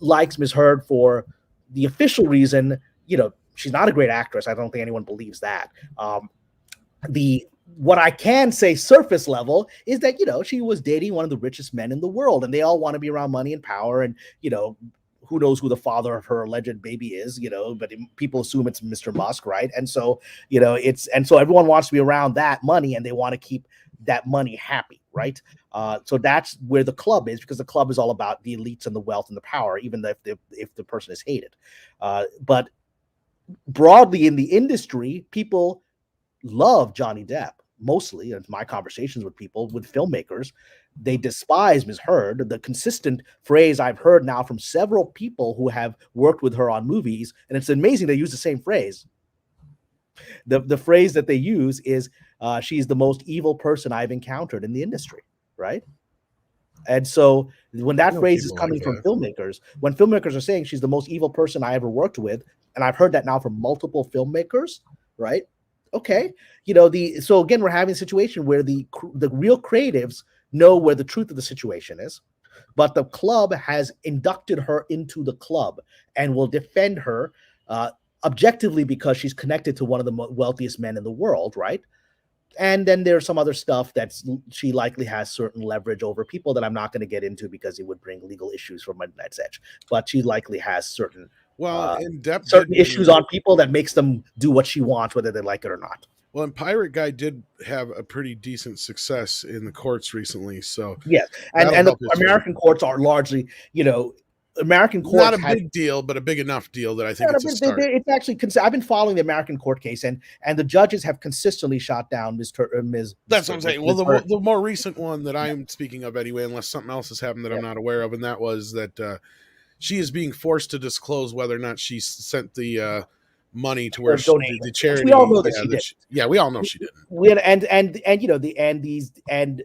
likes Ms. Heard for the official reason, she's not a great actress. I don't think anyone believes that. What I can say surface level is that, she was dating one of the richest men in the world, and they all want to be around money and power. And, who knows who the father of her alleged baby is, but people assume it's Mr. Musk, right? And so, so everyone wants to be around that money, and they want to keep that money happy, right? So that's where the club is, because the club is all about the elites and the wealth and the power, even if the person is hated. But broadly in the industry, people love Johnny Depp. Mostly, in my conversations with people, with filmmakers, they despise Ms. Heard. The consistent phrase I've heard now from several people who have worked with her on movies, and it's amazing they use the same phrase. The phrase that they use is, she's the most evil person I've encountered in the industry, right? And so when that phrase is coming from filmmakers, when filmmakers are saying she's the most evil person I ever worked with, and I've heard that now from multiple filmmakers, right? Okay. So again, we're having a situation where the real creatives know where the truth of the situation is, but the club has inducted her into the club and will defend her objectively because she's connected to one of the wealthiest men in the world, right? And then there's some other stuff that she likely has certain leverage over people that I'm not going to get into because it would bring legal issues for Midnight's Edge. But she likely has certain certain issues on people that makes them do what she wants, whether they like it or not. Well, and Pirate Guy did have a pretty decent success in the courts recently. So yes, and the American courts are largely, American courts Not a had, big deal, but a big enough deal that I think it's a they- start. it's actually. I've been following the American court case, and the judges have consistently shot down Ms. That's what I'm saying. Well, Ms. the more recent one that I'm speaking of anyway, unless something else has happened that I'm not aware of, and that was that she is being forced to disclose whether or not she sent the money to where the charity. We all know that she did. We all know she didn't. And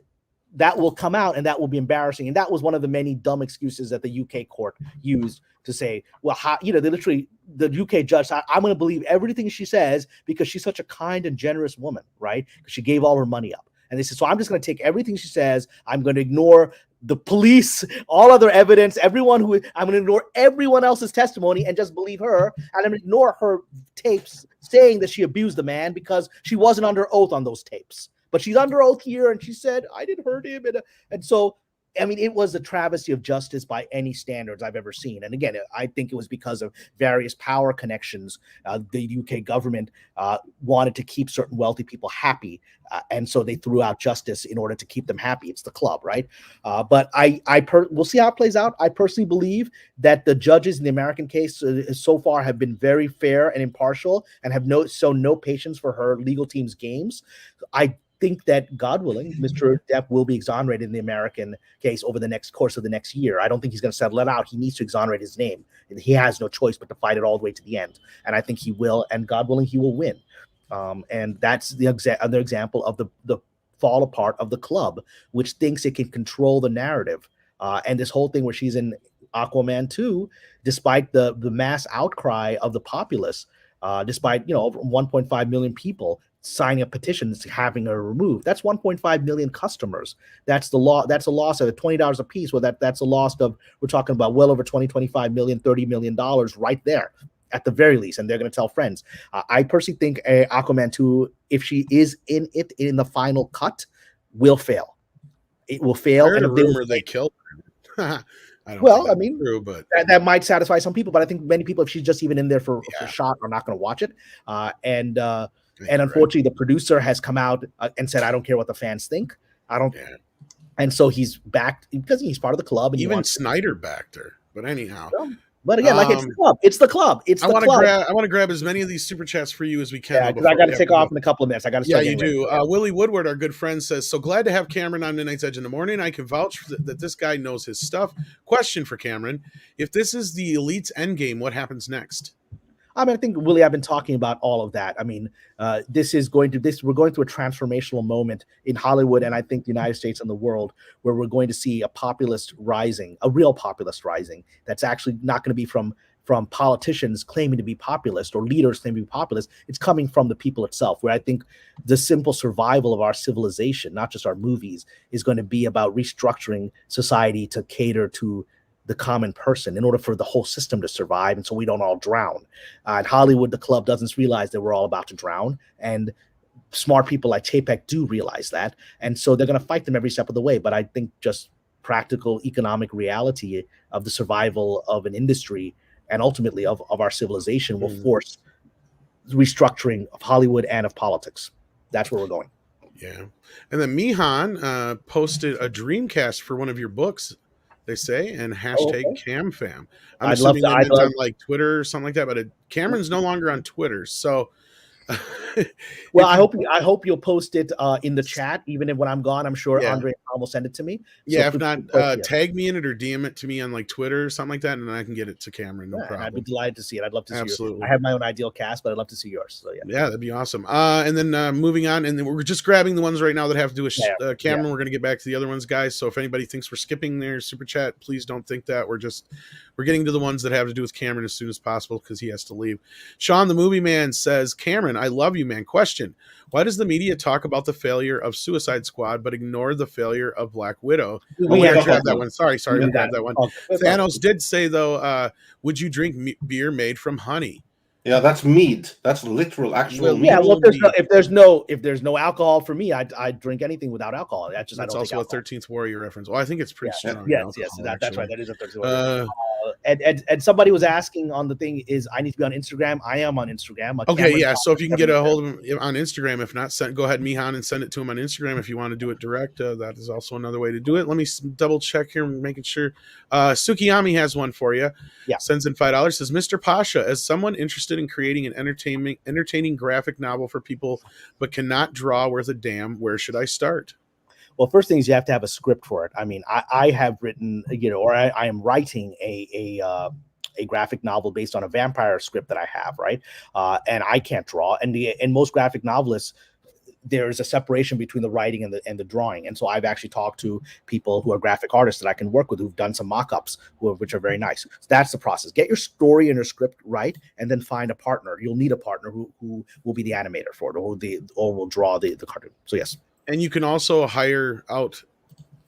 that will come out, and that will be embarrassing. And that was one of the many dumb excuses that the UK court used to say, well, they literally, the UK judge, I'm going to believe everything she says because she's such a kind and generous woman, right? Because she gave all her money up. And they said, so I'm just going to take everything she says. I'm going to ignore the police, all other evidence, I'm going to ignore everyone else's testimony and just believe her. And I'm going to ignore her tapes saying that she abused the man because she wasn't under oath on those tapes. But she's under oath here, and she said, I didn't hurt him. And so, I mean, it was a travesty of justice by any standards I've ever seen. And again, I think it was because of various power connections. The UK government wanted to keep certain wealthy people happy. And so they threw out justice in order to keep them happy. It's the club, right? But we'll see how it plays out. I personally believe that the judges in the American case so far have been very fair and impartial and have shown no patience for her legal team's games. I think that, God willing, Mr. Depp will be exonerated in the American case over the course of the next year. I don't think he's going to settle it out. He needs to exonerate his name. He has no choice but to fight it all the way to the end. And I think he will, and God willing, he will win. And that's the other example of the fall apart of the club, which thinks it can control the narrative. And this whole thing where she's in Aquaman 2, despite the mass outcry of the populace, despite over 1.5 million people signing a petition having her removed. That's 1.5 million customers. That's the law. That's a loss of $20 a piece. Well, that's a loss of, we're talking about well over 25 million, $30 million right there at the very least. And they're going to tell friends. I personally think Aquaman 2, if she is in the final cut, will fail. It will fail. I heard a rumor they killed her. I mean, true, but that might satisfy some people, but I think many people, if she's just even in there for a shot, are not going to watch it. And unfortunately, the producer has come out and said, I don't care what the fans think. I don't. Yeah. And so he's backed because he's part of the club. And even Snyder backed her. But anyhow. But again, it's the club. It's the club. I want to grab as many of these super chats for you as we can. Yeah, because I got to take off in a couple of minutes. I got to. Yeah, you do. Willie Woodward, our good friend, says, so glad to have Cameron on Midnight's Edge in the morning. I can vouch that this guy knows his stuff. Question for Cameron: if this is the Elite's endgame, what happens next? I mean, I think, Willie, I've been talking about all of that. I mean, we're going through a transformational moment in Hollywood, and I think the United States and the world, where we're going to see a real populist rising. That's actually not going to be from politicians claiming to be populist or leaders claiming to be populist. It's coming from the people itself, where I think the simple survival of our civilization, not just our movies, is going to be about restructuring society to cater to the common person in order for the whole system to survive, and so we don't all drown. In Hollywood, the club doesn't realize that we're all about to drown, and smart people like Chapek do realize that, and so they're going to fight them every step of the way. But I think just practical economic reality of the survival of an industry and ultimately of our civilization will force restructuring of Hollywood and of politics. That's where we're going. Yeah. And then Mihan posted a Dreamcast for one of your books, they say, and hashtag CamFam. I'm assuming it's on like Twitter or something like that, but Cameron's no longer on Twitter. So well, I hope you'll post it in the chat, even if when I'm gone. I'm sure Andre and Tom will send it to me. Yeah, if not, tag me in it or DM it to me on like Twitter or something like that, and then I can get it to Cameron. No problem. I'd be delighted to see it. I'd love to see Absolutely. I have my own ideal cast, but I'd love to see yours. So yeah, that'd be awesome. And then moving on, and then we're just grabbing the ones right now that have to do with Cameron. We're going to get back to the other ones, guys. So if anybody thinks we're skipping their super chat, please don't think that. We're getting to the ones that have to do with Cameron as soon as possible because he has to leave. Sean the Movie Man says, Cameron, I love you, man. Question: why does the media talk about the failure of Suicide Squad but ignore the failure of Black Widow? We have to have that one. Sorry to have that one. Thanos did say, though, would you drink beer made from honey? Yeah, that's mead. That's literal, actual mead. Yeah, well, Mead. if there's no alcohol for me, I drink anything without alcohol. That's just That's I don't also a take alcohol. 13th Warrior reference. Well, I think it's pretty strong. Yes, alcohol, that's right. actually. That is a 13th. And somebody was asking on the thing is I need to be on Instagram. I am on Instagram. Okay, Cameron yeah. So if you can get a 72. hold of him on Instagram, if not, go ahead, Mihan, and send it to him on Instagram. If you want to do it direct, that is also another way to do it. Let me double check here, making sure. Sukiyami has one for you. Yeah. Sends in $5. Says, Mr. Pasha, as someone interested in creating an entertaining graphic novel for people, but cannot draw worth a damn, where should I start? Well, first thing is you have to have a script for it. I mean, I have written, or I am writing a graphic novel based on a vampire script that I have, right? And I can't draw. And most graphic novelists, there's a separation between the writing and the drawing. And so I've actually talked to people who are graphic artists that I can work with who've done some mock-ups, which are very nice. So that's the process. Get your story and your script right, and then find a partner. You'll need a partner who will be the animator for it, or will draw the cartoon. So yes. And you can also hire out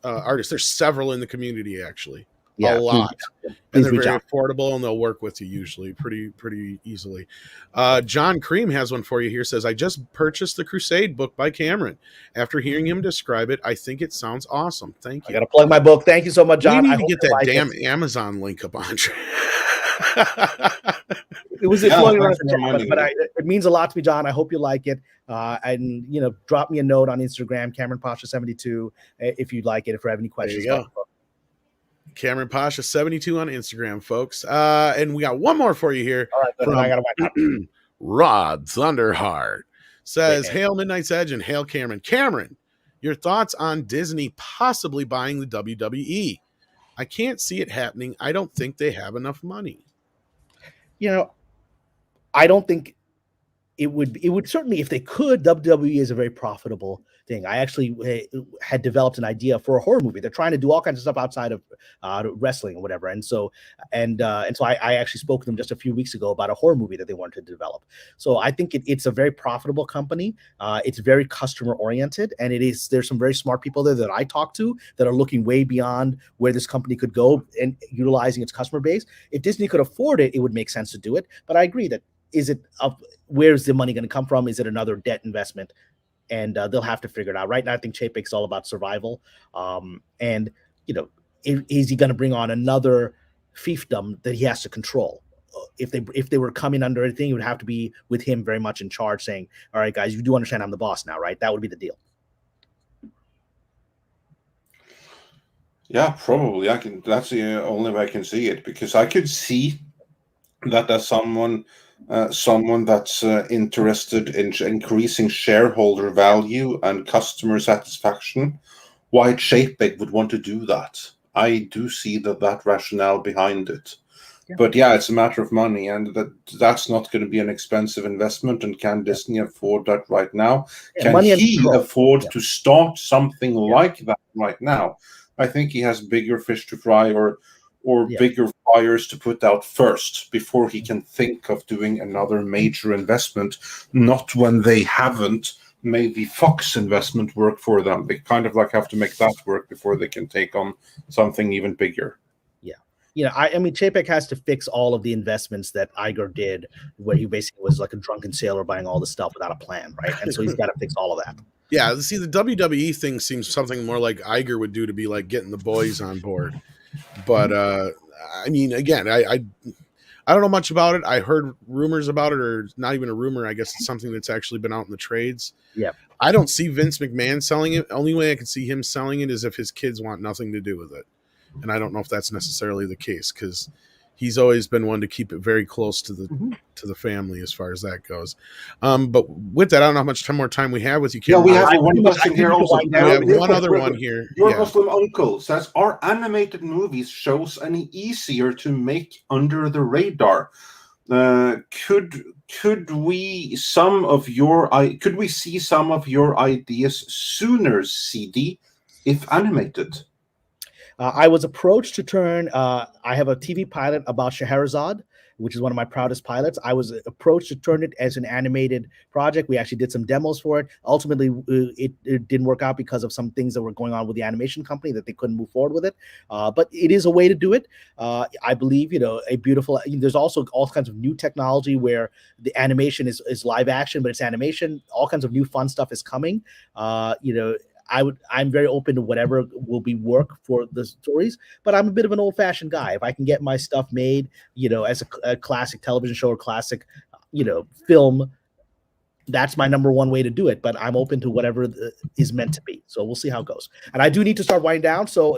artists. There's several in the community, actually. Yeah, a lot. Please and they're reach very out. affordable, and they'll work with you usually pretty easily. John Cream has one for you here. Says, I just purchased the Crusade book by Cameron. After hearing him describe it, I think it sounds awesome. Thank you. I got to plug my book. Thank you so much, John. We I need to hope get you that like damn it. Amazon link up, Andre. It was Yeah, floating around thanks the for chat, reminding but me. it means a lot to me, John. I hope you like it. And drop me a note on Instagram, Kamran Pasha 72, if you'd like it. If you have any questions, There you go. Cameron Pasha 72 on Instagram, folks. And we got one more for you here. All right, good. From I got to Rod Thunderheart. Says, Hey. Hail Midnight's Edge and hail Cameron. Cameron, your thoughts on Disney possibly buying the WWE? I can't see it happening. I don't think they have enough money. I don't think it would certainly, if they could. WWE is a very profitable thing. I actually had developed an idea for a horror movie. They're trying to do all kinds of stuff outside of wrestling or whatever. And so I actually spoke to them just a few weeks ago about a horror movie that they wanted to develop. So I think it's a very profitable company. It's very customer oriented, and there's some very smart people there that I talk to that are looking way beyond where this company could go and utilizing its customer base. If Disney could afford it, it would make sense to do it. But I agree that where's the money going to come from? Is it another debt investment? And they'll have to figure it out. Right now, I think Chapek's all about survival. And is he going to bring on another fiefdom that he has to control? If they were coming under anything, it would have to be with him very much in charge, saying, "All right, guys, you do understand I'm the boss now, right?" That would be the deal. Yeah, probably. That's the only way I can see it, because I could see that as someone that's interested in increasing shareholder value and customer satisfaction, why Chapek would want to do that. I do see that rationale behind it. Yeah. But yeah, it's a matter of money, and that's not going to be an expensive investment. And can Disney afford that right now? Yeah, can he afford to start something like that right now? I think he has bigger fish to fry, or bigger fires to put out first before he can think of doing another major investment, not when they haven't made the Fox investment work for them. They kind of have to make that work before they can take on something even bigger. Yeah. I mean, Chapek has to fix all of the investments that Iger did, where he basically was like a drunken sailor buying all the stuff without a plan, right? And so he's got to fix all of that. Yeah, see, the WWE thing seems something more like Iger would do, to be like getting the boys on board. But I mean, again, I don't know much about it. I heard rumors about it, or not even a rumor. I guess it's something that's actually been out in the trades. Yeah. I don't see Vince McMahon selling it. Only way I can see him selling it is if his kids want nothing to do with it. And I don't know if that's necessarily the case, because he's always been one to keep it very close to the family as far as that goes. But with that, I don't know how much more time we have with you, Kim. Yeah, we have one question here also. We have one other one here. Your Muslim uncle says, are animated movies shows any easier to make under the radar? Could we see some of your ideas sooner, CD, if animated? I was approached to turn. I have a TV pilot about Scheherazade which is one of my proudest pilots. I was approached to turn it as an animated project. We actually did some demos for it. Ultimately, it didn't work out because of some things that were going on with the animation company that they couldn't move forward with it. But it is a way to do it. I believe, a beautiful. There's also all kinds of new technology where the animation is live action, but it's animation. All kinds of new fun stuff is coming. I'm very open to whatever will be work for the stories, but I'm a bit of an old-fashioned guy. If I can get my stuff made, as a classic television show or classic, film, that's my number one way to do it. But I'm open to whatever is meant to be. So we'll see how it goes. And I do need to start winding down. So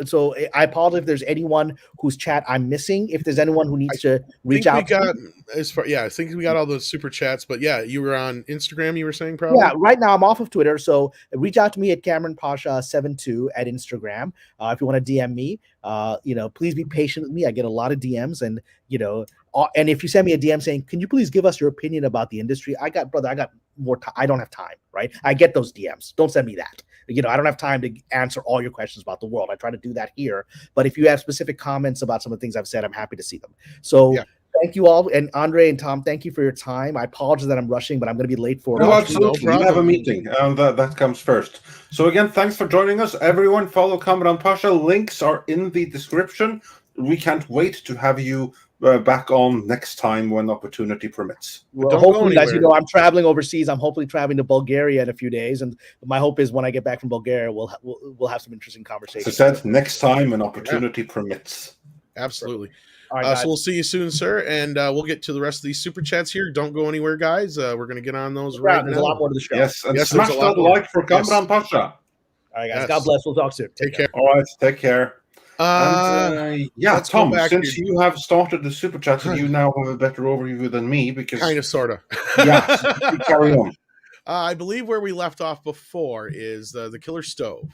I apologize if there's anyone whose chat I'm missing. If there's anyone who needs to reach out. I think we got all those super chats. But yeah, you were on Instagram. You were saying probably. Yeah, right now I'm off of Twitter. So reach out to me at Kamran Pasha 72 at Instagram. If you want to DM me, please be patient with me. I get a lot of DMs, and and if you send me a DM saying, "Can you please give us your opinion about the industry?" I got more time. I don't have time, right? I get those DMs. Don't send me that. I don't have time to answer all your questions about the world. I try to do that here. But if you have specific comments about some of the things I've said, I'm happy to see them. So thank you all. And Andre and Tom, thank you for your time. I apologize that I'm rushing, but I'm going to be late for No, absolutely. We have a meeting. That comes first. So again, thanks for joining us. Everyone, follow Kamran Pasha. Links are in the description. We can't wait to have you back on next time when opportunity permits. Well, hopefully, as you know, I'm traveling overseas. I'm hopefully traveling to Bulgaria in a few days, and my hope is when I get back from Bulgaria, we'll have some interesting conversations. As I said, next time when opportunity permits. Absolutely. All right, so we'll see you soon, sir, and we'll get to the rest of these super chats here. Don't go anywhere, guys. We're going to get on those right now. There's a lot more to the show. Yes, and smash that like for Kamran Pasha. All right, guys. God bless. We'll talk soon. Take care. All right, take care. Tom, since you have started the super chat, you now have a better overview than me because kind of, sort of. Carry on. I believe where we left off before is the Killer Stove,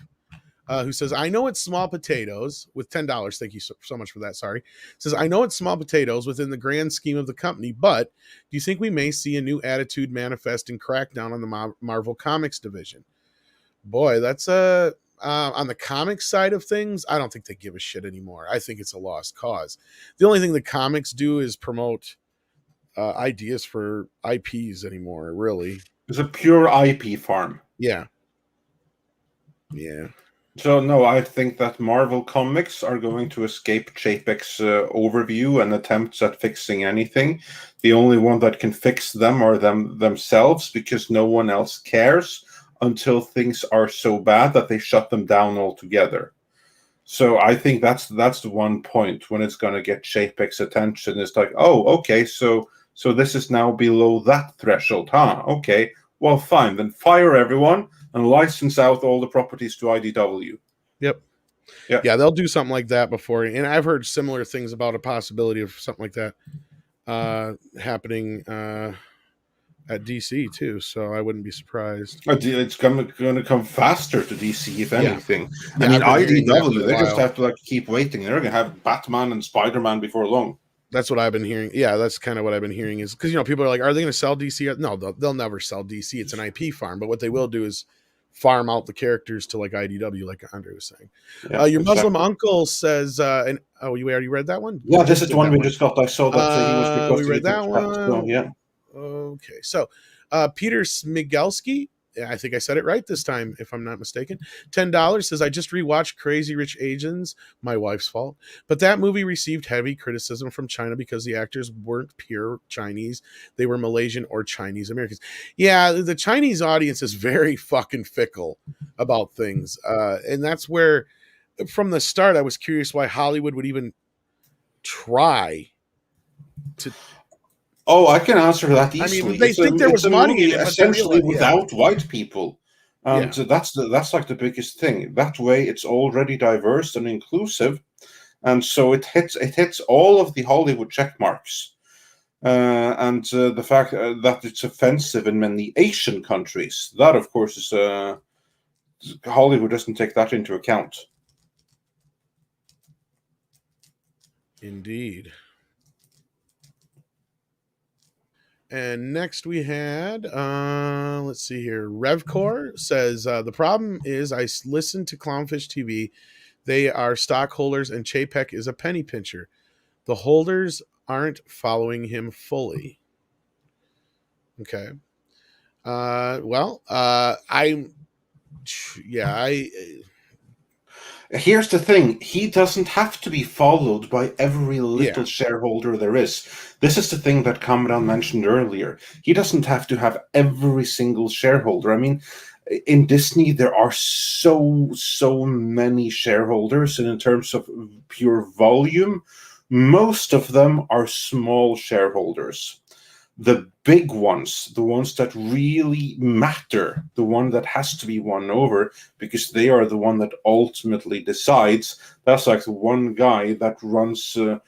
who says, "I know it's small potatoes with $10. Thank you so much for that. Sorry." Says, "I know it's small potatoes within the grand scheme of the company, but do you think we may see a new attitude manifest and crackdown on the Marvel Comics division?" Boy, that's on the comics side of things, I don't think they give a shit anymore. I think it's a lost cause. The only thing the comics do is promote ideas for IPs anymore, really. It's a pure IP farm. Yeah. So, no, I think that Marvel Comics are going to escape Chapek's overview and attempts at fixing anything. The only one that can fix them are themselves, because no one else cares until things are so bad that they shut them down altogether. So I think that's the one point when it's going to get Chapek's attention. It's like, oh, okay, so this is now below that threshold, huh? Okay, well, fine, then fire everyone and license out all the properties to IDW. Yep. Yeah, they'll do something like that before. And I've heard similar things about a possibility of something like that happening at DC too, so I wouldn't be surprised. It's going to come faster to DC, if anything. I mean, IDW, they just have to keep waiting. They're going to have Batman and Spider-Man before long. That's what I've been hearing. Yeah, that's kind of what I've been hearing, is because people are like, are they going to sell DC? No, they'll never sell DC. It's an IP farm, but what they will do is farm out the characters to IDW, like Andre was saying. Your Muslim uncle says, you already read that one? Yeah, this is the one we just got. I saw that he was requesting. We read that one. So, yeah. Okay, so Peter Smigelski, I think I said it right this time, if I'm not mistaken. $10 says, "I just rewatched Crazy Rich Asians, my wife's fault, but that movie received heavy criticism from China because the actors weren't pure Chinese. They were Malaysian or Chinese Americans." Yeah, the Chinese audience is very fucking fickle about things. And that's where, from the start, I was curious why Hollywood would even try to... Oh, I can answer that easily. I mean, they think there was money in it, essentially without white people. So that's the biggest thing. That way, it's already diverse and inclusive, and so it hits all of the Hollywood check marks. And the fact that it's offensive in many Asian countries, that of course is Hollywood doesn't take that into account. Indeed. And next we had, let's see here. Revcore says, the problem is I listen to Clownfish TV. They are stockholders and Chapek is a penny pincher. The holders aren't following him fully. Okay. Here's the thing. He doesn't have to be followed by every little shareholder there is. This is the thing that Kamran mentioned earlier. He doesn't have to have every single shareholder. I mean, in Disney, there are so many shareholders, and in terms of pure volume, most of them are small shareholders. The big ones, the ones that really matter, the one that has to be won over, because they are the one that ultimately decides. That's like the one guy that runs so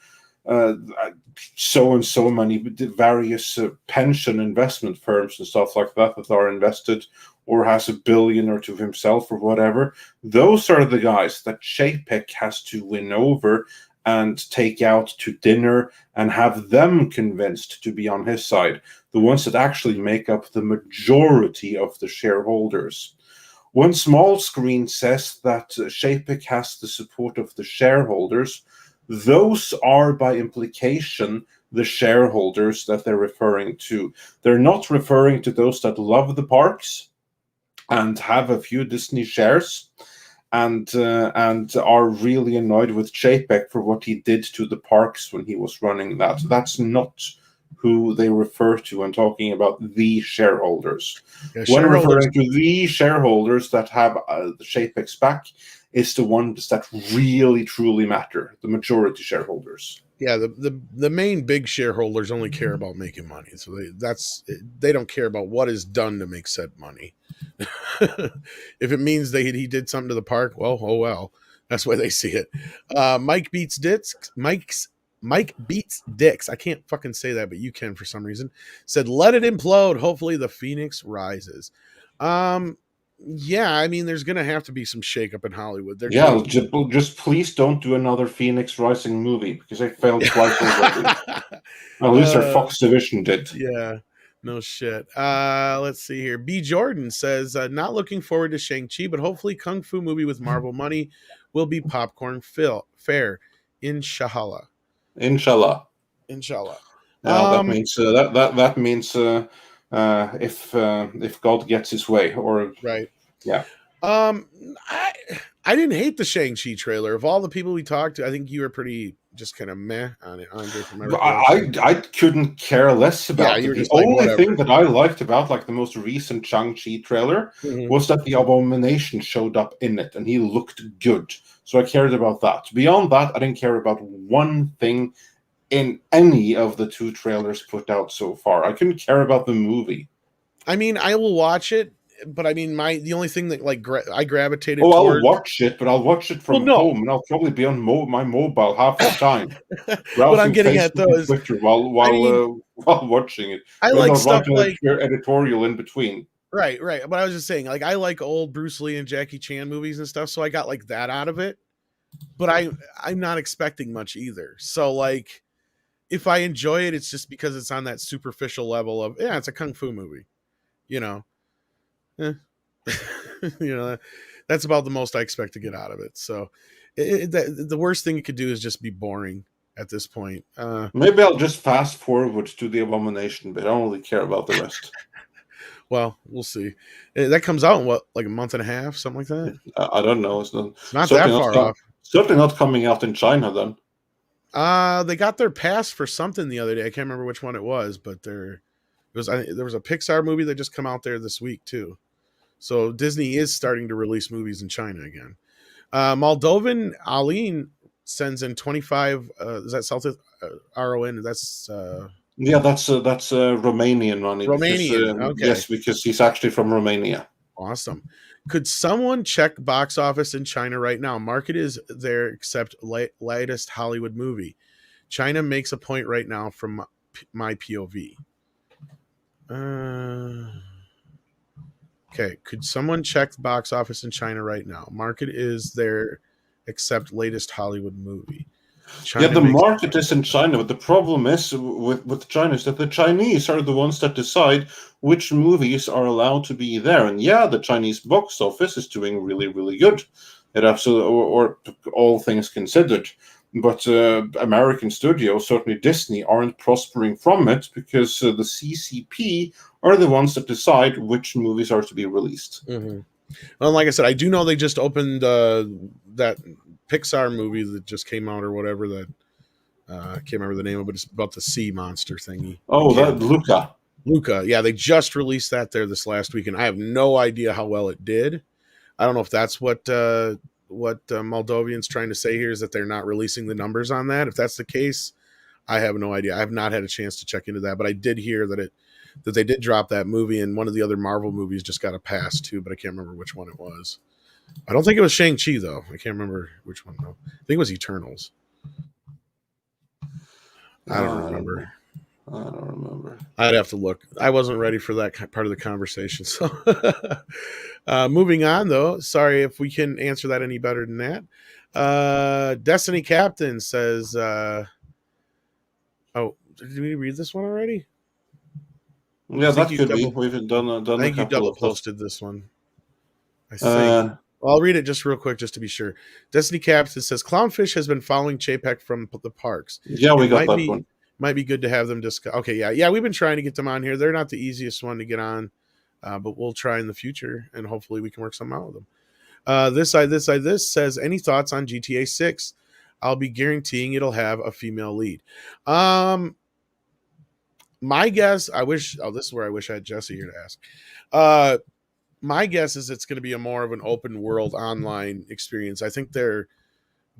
and so many various pension investment firms and stuff like that are invested, or has $1 billion or two himself or whatever. Those are the guys that Chapek has to win over and take out to dinner and have them convinced to be on his side, the ones that actually make up the majority of the shareholders. When Small Screen says that Chapek has the support of the shareholders, those are by implication the shareholders that they're referring to. They're not referring to those that love the parks and have a few Disney shares, and are really annoyed with Chapek for what he did to the parks when he was running that. That's not who they refer to when talking about the shareholders. When referring to the shareholders that have the Chapek's back, is the ones that really truly matter, the majority shareholders. Yeah, the main big shareholders only care about making money, so they don't care about what is done to make said money. If it means he did something to the park, well, oh well. That's why they see it. Mike Beats Dicks. Mike Beats Dicks. I can't fucking say that, but you can for some reason. Said, "Let it implode. Hopefully the Phoenix rises." Yeah, I mean, there's gonna have to be some shakeup in Hollywood. Just please don't do another Phoenix Rising movie, because they failed twice already. At least their Fox division did. Yeah. No shit. Let's see here. B. Jordan says, not looking forward to Shang-Chi, but hopefully Kung Fu movie with Marvel money will be popcorn fair. Inshallah. Inshallah. Inshallah. That means if God gets his way, or right. Yeah. I didn't hate the Shang-Chi trailer. Of all the people we talked to, I think you were pretty just kind of meh on it, Andre. From I couldn't care less about it. The only thing that I liked about the most recent Shang-Chi trailer was that the Abomination showed up in it and he looked good. So I cared about that. Beyond that, I didn't care about one thing in any of the two trailers put out so far. I couldn't care about the movie. I mean, I will watch it, but I mean, the only thing that I gravitated towards... I'll watch it, but I'll watch it from home, and I'll probably be on my mobile half the time. What I'm getting at, though, is Twitter while watching it. I like stuff like editorial in between. Right. But I was just saying, I like old Bruce Lee and Jackie Chan movies and stuff, so I got that out of it. But I'm not expecting much either. So if I enjoy it, it's just because it's on that superficial level of it's a kung fu movie, that's about the most I expect to get out of it. So the worst thing it could do is just be boring at this point. Maybe I'll just fast forward to the Abomination, but I don't really care about the rest. Well, we'll see. That comes out in what, a month and a half, something like that? I don't know. It's not that far off. Certainly not coming out in China then. They got their pass for something the other day. I can't remember which one it was, but there was a Pixar movie that just come out there this week too. So Disney is starting to release movies in China again. Moldovan Aline sends in 25. Is that Celtic RON? That's that's Romanian money. Romanian, okay. Yes, because he's actually from Romania. Awesome. Could someone check box office in China right now? Market is there, except latest Hollywood movie. China makes a point right now from my POV. Okay. Could someone check the box office in China right now? Market is there, except latest Hollywood movie. The market is in China, but the problem is with China is that the Chinese are the ones that decide which movies are allowed to be there. And the Chinese box office is doing really, really good. It absolutely, or all things considered. But American studios, certainly Disney, aren't prospering from it because the CCP are the ones that decide which movies are to be released. Mm-hmm. Well, like I said, I do know they just opened that Pixar movie that just came out or whatever that I can't remember the name of it, but it's about the sea monster thingy. Oh, that Luca. Yeah, they just released that there this last week, and I have no idea how well it did. I don't know if that's what Moldovian's trying to say here, is that they're not releasing the numbers on that. If that's the case, I have no idea. I have not had a chance to check into that, but I did hear that they did drop that movie, and one of the other Marvel movies just got a pass too, but I can't remember which one it was. I don't think it was Shang-Chi though. I can't remember which one though. I think it was Eternals. I don't remember. I'd have to look. I wasn't ready for that part of the conversation. So moving on though, sorry if we can answer that any better than that. Destiny Captain says, oh, did we read this one already? Yeah, that could be. We've done I think you double posted this one. I think. Well, I'll read it just real quick, just to be sure. Destiny Captain says, Clownfish has been following Chapek from the parks. Yeah, we got that one. Might be good to have them discuss. Okay, yeah, we've been trying to get them on here. They're not the easiest one to get on, but we'll try in the future, and hopefully we can work something out with them. This says, any thoughts on GTA 6? I'll be guaranteeing it'll have a female lead. My guess, this is where I wish I had Jesse here to ask. My guess is it's going to be a more of an open world online experience. I think they're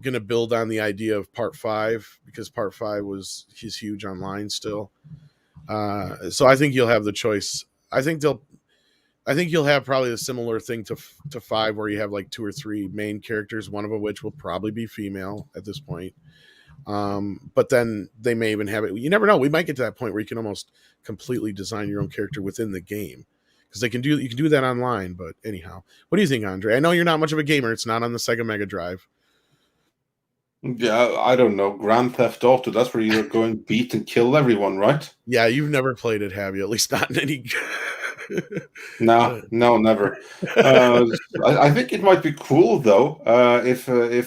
going to build on the idea of Part 5 because Part 5 he's huge online still. So I think you'll have the choice. I think you'll have probably a similar thing to 5 where you have like 2 or 3 main characters, one of which will probably be female at this point. But then they may even have it. You never know. We might get to that point where you can almost completely design your own character within the game. Because you can do that online, but anyhow. What do you think, Andre? I know you're not much of a gamer. It's not on the Sega Mega Drive. Yeah, I don't know. Grand Theft Auto, that's where you go and beat and kill everyone, right? Yeah, you've never played it, have you? At least not in any... No, never. I think it might be cool, though, if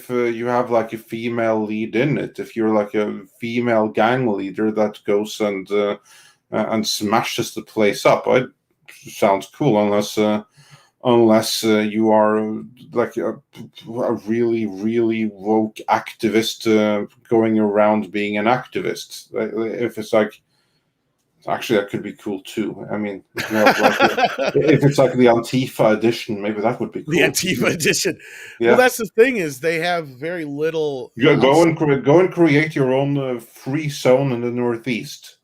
you have like a female lead in it. If you're like a female gang leader that goes and smashes the place up. Sounds cool, unless you are like a really, really woke activist going around being an activist. If it's like, actually, that could be cool too. I mean, if it's like the Antifa edition, maybe that would be cool. The Antifa edition. Yeah. Well, that's the thing is they have very little. Go and create your own free zone in the Northeast.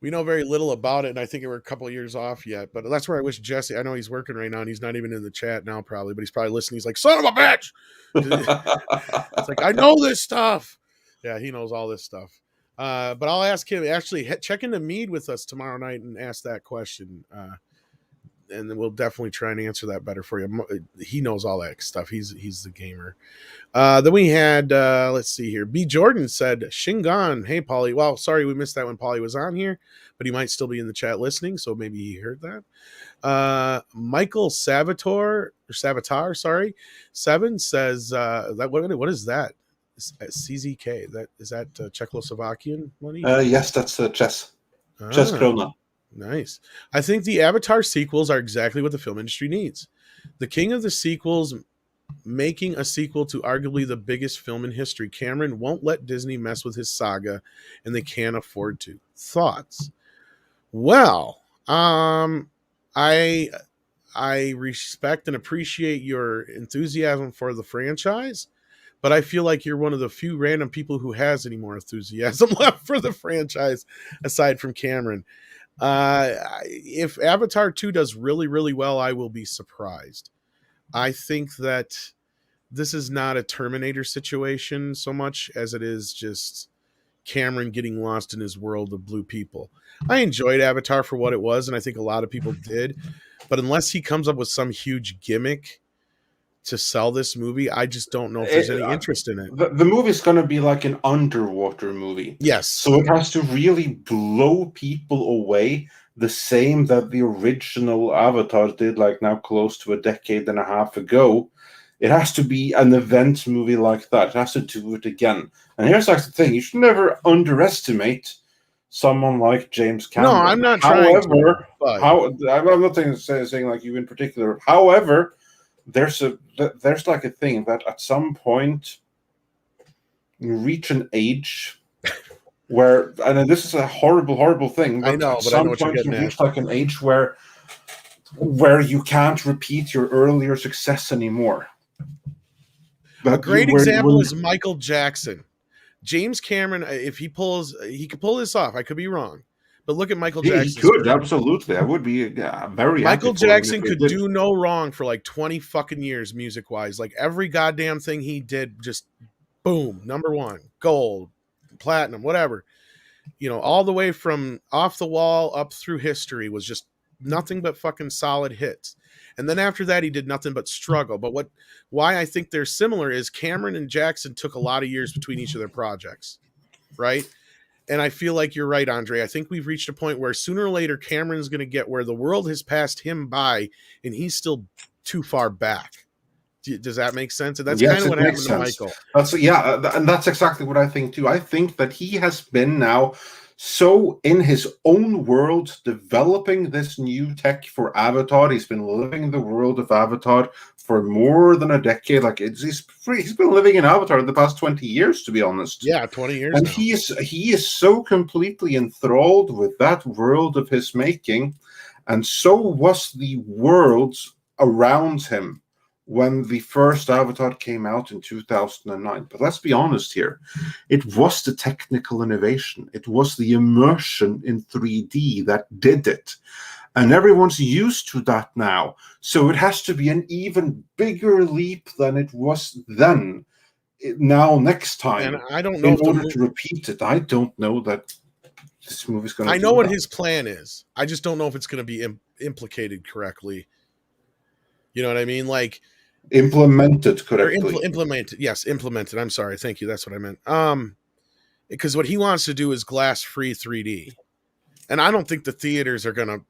We know very little about it, and I think we're a couple of years off yet. But that's where I wish Jesse. I know he's working right now, and he's not even in the chat now, probably. But he's probably listening. He's like, "Son of a bitch!" It's like I know this stuff. Yeah, he knows all this stuff. But I'll ask him. Actually, check into Mead with us tomorrow night and ask that question, and then we'll definitely try and answer that better for you. He knows all that stuff. He's the gamer. Then we had, let's see here. B. Jordan said, Shingon. Hey, Paulie. Well, sorry we missed that when Paulie was on here, but he might still be in the chat listening, so maybe he heard that. Michael Savitar, 7 says, what is that? CZK. Is that Czechoslovakian money? Yes, that's chess. Chess krona. Nice. I think the Avatar sequels are exactly what the film industry needs. The king of the sequels making a sequel to arguably the biggest film in history. Cameron won't let Disney mess with his saga, and they can't afford to. Thoughts? Well, I respect and appreciate your enthusiasm for the franchise, but I feel like you're one of the few random people who has any more enthusiasm left for the franchise aside from Cameron. If Avatar 2 does really, really well, I will be surprised. I think that this is not a Terminator situation so much as it is just Cameron getting lost in his world of blue people. I enjoyed Avatar for what it was, and I think a lot of people did. But unless he comes up with some huge gimmick to sell this movie, I just don't know if there's any interest in it. The movie's going to be like an underwater movie. Yes. So it has to really blow people away, the same that the original Avatar did, like now close to a decade and a half ago. It has to be an event movie like that. It has to do it again. And here's like the thing: you should never underestimate someone like James Cameron. No, I'm not trying to. But I'm not saying like you in particular. However, there's like a thing that at some point you reach an age where, and this is a horrible thing, but I know, at but I know some what you're point you getting reach at. like an age where you can't repeat your earlier success anymore. A great example is Michael Jackson. James Cameron, if he could pull this off. I could be wrong, but look at Michael Jackson. He could, absolutely. I would be very Michael happy for him if Jackson he could did. do no wrong for like 20 fucking years music wise. Like every goddamn thing he did, just boom, number one, gold, platinum, whatever. You know, all the way from Off the Wall up through history was just nothing but fucking solid hits. And then after that, he did nothing but struggle. But why I think they're similar is Cameron and Jackson took a lot of years between each of their projects, right? And I feel like you're right, Andre. I think we've reached a point where sooner or later, Cameron's going to get where the world has passed him by, and he's still too far back. Does that make sense? And that's kind of what happened to Michael. And that's exactly what I think too. I think that he has been now so in his own world, developing this new tech for Avatar. He's been living the world of Avatar for more than a decade. Like he's been living in Avatar the past 20 years, to be honest. Yeah, 20 years. And now. he is so completely enthralled with that world of his making, and so was the world around him when the first Avatar came out in 2009. But let's be honest here. It was the technical innovation. It was the immersion in 3D that did it. And everyone's used to that now. So it has to be an even bigger leap than it was then. Now, next time, and I don't know in order to repeat it, I don't know that this movie's going to I know what his plan is. I just don't know if it's going to be implicated correctly. You know what I mean? Like, implemented correctly. Implemented. I'm sorry. Thank you. That's what I meant. Because what he wants to do is glass-free 3D. And I don't think the theaters are going to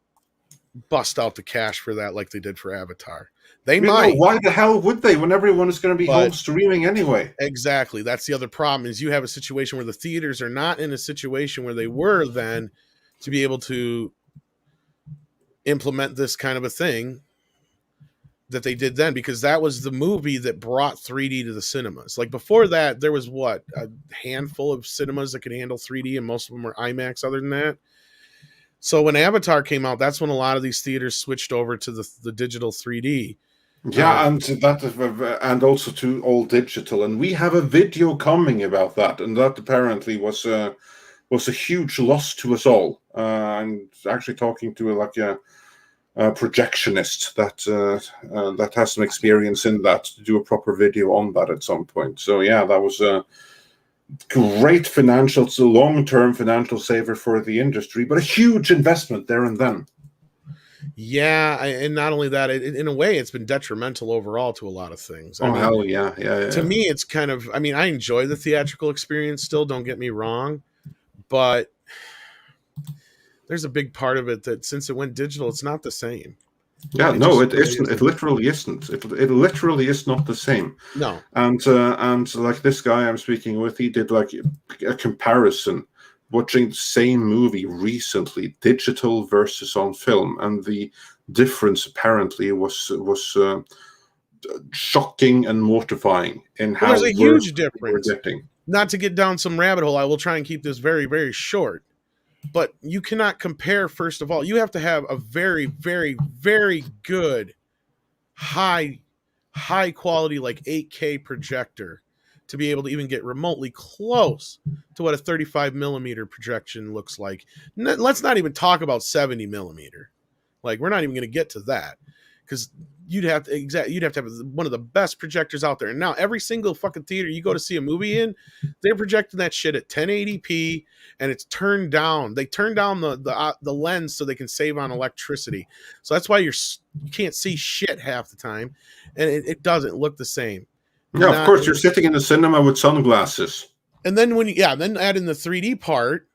bust out the cash for that like they did for Avatar. They might. Why the hell would they when everyone is going to be home streaming anyway? Exactly. That's the other problem is you have a situation where the theaters are not in a situation where they were then to be able to implement this kind of a thing that they did then, because that was the movie that brought 3D to the cinemas. Like before that, there was a handful of cinemas that could handle 3D, and most of them were IMAX other than that. So when Avatar came out, that's when a lot of these theaters switched over to the digital 3D. Yeah, and also to all digital. And we have a video coming about that, and that apparently was a huge loss to us all. I'm actually talking to a projectionist that has some experience in that to do a proper video on that at some point. So yeah, that was a great long-term financial saver for the industry, but a huge investment there and then. Yeah, and not only that, in a way, it's been detrimental overall to a lot of things. Hell yeah. To me, it's kind of, I enjoy the theatrical experience still, don't get me wrong, but there's a big part of it that since it went digital, it's not the same. Yeah, it isn't. It literally isn't. It literally is not the same. No. And like this guy I'm speaking with, he did like a comparison, watching the same movie recently, digital versus on film, and the difference apparently was shocking and mortifying in how there's a huge difference. We're getting. Not to get down some rabbit hole, I will try and keep this very, very short. But you cannot compare, first of all, you have to have a very, very, very good, high quality, like 8K projector to be able to even get remotely close to what a 35 millimeter projection looks like. Let's not even talk about 70 millimeter. Like, we're not even going to get to that, because you'd have to have one of the best projectors out there. And now every single fucking theater you go to see a movie in, they're projecting that shit at 1080p, and it's turned down. They turn down the lens so they can save on electricity. So that's why you can't see shit half the time, and it doesn't look the same. Yeah, of course, you're sitting in the cinema with sunglasses. And then then add in the 3D part.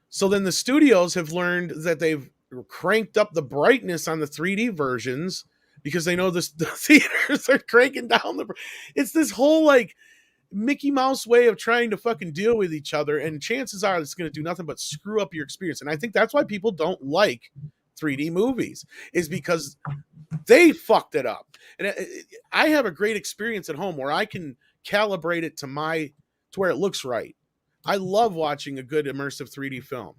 So then the studios have learned that they've cranked up the brightness on the 3D versions because they know the theaters are cranking down it's this whole like Mickey Mouse way of trying to fucking deal with each other, and chances are it's going to do nothing but screw up your experience. And I think that's why people don't like 3D movies, is because they fucked it up. And I have a great experience at home where I can calibrate it to where it looks right. I love watching a good immersive 3D film.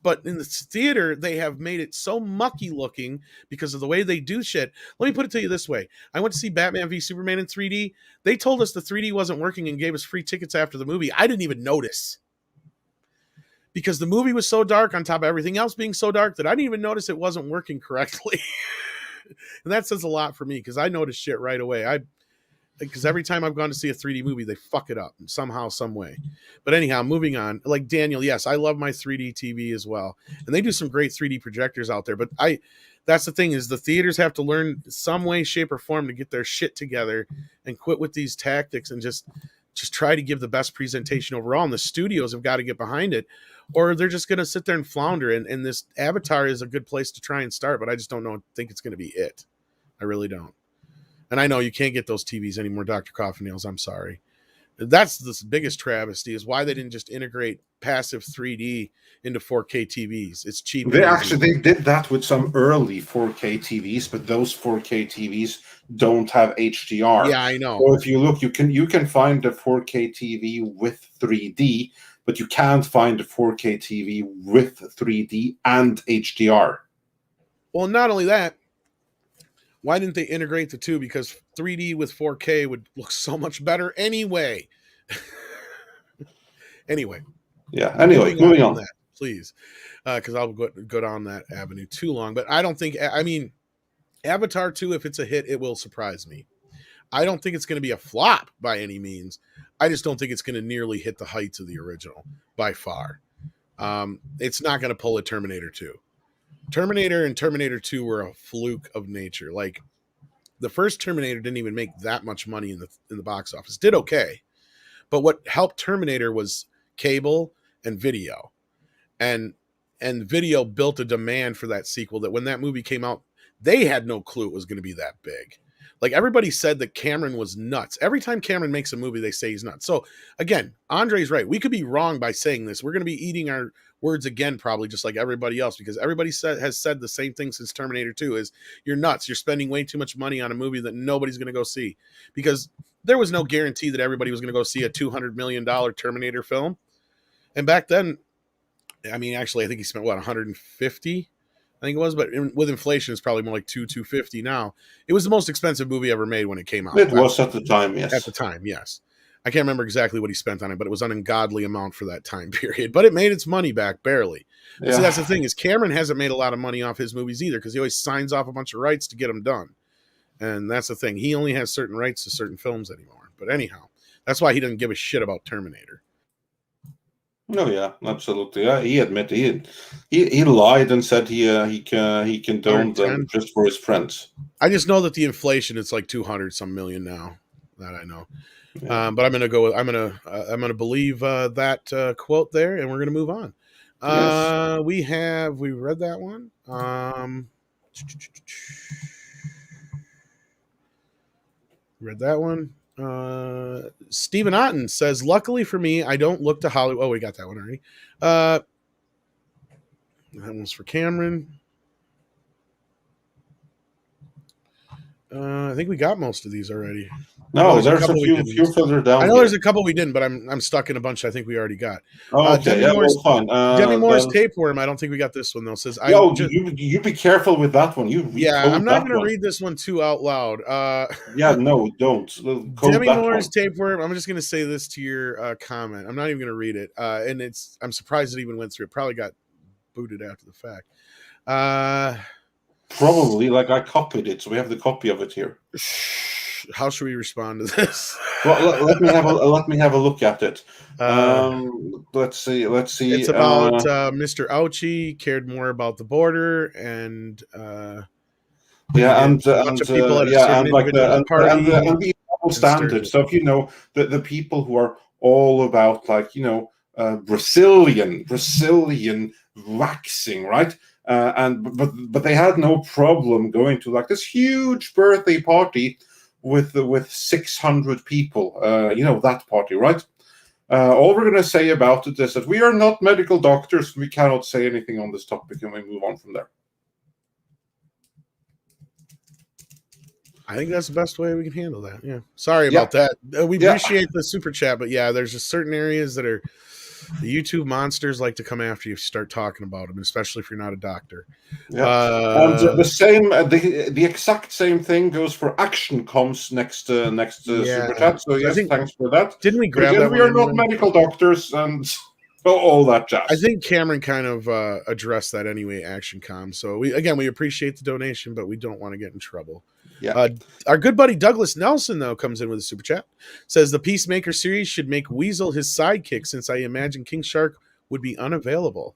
But in the theater, they have made it so mucky looking because of the way they do shit. Let me put it to you this way. I went to see Batman v Superman in 3D. They told us the 3D wasn't working and gave us free tickets after the movie. I didn't even notice. Because the movie was so dark on top of everything else being so dark that I didn't even notice it wasn't working correctly. And that says a lot for me because I noticed shit right away. Because every time I've gone to see a 3D movie, they fuck it up somehow, some way. But anyhow, moving on. Like Daniel, yes, I love my 3D TV as well. And they do some great 3D projectors out there. But that's the thing, is the theaters have to learn some way, shape, or form to get their shit together and quit with these tactics and just try to give the best presentation overall. And the studios have got to get behind it, or they're just going to sit there and flounder. And this Avatar is a good place to try and start, but I just think it's going to be it. I really don't. And I know you can't get those TVs anymore, Dr. Coffin Nails. I'm sorry. That's the biggest travesty, is why they didn't just integrate passive 3D into 4K TVs. It's cheap. They did that with some early 4K TVs, but those 4K TVs don't have HDR. Yeah, I know. So if you look, you can find a 4K TV with 3D, but you can't find a 4K TV with 3D and HDR. Well, not only that, why didn't they integrate the two? Because 3D with 4K would look so much better anyway. Anyway. Yeah. Anyway, moving on. That, please, because I'll go down that avenue too long. But I don't think. I mean, Avatar 2, if it's a hit, it will surprise me. I don't think it's going to be a flop by any means. I just don't think it's going to nearly hit the heights of the original by far. It's not going to pull a Terminator 2. Terminator and Terminator 2 were a fluke of nature. Like, the first Terminator didn't even make that much money in the box office. Did okay. But what helped Terminator was cable and video. And video built a demand for that sequel that when that movie came out, they had no clue it was going to be that big. Like, everybody said that Cameron was nuts. Every time Cameron makes a movie, they say he's nuts. So, again, Andre's right. We could be wrong by saying this. We're going to be eating our words again, probably just like everybody else, because everybody has said the same thing since Terminator 2 is, you're nuts. You're spending way too much money on a movie that nobody's going to go see, because there was no guarantee that everybody was going to go see a $200 million Terminator film. And back then, I mean, actually, I think he spent, what, 150? I think it was, but with inflation, it's probably more like 250 now. It was the most expensive movie ever made when it came out. It was at the time, yes. At the time, yes. I can't remember exactly what he spent on it, but it was an ungodly amount for that time period. But it made its money back, barely. Yeah. See, that's the thing, is Cameron hasn't made a lot of money off his movies either, because he always signs off a bunch of rights to get them done. And that's the thing. He only has certain rights to certain films anymore. But anyhow, that's why he doesn't give a shit about Terminator. No, yeah, absolutely. Yeah, he admitted he lied and said he condoned them just for his friends. I just know that the inflation, it's like 200 some million now. That I know. Yeah. But I'm gonna believe that quote there, and we're gonna move on. Yes. We read that one. Read that one. Stephen Otten says, luckily for me, I don't look to Hollywood. Oh, we got that one already. That one's for Cameron. I think we got most of these already. No, there's a few further down. I know there's a couple we didn't, but I'm stuck in a bunch I think we already got. Oh, okay. Fine. Demi Moore's Tapeworm. I don't think we got this one, though. Says, you be careful with that one. I'm not going to read this one too out loud. No, don't. Demi Moore's Tapeworm. I'm just going to say this to your comment. I'm not even going to read it. And I'm surprised it even went through. It probably got booted after the fact. Probably, like I copied it, so we have the copy of it here. How should we respond to this? Well, let me have a look at it. Let's see. It's about Mr. Ouchie cared more about the border and and the double standard. So if you know the people who are all about, like, Brazilian waxing, right? But they had no problem going to like this huge birthday party with 600 people. That party, right? All we're going to say about it is that we are not medical doctors. We cannot say anything on this topic, and we move on from there. I think that's the best way we can handle that. Yeah. Sorry about that. We appreciate the super chat, but yeah, there's just certain areas that are the YouTube monsters like to come after you if you start talking about them, especially if you're not a doctor. Yeah. And the exact same thing goes for Action Coms next super chat. So yes, thanks for that. Didn't we grab that? We are not medical doctors and all that jazz. I think Cameron kind of addressed that anyway. Action Com. So we appreciate the donation, but we don't want to get in trouble. Yeah. Our good buddy Douglas Nelson, though, comes in with a super chat. Says the Peacemaker series should make Weasel his sidekick, since I imagine King Shark would be unavailable.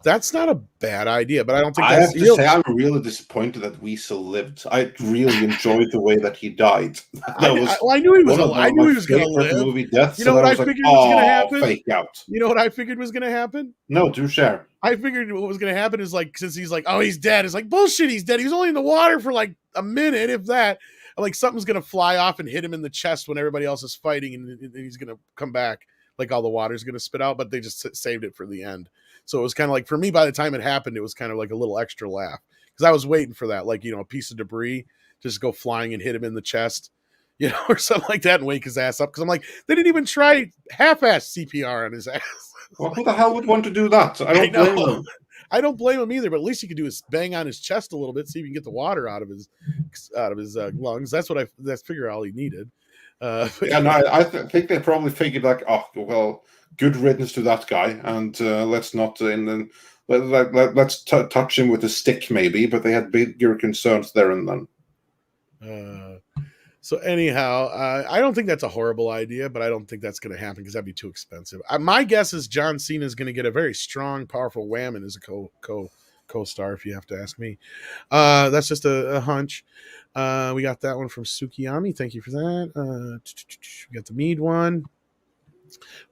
That's not a bad idea, but I don't think that's... I have to say, I'm really disappointed that Weasel lived. I really enjoyed the way that he died. I knew he was alive. I knew he was going to live. Movie death, you know what I figured was going to happen? Fake out. You know what I figured was going to happen? No, do share. I figured what was going to happen is, like, since he's like, oh, he's dead. It's like, bullshit, he's dead. He was only in the water for like a minute, if that. Like, something's going to fly off and hit him in the chest when everybody else is fighting, and he's going to come back. Like, all the water's going to spit out, but they just saved it for the end. So it was kind of like, for me, by the time it happened, it was kind of like a little extra laugh. Because I was waiting for that, like, a piece of debris just go flying and hit him in the chest, or something like that, and wake his ass up. Because I'm like, they didn't even try half-ass CPR on his ass. Well, who the hell would want to do that? I don't blame him. I don't blame him either, but at least you could do is bang on his chest a little bit, see if you can get the water out of his lungs. That's figure all he needed. I think they probably figured like, oh well, good riddance to that guy, and let's not let's touch him with a stick maybe. But they had bigger concerns there and then. So anyhow, I don't think that's a horrible idea, but I don't think that's going to happen because that'd be too expensive. My guess is John Cena is going to get a very strong, powerful Whammon as a co-star, if you have to ask me. That's just a hunch. We got that one from Sukiyami. Thank you for that. We got the Mead one.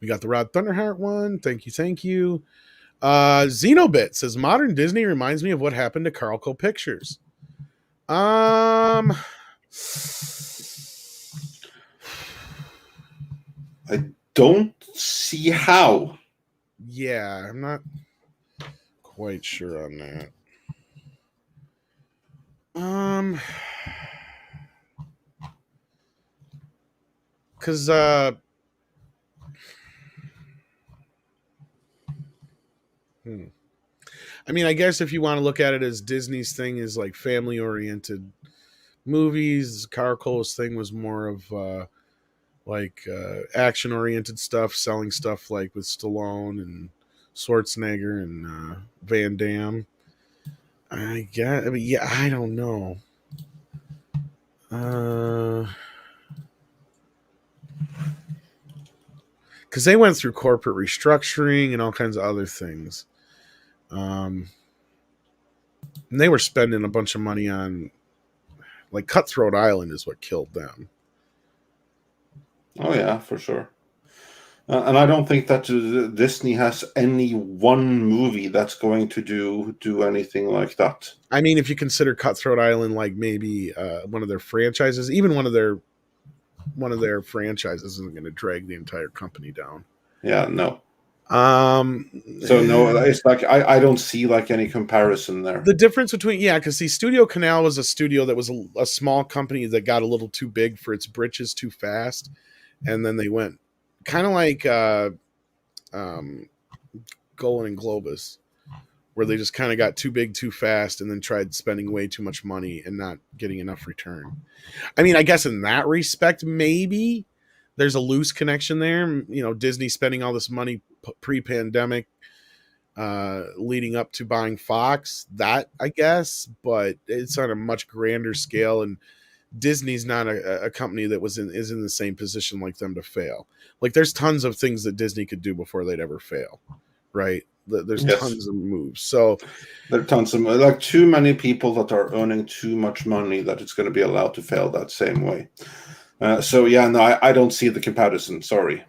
We got the Rod Thunderheart one. Thank you. Xenobit says, modern Disney reminds me of what happened to Carlco Pictures. I don't see how. Yeah, I'm not quite sure on that. Because I mean, I guess if you want to look at it as Disney's thing is like family-oriented movies, Carlco's thing was more of action-oriented stuff, selling stuff like with Stallone and Schwarzenegger and Van Damme. I don't know. Because they went through corporate restructuring and all kinds of other things. And they were spending a bunch of money on, like, Cutthroat Island is what killed them. Oh, yeah, for sure. And I don't think that Disney has any one movie that's going to do anything like that. I mean, if you consider Cutthroat Island like maybe one of their franchises, even one of their franchises isn't going to drag the entire company down. Yeah, no. So no, it's like I don't see like any comparison there. The difference between because Studio Canal was a studio that was a small company that got a little too big for its britches too fast, and then they went kind of like Golan and Globus, where they just kind of got too big too fast and then tried spending way too much money and not getting enough return. I mean, I guess in that respect, maybe there's a loose connection there. Disney spending all this money pre-pandemic leading up to buying Fox, that I guess, but it's on a much grander scale, and Disney's not a company that is in the same position like them to fail. Like, there's tons of things that Disney could do before they'd ever fail, right? There's tons of moves. So there are tons of, like, too many people that are earning too much money that it's going to be allowed to fail that same way. I don't see the comparison. Sorry.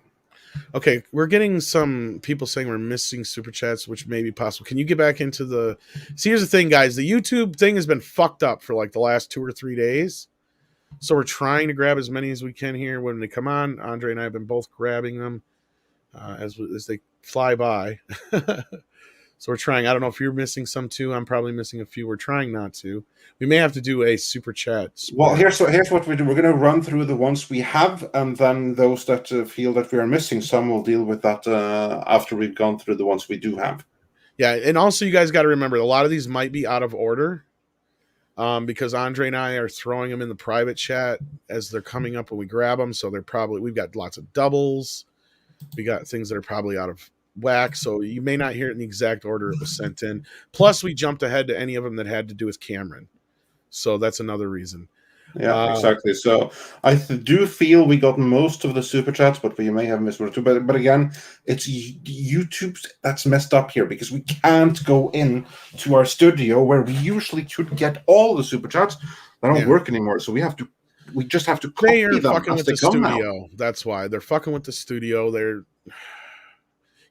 Okay, we're getting some people saying we're missing super chats, which may be possible. Can you get back into the? See, here's the thing, guys. The YouTube thing has been fucked up for like the last 2 or 3 days, so we're trying to grab as many as we can here when they come on. Andre and I have been both grabbing them as they fly by. So we're trying. I don't know if you're missing some too. I'm probably missing a few. We're trying not to. We may have to do a super chat. Well, here's what we do. We're going to run through the ones we have, and then those that feel that we are missing some, we'll deal with that after we've gone through the ones we do have. Yeah, and also you guys got to remember a lot of these might be out of order, because Andre and I are throwing them in the private chat as they're coming up when we grab them. So we've got lots of doubles. We got things that are probably out of whack, so you may not hear it in the exact order it was sent in. Plus, we jumped ahead to any of them that had to do with Cameron, so that's another reason. Yeah, exactly. So I do feel we got most of the super chats, but we may have missed one or two. But again, it's YouTube that's messed up here because we can't go in to our studio where we usually could get all the super chats. They don't work anymore, so we just have to copy them fucking as with they the come studio. out. That's why they're fucking with the studio.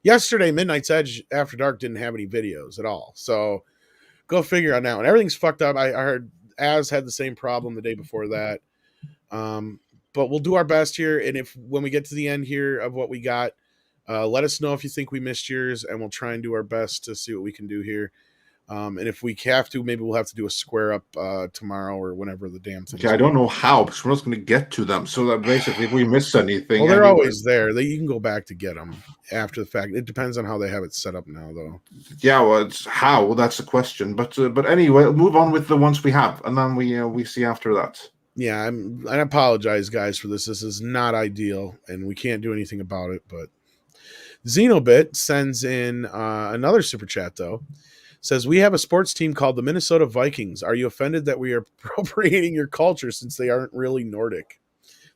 Yesterday, Midnight's Edge After Dark didn't have any videos at all. So go figure on that one. Everything's fucked up. I heard Az had the same problem the day before that. But we'll do our best here. And when we get to the end here of what we got, let us know if you think we missed yours, and we'll try and do our best to see what we can do here. And if we have to, maybe we'll have to do a square up tomorrow or whenever the damn thing. Okay, I don't know how, because we're not going to get to them. So that basically, if we miss anything, well, they're always there. You can go back to get them after the fact. It depends on how they have it set up now, though. Yeah, well, it's how. Well, that's the question. But anyway, we'll move on with the ones we have, and then we see after that. Yeah, I apologize, guys, for this. This is not ideal, and we can't do anything about it. But Xenobit sends in another super chat, though. Says, we have a sports team called the Minnesota Vikings. Are you offended that we are appropriating your culture since they aren't really Nordic?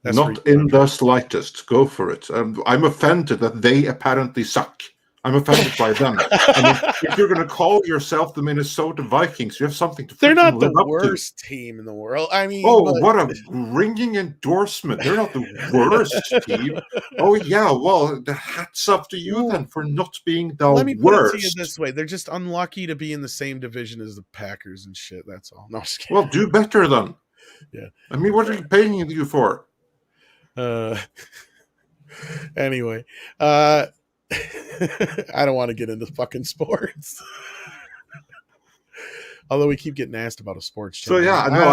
That's not in the slightest. Go for it. I'm offended that they apparently suck. I'm offended by them. I mean, if you're going to call yourself the Minnesota Vikings, you have something to. They're not the worst team in the world. I mean, what a ringing endorsement! They're not the worst team. Oh yeah, well, the hats up to you then for not being the worst. Let me put it to you this way: they're just unlucky to be in the same division as the Packers and shit. That's all. No, I'm just kidding. Well, do better then. Yeah. I mean, what are you paying you for? Anyway, I don't want to get into fucking sports. Although we keep getting asked about a sports channel. So yeah, no,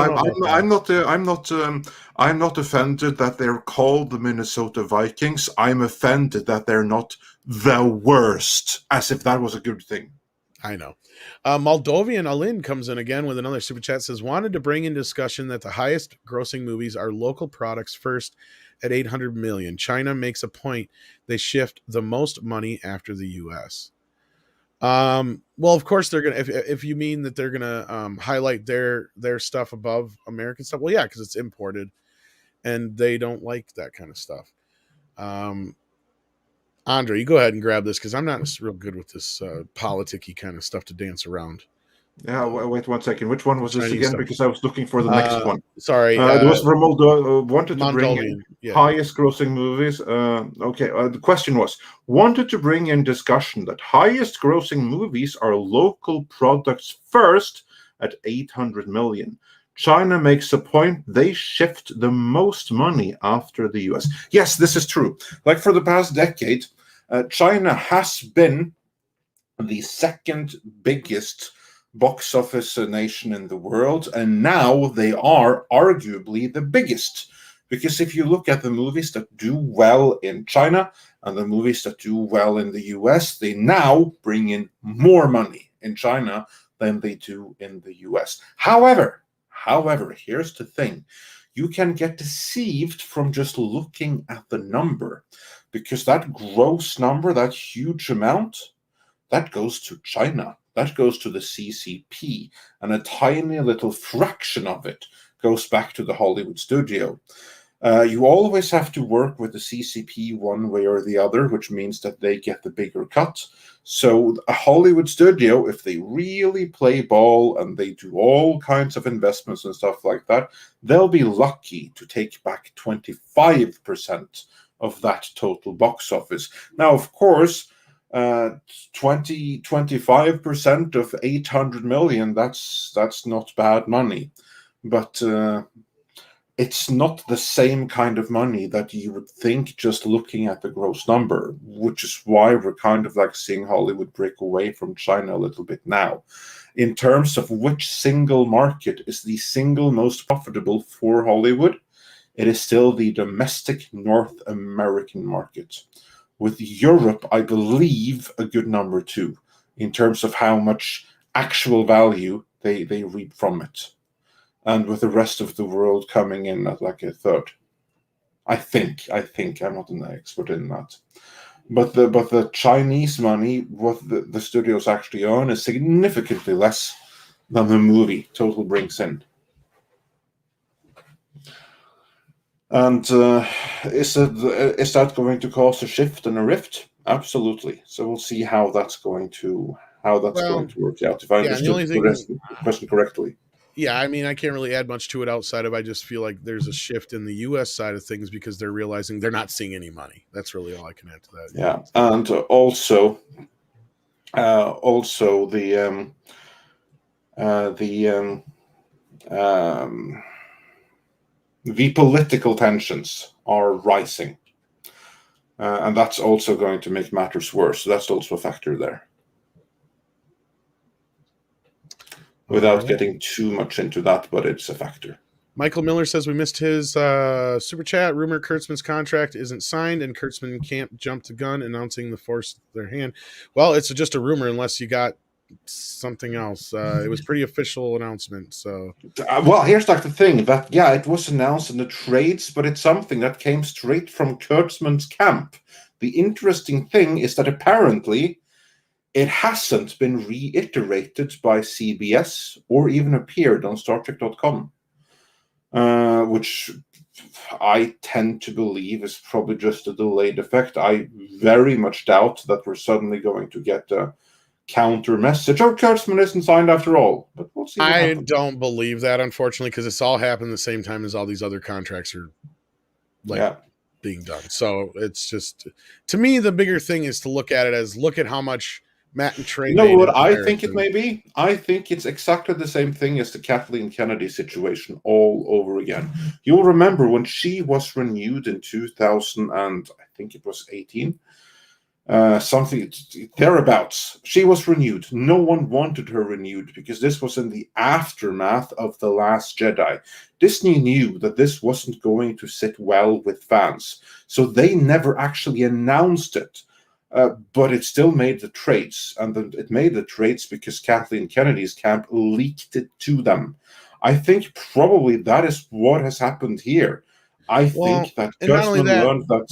I'm not offended that they're called the Minnesota Vikings. I'm offended that they're not the worst, as if that was a good thing. I know. Moldovan Alin comes in again with another super chat. Says, wanted to bring in discussion that the highest grossing movies are local products first at 800 million. China makes a point. They shift the most money after the U.S. Well, of course they're gonna. If you mean that they're gonna highlight their stuff above American stuff, well, yeah, because it's imported, and they don't like that kind of stuff. Andre, you go ahead and grab this because I'm not real good with this politicky kind of stuff to dance around. Yeah, wait 1 second. Which one was this again? Stuff. Because I was looking for the next one. Sorry, it was from Moldova. Wanted to bring in yeah. highest grossing movies. Okay, the question was, wanted to bring in discussion that highest grossing movies are local products first at 800 million. China makes a point. They shift the most money after the US. Yes, this is true. Like for the past decade, China has been the second biggest box office nation in the world, and now they are arguably the biggest. Because if you look at the movies that do well in China and the movies that do well in the US, they now bring in more money in China than they do in the US. However, here's the thing. You can get deceived from just looking at the number, because that gross number, that huge amount, that goes to China. That goes to the CCP, and a tiny little fraction of it goes back to the Hollywood studio. You always have to work with the CCP one way or the other, which means that they get the bigger cut. So a Hollywood studio, if they really play ball and they do all kinds of investments and stuff like that, they'll be lucky to take back 25% of that total box office. Now, of course, 25% of 800 million, that's not bad money, but it's not the same kind of money that you would think just looking at the gross number, which is why we're kind of like seeing Hollywood break away from China a little bit now. In terms of which single market is the single most profitable for Hollywood, it is still the domestic North American market. With Europe, I believe, a good number too, in terms of how much actual value they reap from it. And with the rest of the world coming in at like a third. I think I'm not an expert in that. But the Chinese money, what the studios actually earn, is significantly less than the movie total brings in. And is that going to cause a shift and a rift? Absolutely. So we'll see how that's going to work out. If I understood the question correctly. Yeah, I mean, I can't really add much to it outside of I just feel like there's a shift in the U.S. side of things because they're realizing they're not seeing any money. That's really all I can add to that. Yeah, and also the political tensions are rising, and that's also going to make matters worse. So that's also a factor there. Without getting too much into that, but it's a factor. Michael Miller says we missed his super chat. Rumor Kurtzman's contract isn't signed, and Kurtzman can't jump the gun announcing the force their hand. Well, it's just a rumor unless you got something else. It was pretty official announcement. So, well, here's like the thing that it was announced in the trades, but it's something that came straight from Kurtzman's camp. The interesting thing is that apparently it hasn't been reiterated by CBS or even appeared on StarTrek.com, which I tend to believe is probably just a delayed effect. I very much doubt that we're suddenly going to get a counter message. Oh, Kurtzman isn't signed after all, but we'll see. I don't believe that, unfortunately, because it's all happened the same time as all these other contracts are being done. So it's just, to me, the bigger thing is to look at it as look at how much Matt and Trey. You know what I think it may be? I think it's exactly the same thing as the Kathleen Kennedy situation all over again. You'll remember when she was renewed in 2000, and I think it was 18, something thereabouts. She was renewed. No one wanted her renewed because this was in the aftermath of The Last Jedi. Disney knew that this wasn't going to sit well with fans, so they never actually announced it. But it still made the trades, and it made the trades because Kathleen Kennedy's camp leaked it to them. I think probably that is what has happened here. I think that Kurtzman learned that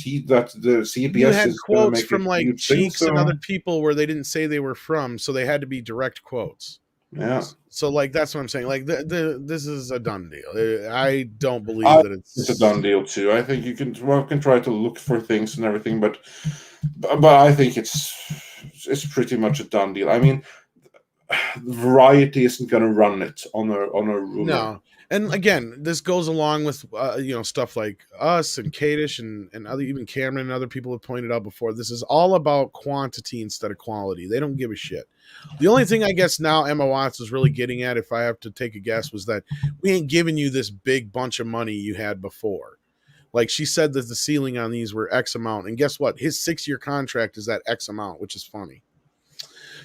the CBS is going to make from like Cheeks and other people where they didn't say they were from, so they had to be direct quotes. Yeah. So like that's what I'm saying. Like this is a done deal. I don't believe that it's a done deal too. I think you can try to look for things and everything, but I think it's pretty much a done deal. I mean, Variety isn't going to run it on a rumor. No. And again, this goes along with stuff like us and Kadish and other, even Cameron and other people have pointed out before. This is all about quantity instead of quality. They don't give a shit. The only thing I guess now Emma Watts was really getting at, if I have to take a guess, was that we ain't giving you this big bunch of money you had before. Like she said that the ceiling on these were X amount, and guess what? His 6-year contract is that X amount, which is funny.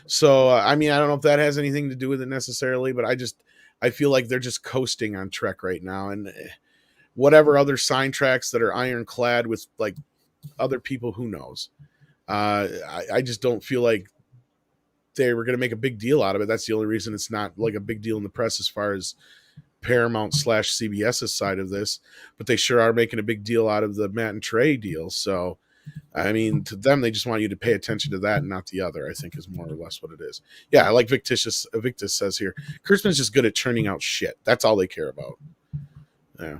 So I mean, I don't know if that has anything to do with it necessarily, but I feel like they're just coasting on Trek right now, and whatever other sign tracks that are ironclad with like other people, who knows? I just don't feel like they were going to make a big deal out of it. That's the only reason it's not like a big deal in the press as far as Paramount / CBS's side of this, but they sure are making a big deal out of the Matt and Trey deal. So, I mean, to them, they just want you to pay attention to that and not the other, I think is more or less what it is. Yeah, like Victus says here, Kurtzman's just good at churning out shit. That's all they care about. Yeah.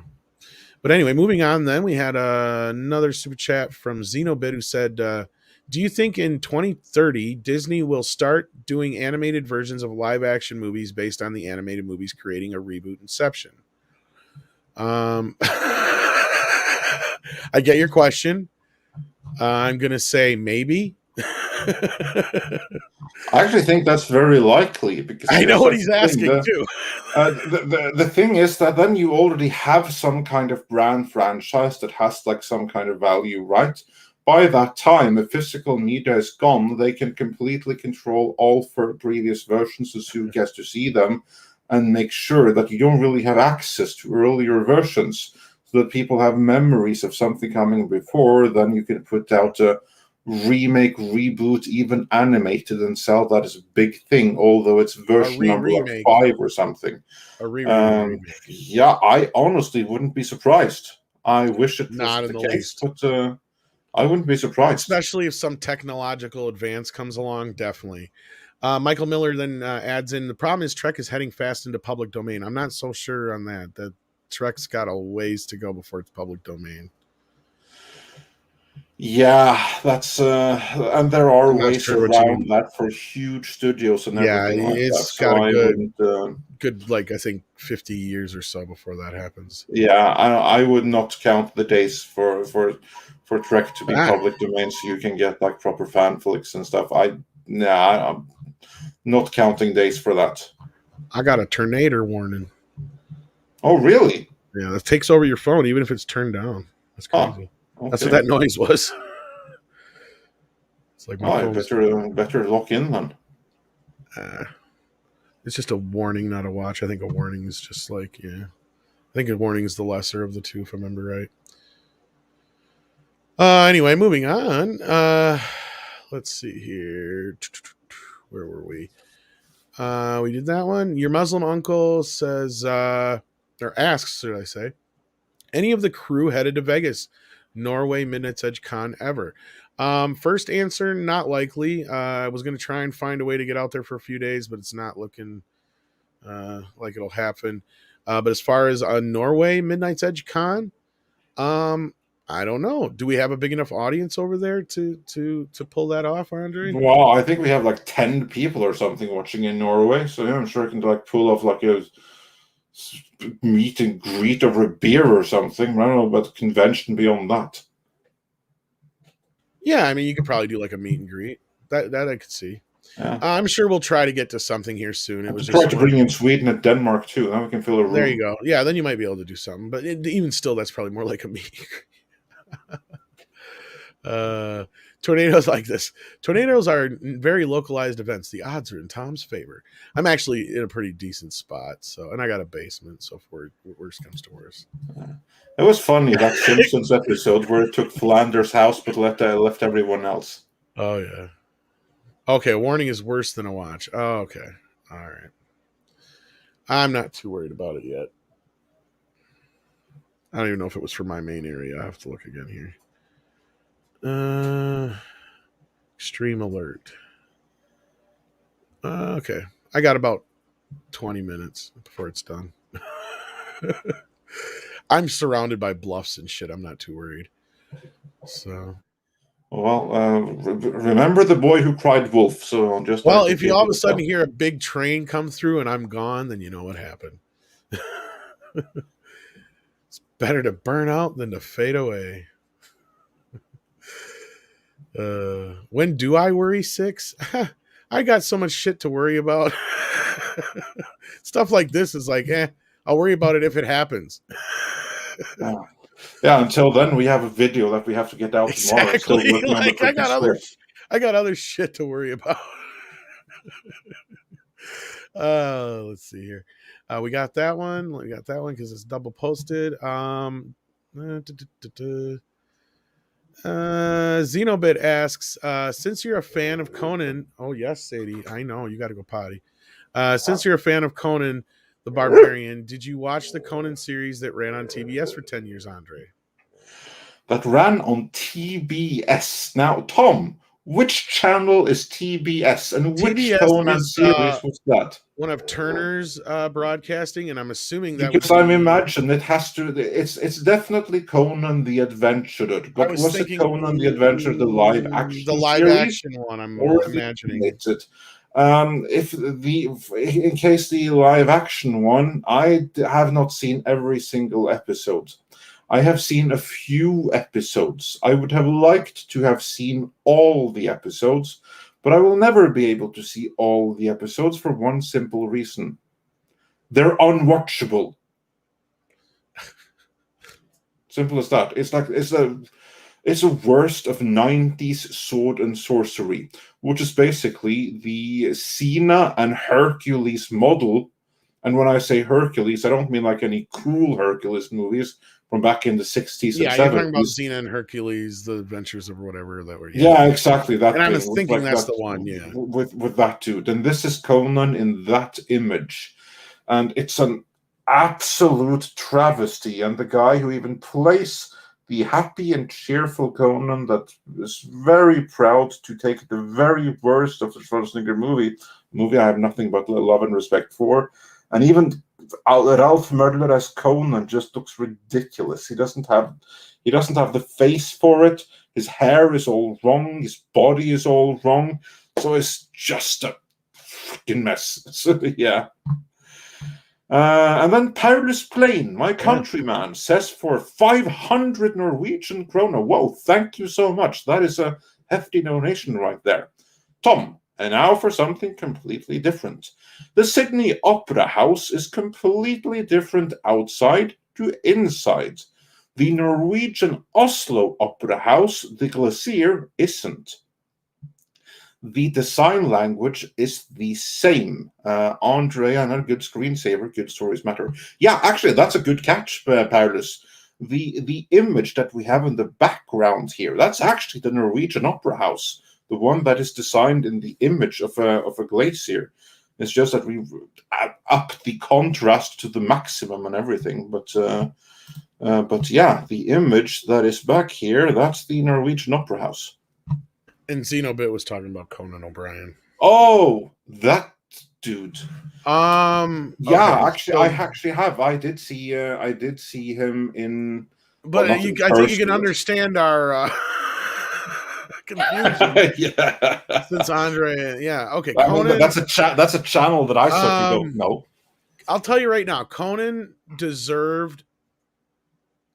But anyway, moving on then, we had another super chat from Xenobit who said, do you think in 2030 Disney will start doing animated versions of live action movies based on the animated movies, creating a reboot Inception? I get your question. I'm going to say maybe. I actually think that's very likely because I know what he's asking too. The thing is that then you already have some kind of brand franchise that has like some kind of value, right? By that time, the physical media is gone. They can completely control all for previous versions as who gets to see them, and make sure that you don't really have access to earlier versions, so that people have memories of something coming before. Then you can put out a remake, reboot, even animated, and sell that as a big thing, although it's version number like 5 or something. Remake. Yeah, I honestly wouldn't be surprised. I wish it was Not in the case, least. but I wouldn't be surprised. Especially if some technological advance comes along, definitely. Michael Miller then adds in, the problem is Trek is heading fast into public domain. I'm not so sure on that. The Trek's got a ways to go before it's public domain. Yeah, that's and there are ways sure around that for huge studios and everything like it's that. So got I a wouldn't, good, like I think 50 years or so before that happens. Yeah, I would not count the days for Trek to be public domain, so you can get like proper fan flicks and stuff. I'm not counting days for that. I got a tornado warning. Oh, really? Yeah, that takes over your phone, even if it's turned down. That's crazy. Okay. That's what that noise was. It's like my better lock in then. It's just a warning, not a watch. I think a warning is just like, I think a warning is the lesser of the two, if I remember right. Anyway, moving on. Let's see here. Where were we? We did that one. Your Muslim uncle says, or asks, should I say, any of the crew headed to Vegas, Norway, Midnight's Edge Con ever? First answer, not likely. I was going to try and find a way to get out there for a few days, but it's not looking like it'll happen. But as far as Norway, Midnight's Edge Con, I don't know. Do we have a big enough audience over there to pull that off, Andre? Well, I think we have like 10 people or something watching in Norway, so yeah, I'm sure I can like pull off like a meet and greet over a beer or something. I don't know about convention beyond that. Yeah, I mean, you could probably do like a meet and greet. That I could see. Yeah. I'm sure we'll try to get to something here soon. It was try to bring in Sweden and Denmark too. Now we can fill a room. There you go. Yeah, then you might be able to do something. But even still, that's probably more like a meet. Tornadoes like this. Tornadoes are very localized events. The odds are in Tom's favor. I'm actually in a pretty decent spot, and I got a basement, so if worst comes to worst. It was funny, that Simpsons episode where it took Flanders' house but left everyone else. Oh yeah. Okay, a warning is worse than a watch. Oh, okay. All right. I'm not too worried about it yet. I don't even know if it was for my main area. I have to look again here. Extreme alert. Okay. I got about 20 minutes before it's done. I'm surrounded by bluffs and shit. I'm not too worried. So. Well, remember the boy who cried wolf. So just if you all of a sudden hear a big train come through and I'm gone, then you know what happened. It's better to burn out than to fade away. When do I worry, 6? I got so much shit to worry about. Stuff like this is like, I'll worry about it if it happens. Yeah, until then we have a video that we have to get out tomorrow. Exactly. Like, I got other shit to worry about. Let's see here. We got that one. We got that one because it's double posted. Xenobit asks, since you're a fan of Conan, oh yes, Sadie, I know you got to go potty. Since you're a fan of Conan the Barbarian, did you watch the Conan series that ran on TBS for 10 years, Andre? That ran on TBS. Now, Tom, which channel is TBS, and which TBS Conan series was that? One of Turner's broadcasting, and I'm assuming that because I'm imagining it has to. It's definitely Conan the Adventurer, but was it Conan the Adventurer, the live action? The live series, action one, I'm imagining. It. In case the live action one, I have not seen every single episode. I have seen a few episodes. I would have liked to have seen all the episodes, but I will never be able to see all the episodes for one simple reason. They're unwatchable. Simple as that. It's a worst of 90s sword and sorcery, which is basically the Cena and Hercules model. And when I say Hercules, I don't mean like any cool Hercules movies from back in the 60s and 70s. Yeah, you're talking about Xena and Hercules, the Adventures of whatever that were. Yeah, exactly. That and I was thing, thinking like that's that, the one, yeah. With that dude. And this is Conan in that image. And it's an absolute travesty. And the guy who even plays the happy and cheerful Conan that is very proud to take the very worst of the Schwarzenegger movie I have nothing but love and respect for. And even Ralph Mördler as Conan just looks ridiculous. He doesn't have the face for it. His hair is all wrong. His body is all wrong. So it's just a freaking mess. So, yeah. And then Paulus Plain, my countryman, says for 500 Norwegian krona. Whoa, thank you so much. That is a hefty donation right there. Tom, and now for something completely different. The Sydney Opera House is completely different outside to inside. The Norwegian Oslo Opera House, the Glacier, isn't. The design language is the same. Andrea, and a good screensaver, good stories matter. Yeah, actually, that's a good catch, Paulus. The image that we have in the background here, that's actually the Norwegian Opera House, the one that is designed in the image of a glacier. It's just that we up the contrast to the maximum and everything. But yeah, the image that is back here, that's the Norwegian Opera House. And Xenobit was talking about Conan O'Brien. Oh, that dude. Yeah, okay, actually, so, I did see him in. But I think you can understand our confusion. Yeah. Since Andre, yeah, okay. Conan, that's a channel that I certainly don't know. I'll tell you right now, Conan deserved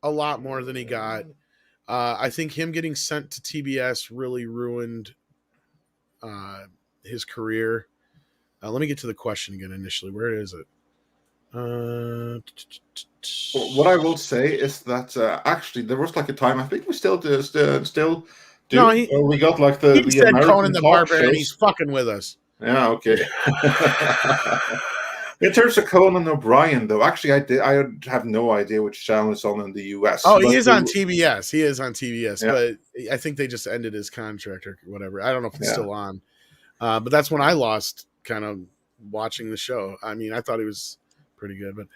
a lot more than he got. I think him getting sent to TBS really ruined his career. Let me get to the question again initially. Where is it? What I will say is that actually there was like a time, I think we still do. No, we got like the said American Conan the Barbarian. He's fucking with us. Yeah, okay. In terms of Conan O'Brien, though, actually, I have no idea which channel it's on in the US. Oh, he is on TBS. He is on TBS, yeah. But I think they just ended his contract or whatever. I don't know if it's still on. But that's when I lost kind of watching the show. I mean, I thought he was pretty good. But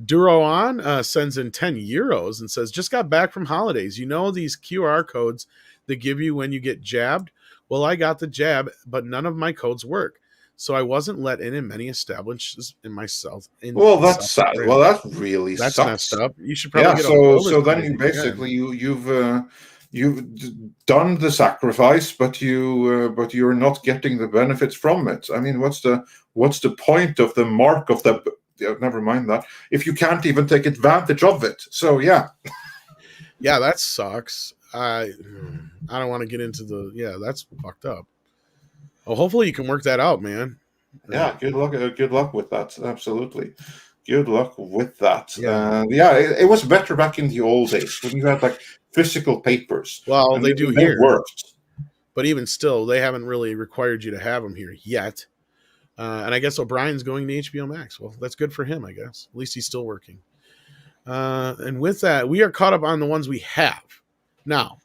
Duroan sends in 10 euros and says, just got back from holidays. You know these QR codes they give you when you get jabbed? Well, I got the jab, but none of my codes work. So I wasn't let in many establishments in myself. Well, that's sad. Well, that's really that's sucks. Messed up. You should probably get so then you basically you've done the sacrifice, but you're not getting the benefits from it. I mean, what's the point of the mark of the? Never mind that. If you can't even take advantage of it, so yeah, yeah, that sucks. I don't want to get into that's fucked up. Well, hopefully you can work that out, man. Yeah, good luck. Good luck with that. Absolutely, good luck with that. Yeah, it was better back in the old days when you had like physical papers. Well, they do here, worked. But even still, they haven't really required you to have them here yet. And I guess O'Brien's going to HBO Max. Well, that's good for him, I guess. At least he's still working. And with that, we are caught up on the ones we have. Now,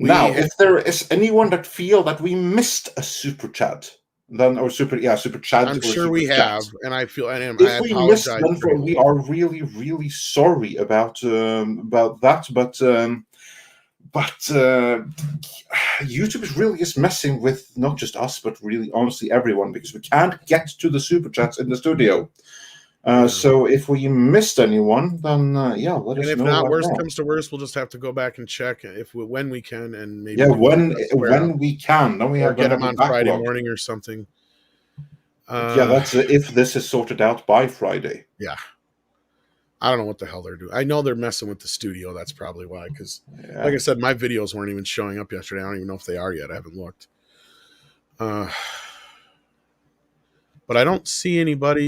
if there is anyone that feel that we missed a super chat, super chat. I'm sure we have, and I feel if we missed one, we are really, really sorry about that. But YouTube really is messing with not just us, but really, honestly, everyone, because we can't get to the super chats in the studio. So if we missed anyone, then let us know. And if not, worst comes to worst, we'll just have to go back and check when we can, and maybe when we can. Then we have get them on Friday morning or something. That's if this is sorted out by Friday. Yeah. I don't know what the hell they're doing. I know they're messing with the studio. That's probably why. Because, Yeah. like I said, my videos weren't even showing up yesterday. I don't even know if they are yet. I haven't looked. But I don't see anybody.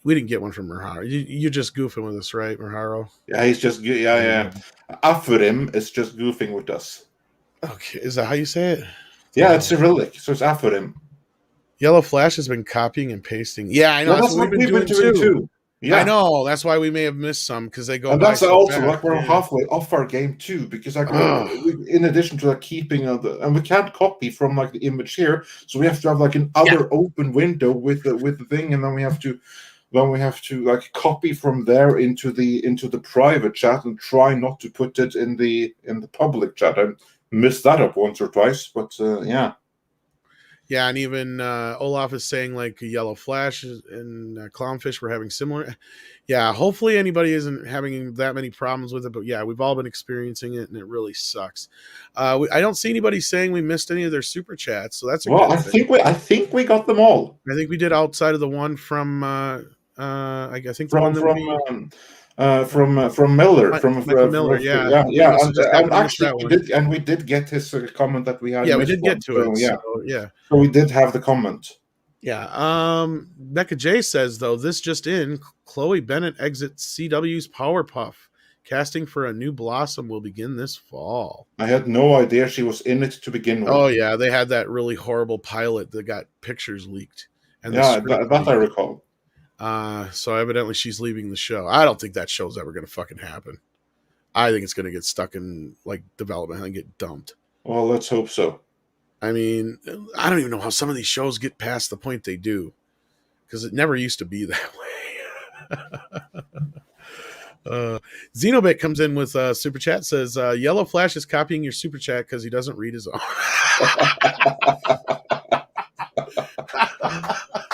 We didn't get one from Murharo. You're just goofing with us, right, Murharo? Yeah, he's just yeah. Afurim is just goofing with us. Okay, is that how you say it? Yeah, it's Cyrillic, so it's Afurim. Yellow Flash has been copying and pasting. Yeah, I know. Well, that's what we've been doing too. Yeah, I know. That's why we may have missed some because they go. And that's so also back. like we're halfway off our game too, because like in addition to like keeping and we can't copy from like the image here, so we have to have like an other open window with the thing, and then we have to like copy from there into the private chat and try not to put it in the public chat. I missed that up once or twice, but yeah. Yeah, and even Olaf is saying like Yellow Flash and Clownfish were having similar. Yeah, hopefully anybody isn't having that many problems with it, but yeah, we've all been experiencing it, and it really sucks. I don't see anybody saying we missed any of their super chats, so that's a good thing. I think we got them all. I think we did outside of the one from I think the one that from Miller, from Miller, yeah, and we did get his comment that we had. Yeah, we did get to it. Yeah, so, yeah. So we did have the comment. Yeah. Becca J says though, this just in: Chloe Bennett exits CW's Powerpuff. Casting for a new Blossom will begin this fall. I had no idea she was in it to begin with. Oh yeah, they had that really horrible pilot that got pictures leaked. And yeah, that I recall. So evidently she's leaving the show. I don't think that show's ever going to fucking happen. I think it's going to get stuck in like development and get dumped. Well, let's hope so. I mean, I don't even know how some of these shows get past the point they do, because it never used to be that way. Xenobit comes in with a super chat, says Yellow Flash is copying your super chat because he doesn't read his own.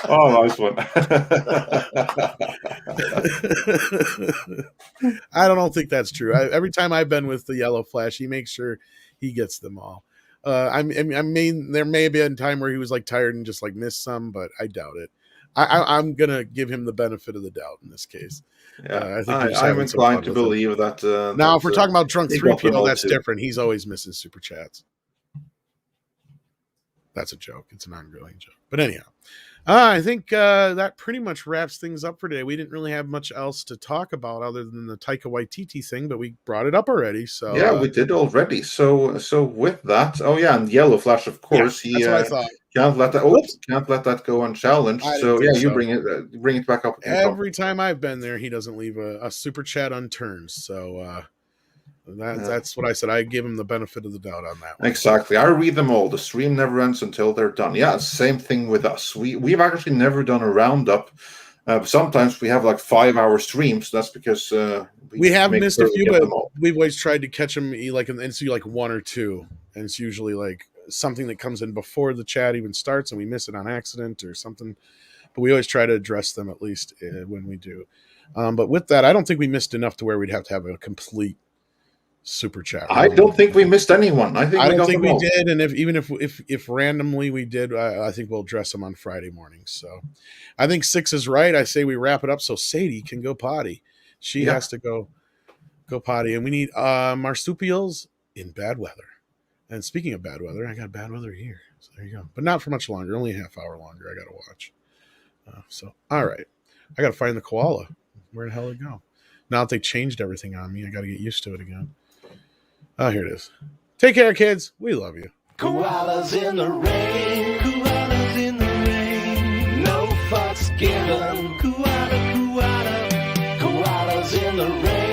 Oh, nice one. I don't think that's true. Every time I've been with the Yellow Flash, he makes sure he gets them all. I mean, there may have been a time where he was like tired and just like missed some, but I doubt it. I'm gonna give him the benefit of the doubt in this case. Yeah, I'm inclined to believe that. Now, if we're talking about Drunk 3PO, that's different. He's always missing super chats. That's a joke. It's an ongoing joke. But anyhow, I think that pretty much wraps things up for today. We didn't really have much else to talk about other than the Taika Waititi thing, but we brought it up already. So yeah, we did already. So with that, and Yellow Flash, of course, that's what I thought. Can't let that go unchallenged. So yeah, you bring it back up. Every time I've been there, he doesn't leave a super chat unturned. So that's what I said. I give him the benefit of the doubt on that one. Exactly. I read them all. The stream never ends until they're done. Yeah, same thing with us. We've actually never done a roundup. Sometimes we have like 5-hour streams. That's because we have missed a few, but we've always tried to catch them like and see like one or two, and it's usually like something that comes in before the chat even starts, and we miss it on accident or something. But we always try to address them at least when we do. But with that, I don't think we missed enough to where we'd have to have a complete super chat. I don't think we missed anyone. I don't think we did, and if randomly we did, I think we'll address them on Friday morning. So I think 6 is right. I say we wrap it up so Sadie can go potty. She has to go potty, and we need marsupials in bad weather. And speaking of bad weather, I got bad weather here. So there you go. But not for much longer. Only a half hour longer. I got to watch. So all right, I got to find the koala. Where the hell did it go? Now that they changed everything on me, I got to get used to it again. Oh, here it is. Take care, kids. We love you. Koalas in the rain. Koalas in the rain. No fucks given. Koalas in the rain.